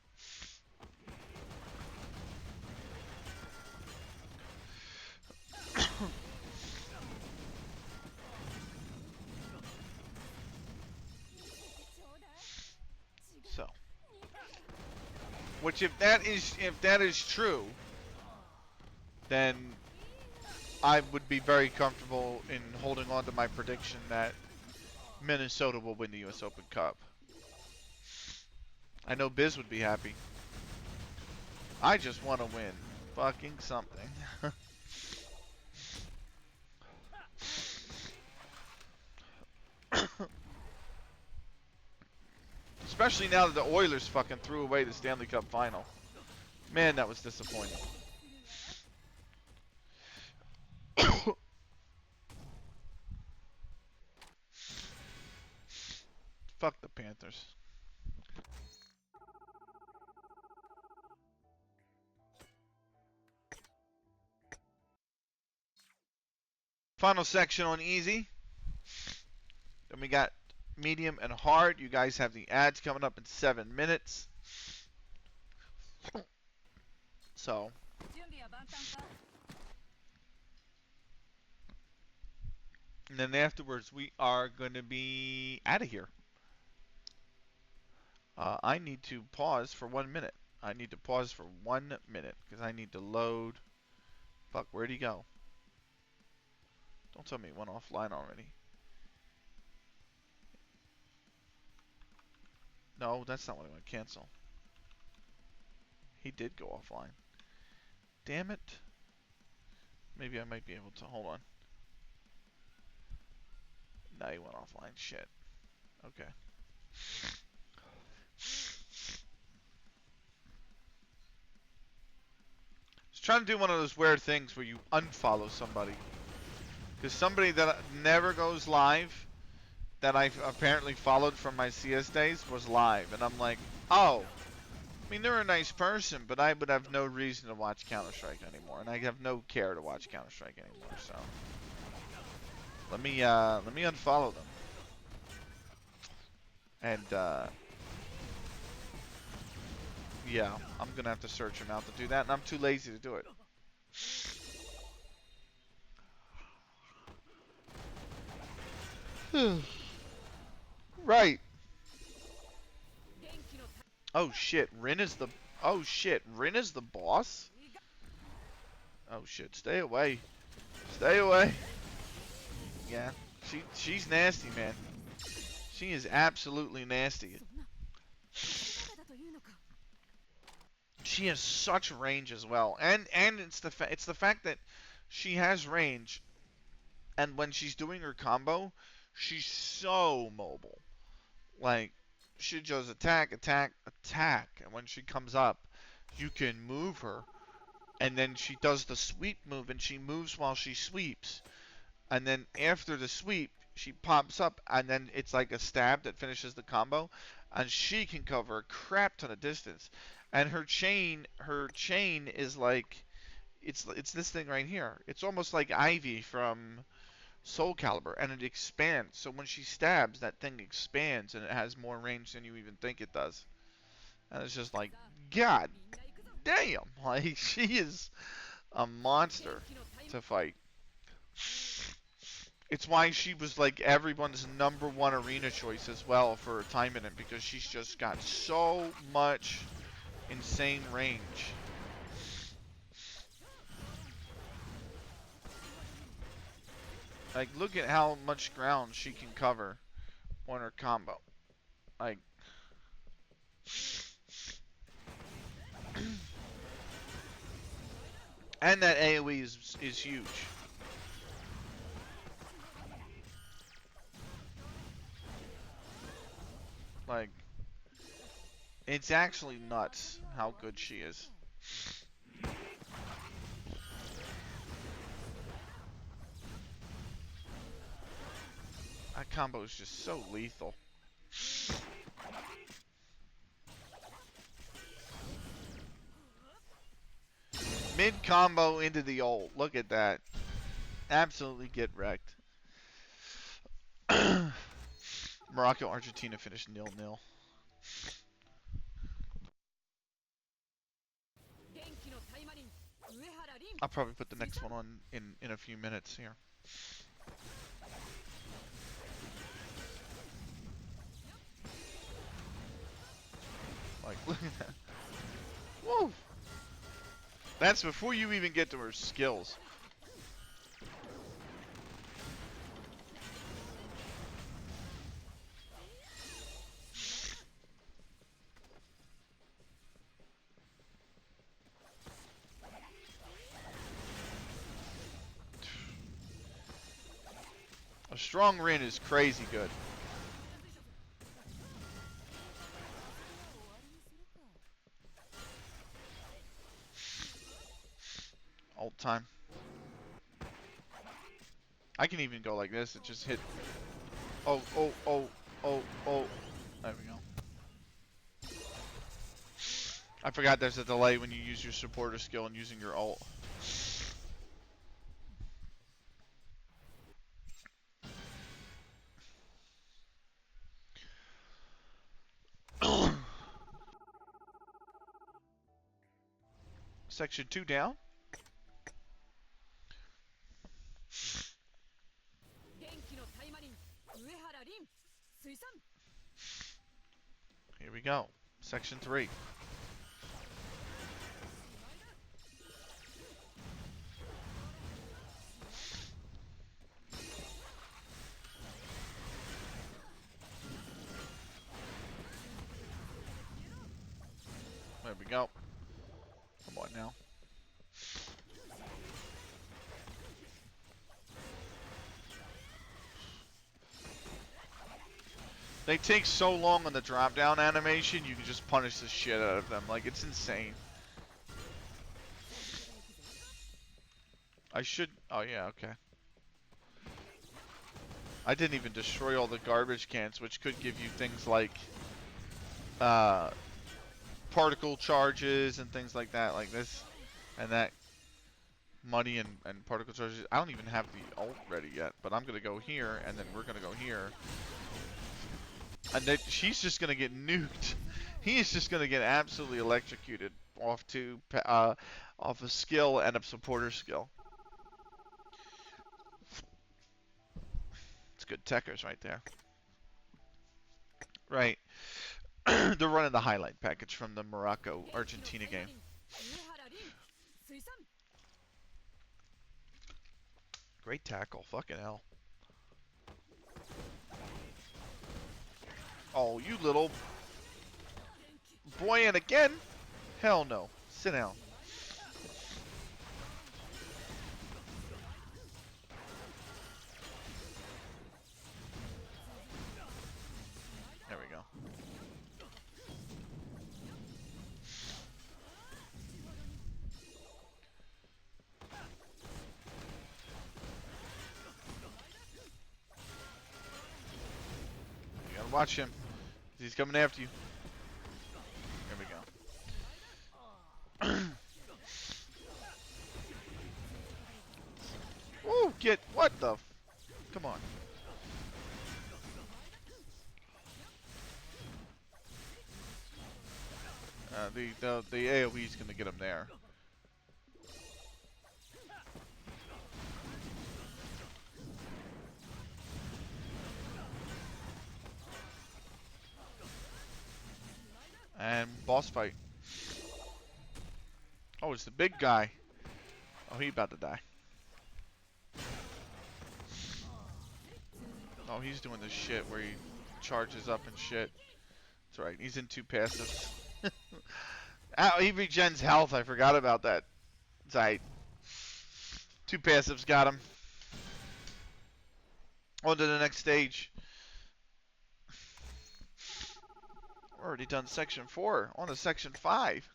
So, which if that is true, then I would be very comfortable in holding on to my prediction that Minnesota will win the US Open Cup. I know Biz would be happy. I just want to win. Fucking something. Especially now that the Oilers fucking threw away the Stanley Cup final. Man, that was disappointing. Fuck the Panthers. Final section on easy. Then we got medium and hard. You guys have the ads coming up in 7 minutes. So. And then afterwards, we are going to be out of here. I need to pause for 1 minute. I need to pause for 1 minute because I need to load. Fuck, where'd he go? Don't tell me he went offline already. No, that's not what I want to cancel. He did go offline. Damn it. Maybe I might be able to. Hold on. No, he went offline. Shit. Okay. Just trying to do one of those weird things where you unfollow somebody. Because somebody that never goes live, that I apparently followed from my CS days, was live. And I'm like, oh. I mean, they're a nice person, but I would have no reason to watch Counter-Strike anymore. And I have no care to watch Counter-Strike anymore, so. Let me unfollow them. And, yeah, I'm gonna have to search them out to do that, and I'm too lazy to do it. Right. Oh shit, Rin is the. Oh shit, Rin is the boss? Oh shit, stay away. Stay away. Yeah, she's nasty, man. She is absolutely nasty. She has such range as well, and it's the fact that she has range, and when she's doing her combo, she's so mobile. Like, she just attack, attack, attack, and when she comes up, you can move her, and then she does the sweep move, and she moves while she sweeps, and then after the sweep, she pops up, and then it's like a stab that finishes the combo, and she can cover a crap ton of distance, and her chain is like, it's this thing right here. It's almost like Ivy from Soul Calibur, and it expands. So when she stabs, that thing expands, and it has more range than you even think it does. And it's just like, God damn! Like, she is a monster to fight. It's why she was like everyone's #1 arena choice as well for Taimanin, because she's just got so much insane range. Like, look at how much ground she can cover on her combo. Like, and that AoE is huge. Like, it's actually nuts how good she is. That combo is just so lethal. Mid combo into the ult. Look at that. Absolutely get wrecked. Morocco, Argentina finished 0-0. I'll probably put the next one on in a few minutes here. Like, look at that. Woo! That's before you even get to her skills. A strong Rin is crazy good. Ult time. I can even go like this and just hit. Oh, oh, oh, oh, oh. There we go. I forgot there's a delay when you use your supporter skill and using your ult. Section 2 down. Here we go. Section 3. There we go. Come on now. They take so long on the drop down animation, you can just punish the shit out of them. Like, it's insane. I should. Oh, yeah, okay. I didn't even destroy all the garbage cans, which could give you things like particle charges and things like that, like this and that. Money and particle charges. I don't even have the ult ready yet, but I'm going to go here, and then we're going to go here. And then she's just going to get nuked. He is just going to get absolutely electrocuted off a skill and a supporter skill. It's good techers right there. Right. They're running the highlight package from the Morocco-Argentina game. Great tackle. Fucking hell. Oh, you little boy, and again? Hell no. Sit down. There we go. You gotta watch him. He's coming after you. There we go. Woo, get, what the, come on. The AoE's gonna get him there. And boss fight. Oh, it's the big guy. Oh, he about to die. Oh, he's doing this shit where he charges up and shit. That's right, he's in 2 passives. Oh, he regens health, I forgot about that. That's right. 2 passives got him. On to the next stage. Already done section 4. On to section 5.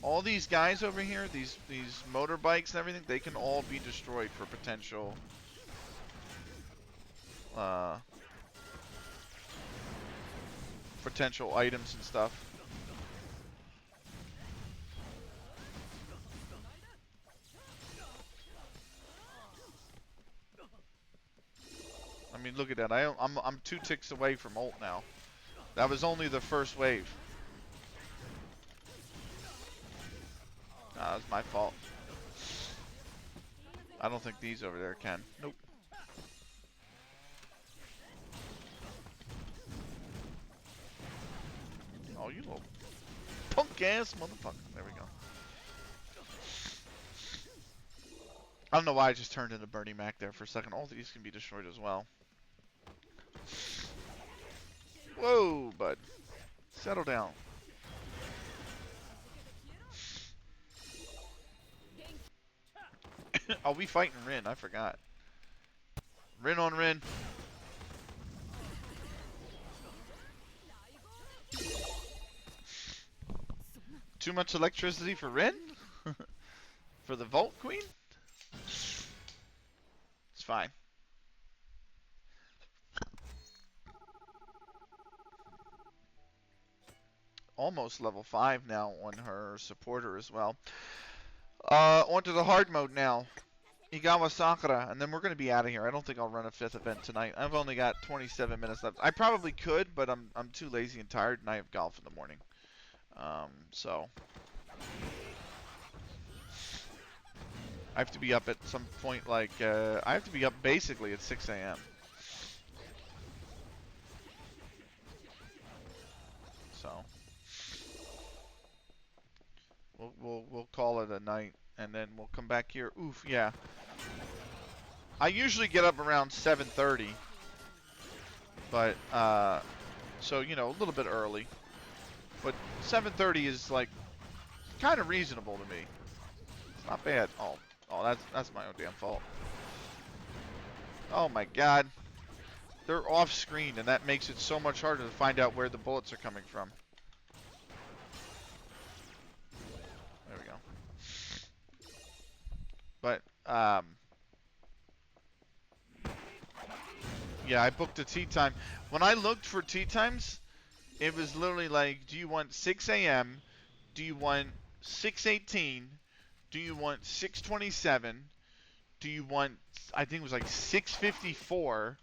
All these guys over here, these motorbikes and everything, they can all be destroyed for potential potential items and stuff. I mean, look at that. I'm 2 ticks away from ult now. That was only the first wave. That was my fault. I don't think these over there can. Nope. Oh, you little punk ass motherfucker. There we go. I don't know why I just turned into Bernie Mac there for a second. All these can be destroyed as well. Whoa, bud. Settle down. Oh, we fighting Rin. I forgot. Rin on Rin. Too much electricity for Rin? For the Vault Queen? It's fine. Almost level 5 now on her supporter as well. Onto the hard mode now. Igawa Sakura, and then we're going to be out of here. I don't think I'll run a 5th event tonight. I've only got 27 minutes left. I probably could, but I'm too lazy and tired, and I have golf in the morning. So I have to be up at some point, like, I have to be up basically at 6 a.m. So we'll call it a night, and then we'll come back here. Oof, yeah. I usually get up around 7:30, but so you know, a little bit early. But 7:30 is like kind of reasonable to me. It's not bad. Oh, that's my own damn fault. Oh my God, they're off screen, and that makes it so much harder to find out where the bullets are coming from. There we go. But yeah, I booked a tea time. When I looked for tea times, it was literally like, do you want 6 a.m.? Do you want 6:18? Do you want 6:27? Do you want, I think it was like 6:54?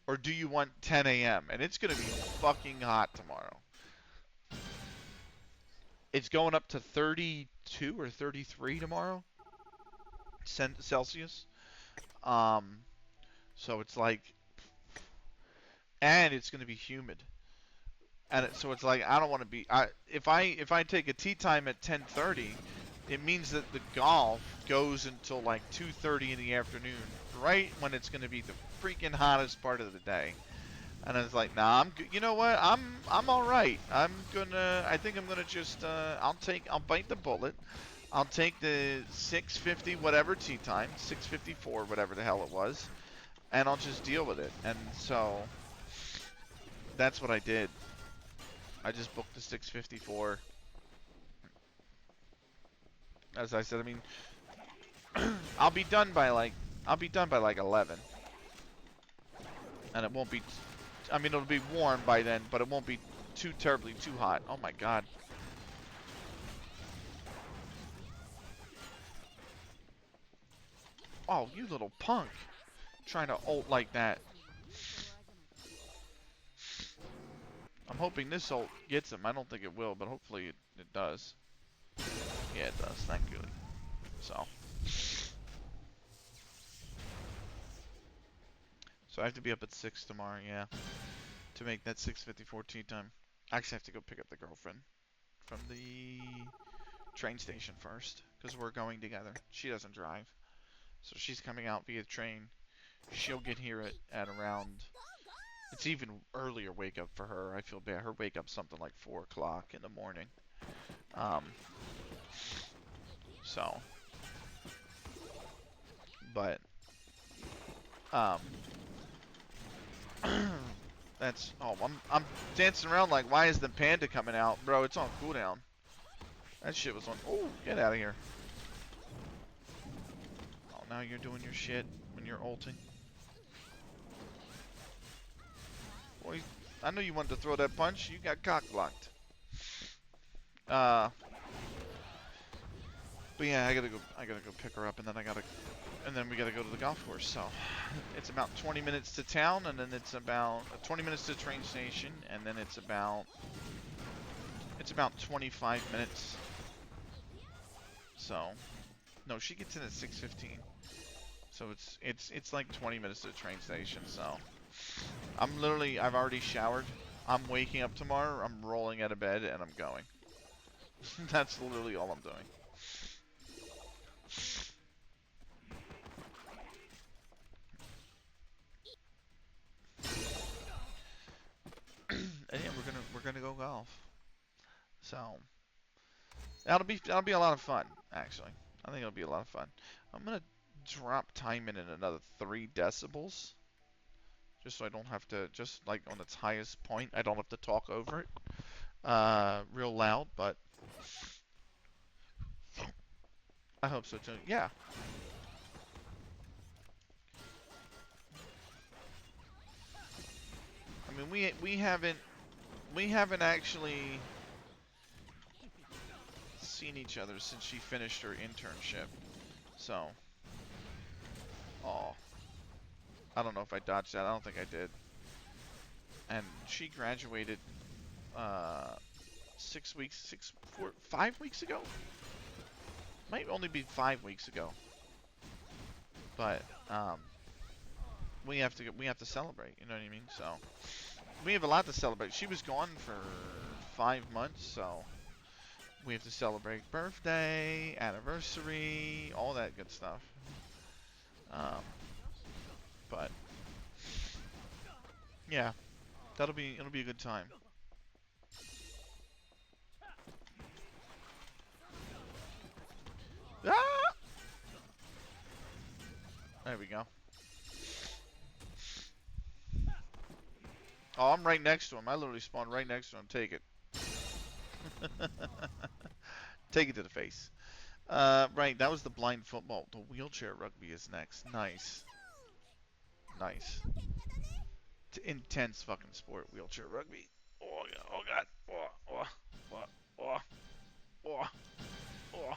Or do you want 10 a.m.? And it's going to be fucking hot tomorrow. It's going up to 32 or 33 tomorrow. Celsius. So it's like, and it's going to be humid. And so it's like, I don't want to be, if I take a tea time at 10:30, it means that the golf goes until like 2:30 in the afternoon, right when it's going to be the freaking hottest part of the day. And I was like, nah, I'm good. You know what? I'm all right. I think I'm gonna just, I'll bite the bullet. I'll take the 6:50 whatever tea time, 6:54 whatever the hell it was, and I'll just deal with it. And so that's what I did. I just booked the 6:54. As I said, I mean, I'll be done by like 11, and it won't be. I mean, it'll be warm by then, but it won't be too terribly too hot. Oh my God. Oh, you little punk. Trying to ult like that. I'm hoping this ult gets him. I don't think it will, but hopefully it does. Yeah, it does. Thank you. So I have to be up at 6 tomorrow, yeah, to make that 6:54 tea time. I actually have to go pick up the girlfriend from the train station first, because we're going together. She doesn't drive, so she's coming out via train. She'll get here at around, it's even earlier wake up for her. I feel bad. Her wake up's something like 4 o'clock in the morning. So, but, that's, oh, I'm dancing around like, why is the panda coming out? Bro, it's on cooldown. That shit was on, oh, get out of here. Oh, now you're doing your shit when you're ulting. Boy, I know you wanted to throw that punch. You got cock blocked. But yeah, I gotta go pick her up, and then we gotta go to the golf course. So it's about 20 minutes to town, and then it's about 20 minutes to the train station, and then it's about 25 minutes. So no, she gets in at 6:15. So it's like 20 minutes to the train station. So I've already showered. I'm waking up tomorrow. I'm rolling out of bed, and I'm going. That's literally all I'm doing. So that'll be a lot of fun, actually. I think it'll be a lot of fun. I'm gonna drop timing in another 3 decibels, just so I don't have to, just like on its highest point, I don't have to talk over it real loud, but I hope so too. Yeah. I mean, we haven't actually seen each other since she finished her internship. So, oh, I don't know if I dodged that. I don't think I did. And she graduated 5 weeks ago. Might only be 5 weeks ago. But we have to celebrate. You know what I mean? So we have a lot to celebrate. She was gone for 5 months, so we have to celebrate birthday, anniversary, all that good stuff. But yeah, it'll be a good time. Ah! There we go. Oh, I'm right next to him. I literally spawned right next to him. Take it. Take it to the face. Right, that was the blind football. The wheelchair rugby is next. Nice. Nice. Intense fucking sport, wheelchair rugby. Oh, yeah. Oh, God. Oh, oh, oh, oh, oh.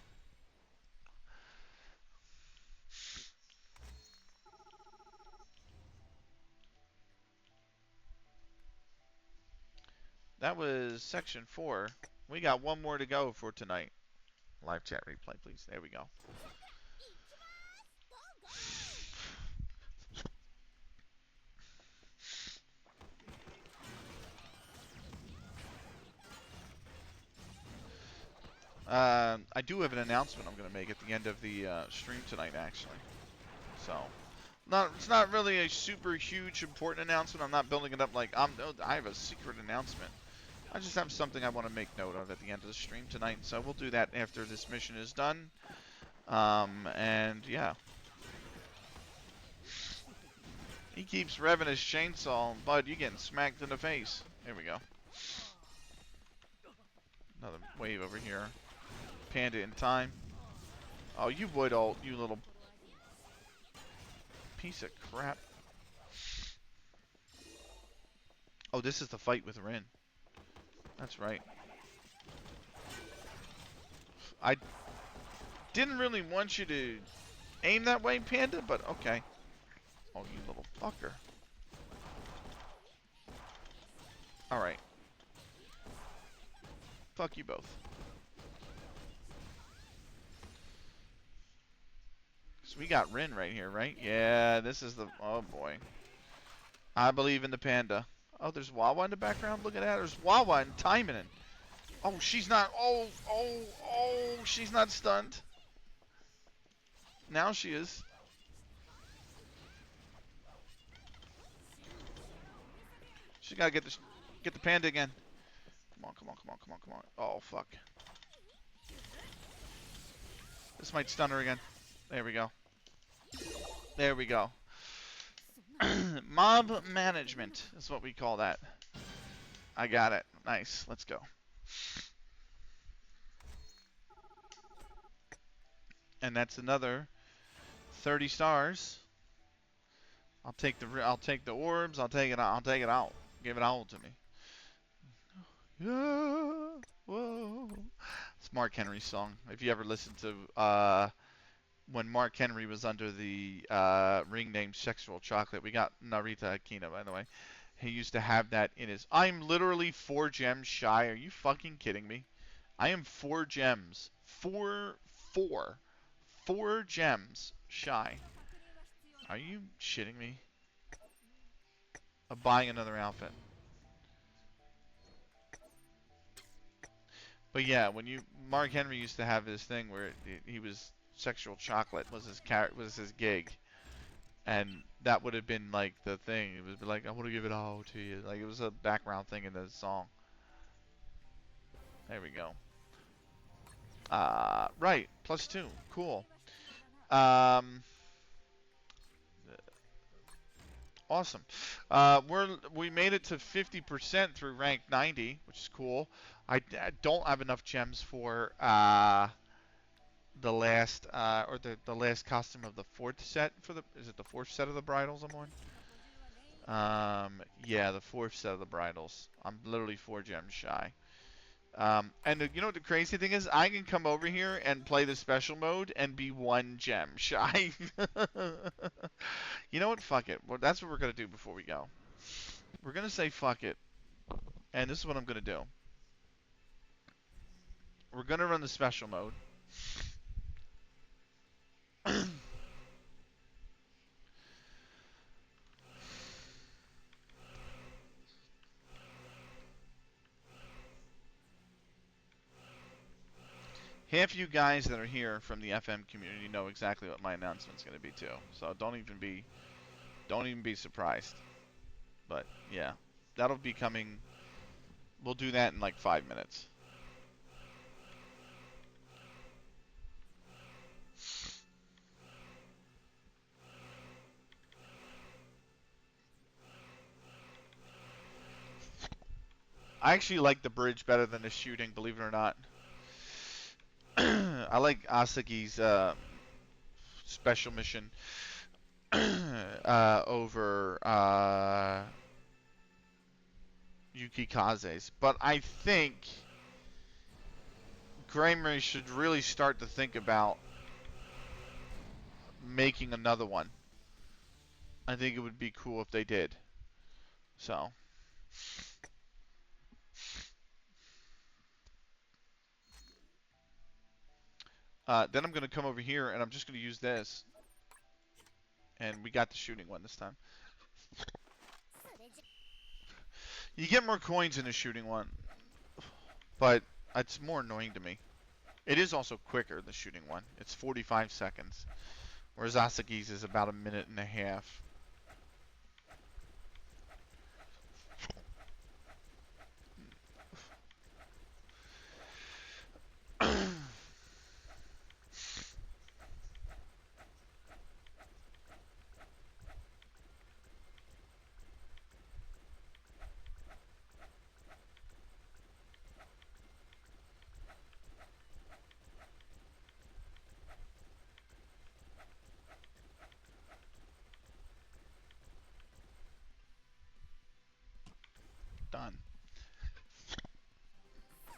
That was section 4. We got one more to go for tonight. Live chat replay, please. There we go. I do have an announcement I'm going to make at the end of the stream tonight, actually. So, it's not really a super huge important announcement. I'm not building it up like I have a secret announcement. I just have something I want to make note of at the end of the stream tonight. So we'll do that after this mission is done. And yeah. He keeps revving his chainsaw. Bud, you getting smacked in the face. There we go. Another wave over here. Panda in time. Oh, you would ult, you little piece of crap. Oh, this is the fight with Rin. That's right. I didn't really want you to aim that way, Panda, but okay. Oh, you little fucker. Alright. Fuck you both. So we got Rin right here, right? Yeah, this is the... Oh, boy. I believe in the Panda. Oh, there's Wawa in the background? Look at that. There's Wawa and Taimanin. Oh, she's not... Oh, she's not stunned. Now she is. She gotta get the Panda again. Come on, come on, come on, come on, come on. Oh, fuck. This might stun her again. There we go. There we go. Mob management is what we call that. I got it. Nice. Let's go. And that's another 30 stars. I'll take the orbs. I'll take it out. Give it all to me. Yeah. Whoa. It's Mark Henry's song. If you ever listened to when Mark Henry was under the ring name Sexual Chocolate, we got Narita Akina, by the way. He used to have that in his... I'm literally 4 gems shy. Are you fucking kidding me? I am 4 gems. 4 gems shy. Are you shitting me? Of buying another outfit. But yeah, Mark Henry used to have this thing where he was Sexual Chocolate was his gig. And that would have been like the thing. It would be like, I want to give it all to you. Like it was a background thing in the song. There we go. Right, +2. Cool. Um, awesome. We made it to 50% through rank 90, which is cool. I don't have enough gems for the last or the last costume of the fourth set for the is it the fourth set of the bridals I'm on? Yeah, the fourth set of the bridals. I'm literally 4 gems shy. And you know what the crazy thing is? I can come over here and play the special mode and be 1 gem shy. You know what? Fuck it. Well, that's what we're gonna do before we go. We're gonna say fuck it, and this is what I'm gonna do. We're gonna run the special mode. Half you guys that are here from the FM community know exactly what my announcement's gonna be too. So don't even be surprised. But yeah, that'll be coming. We'll do that in like 5 minutes. I actually like the bridge better than the shooting, believe it or not. I like Asagi's special mission over Yukikaze's. But I think Grammy should really start to think about making another one. I think it would be cool if they did. So, then I'm going to come over here and I'm just going to use this. And we got the shooting one this time. You get more coins in the shooting one, but it's more annoying to me. It is also quicker, the shooting one. It's 45 seconds, whereas Asagi's is about a minute and a half. Done.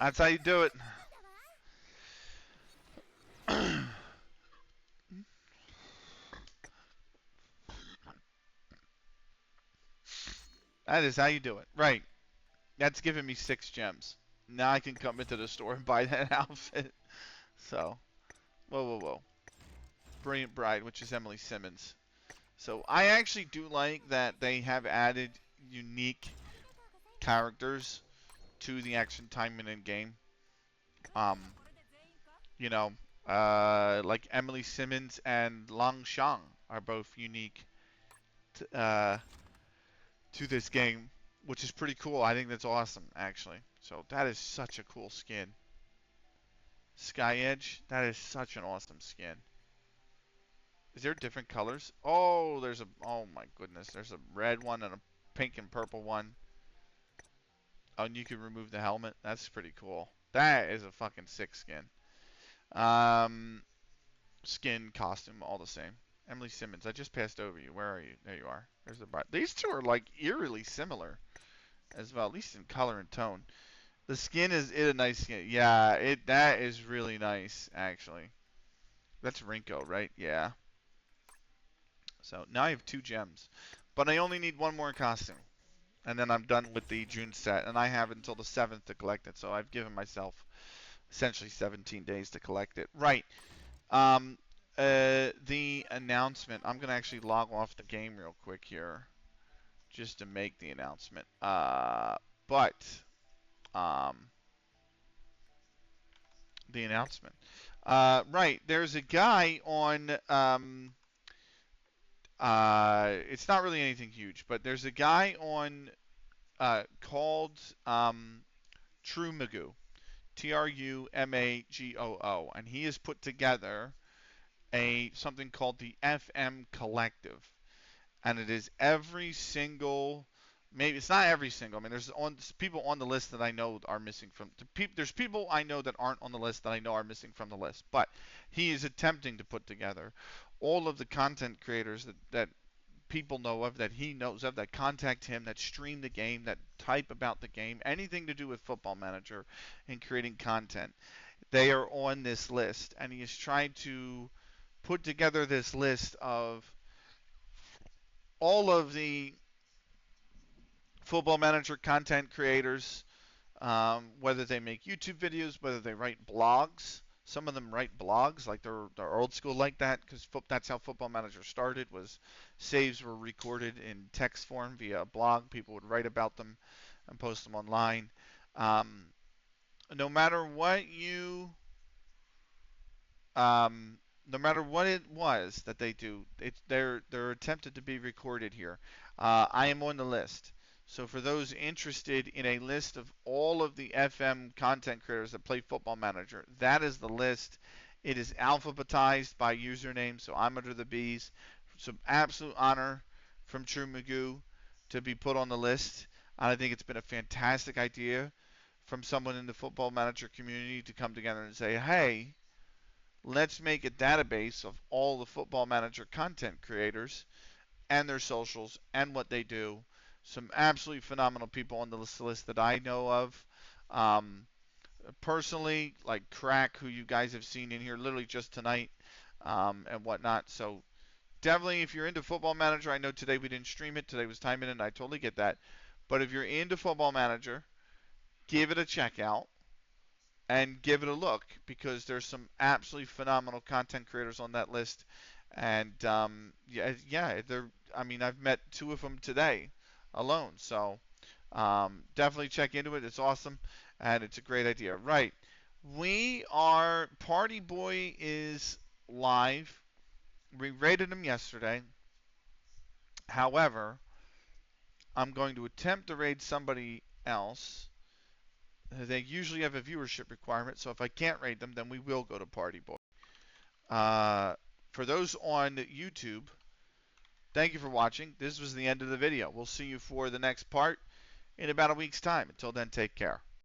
That's how you do it. That is how you do it. Right. That's giving me 6 gems. Now I can come into the store and buy that outfit. So, whoa, whoa, whoa. Brilliant Bride, which is Emily Simmons. So I actually do like that they have added unique characters to the Action Taimanin game. Um, you know, like Emily Simmons and Lang Shang are both unique to this game, which is pretty cool. I think that's awesome, actually. So that is such a cool skin. Sky Edge, that is such an awesome skin. Is there different colors? Oh, oh my goodness, there's a red one and a pink and purple one. Oh, and you can remove the helmet. That's pretty cool. That is a fucking sick skin. Um, Skin, costume, all the same. Emily Simmons, I just passed over you. Where are you? There you are. There's the bride. These two are like eerily similar as well, at least in color and tone. The skin is a nice skin. Yeah, that is really nice actually. That's Rinko, right? Yeah. So now I have 2 gems, but I only need one more costume, and then I'm done with the June set, and I have until the 7th to collect it. So I've given myself essentially 17 days to collect it. Right. Um, the announcement. I'm gonna actually log off the game real quick here, just to make the announcement. But um, the announcement. Right. There's a guy on. It's not really anything huge, but there's a guy on called True Magoo. Trumagoo, and he has put together a something called the FM Collective, and it is every single. Maybe it's not every single. I mean, there's people on the list that I know are missing from. There's people I know that aren't on the list that I know are missing from the list. But he is attempting to put together all of the content creators that people know of, that he knows of, that contact him, that stream the game, that type about the game, anything to do with Football Manager and creating content. They are on this list, and he is trying to put together this list of all of the Football Manager content creators, whether they make YouTube videos, whether they write blogs. Some of them write blogs, like they're old school like that, because that's how Football Manager started. Was saves were recorded in text form via a blog. People would write about them and post them online. Um, no matter what you um, no matter what it was that they do, they're attempted to be recorded here. I am on the list. So for those interested in a list of all of the FM content creators that play Football Manager, that is the list. It is alphabetized by username, so I'm under the B's. It's an absolute honor from True Magoo to be put on the list. And I think it's been a fantastic idea from someone in the Football Manager community to come together and say, hey, let's make a database of all the Football Manager content creators and their socials and what they do. Some absolutely phenomenal people on the list that I know of. Um, Personally, like Crack, who you guys have seen in here literally just tonight, and whatnot. So definitely, if you're into Football Manager, I know today we didn't stream it. Today was timing, and I totally get that. But if you're into Football Manager, give it a check out and give it a look, because there's some absolutely phenomenal content creators on that list. And yeah, they're. I mean, I've met two of them today alone. So definitely check into it. It's awesome, and it's a great idea. Right, we are. Party Boy is live. We rated him yesterday. However, I'm going to attempt to raid somebody else. They usually have a viewership requirement, so if I can't raid them, then we will go to Party Boy. Uh, for those on YouTube, thank you for watching. This was the end of the video. We'll see you for the next part in about a week's time. Until then, take care.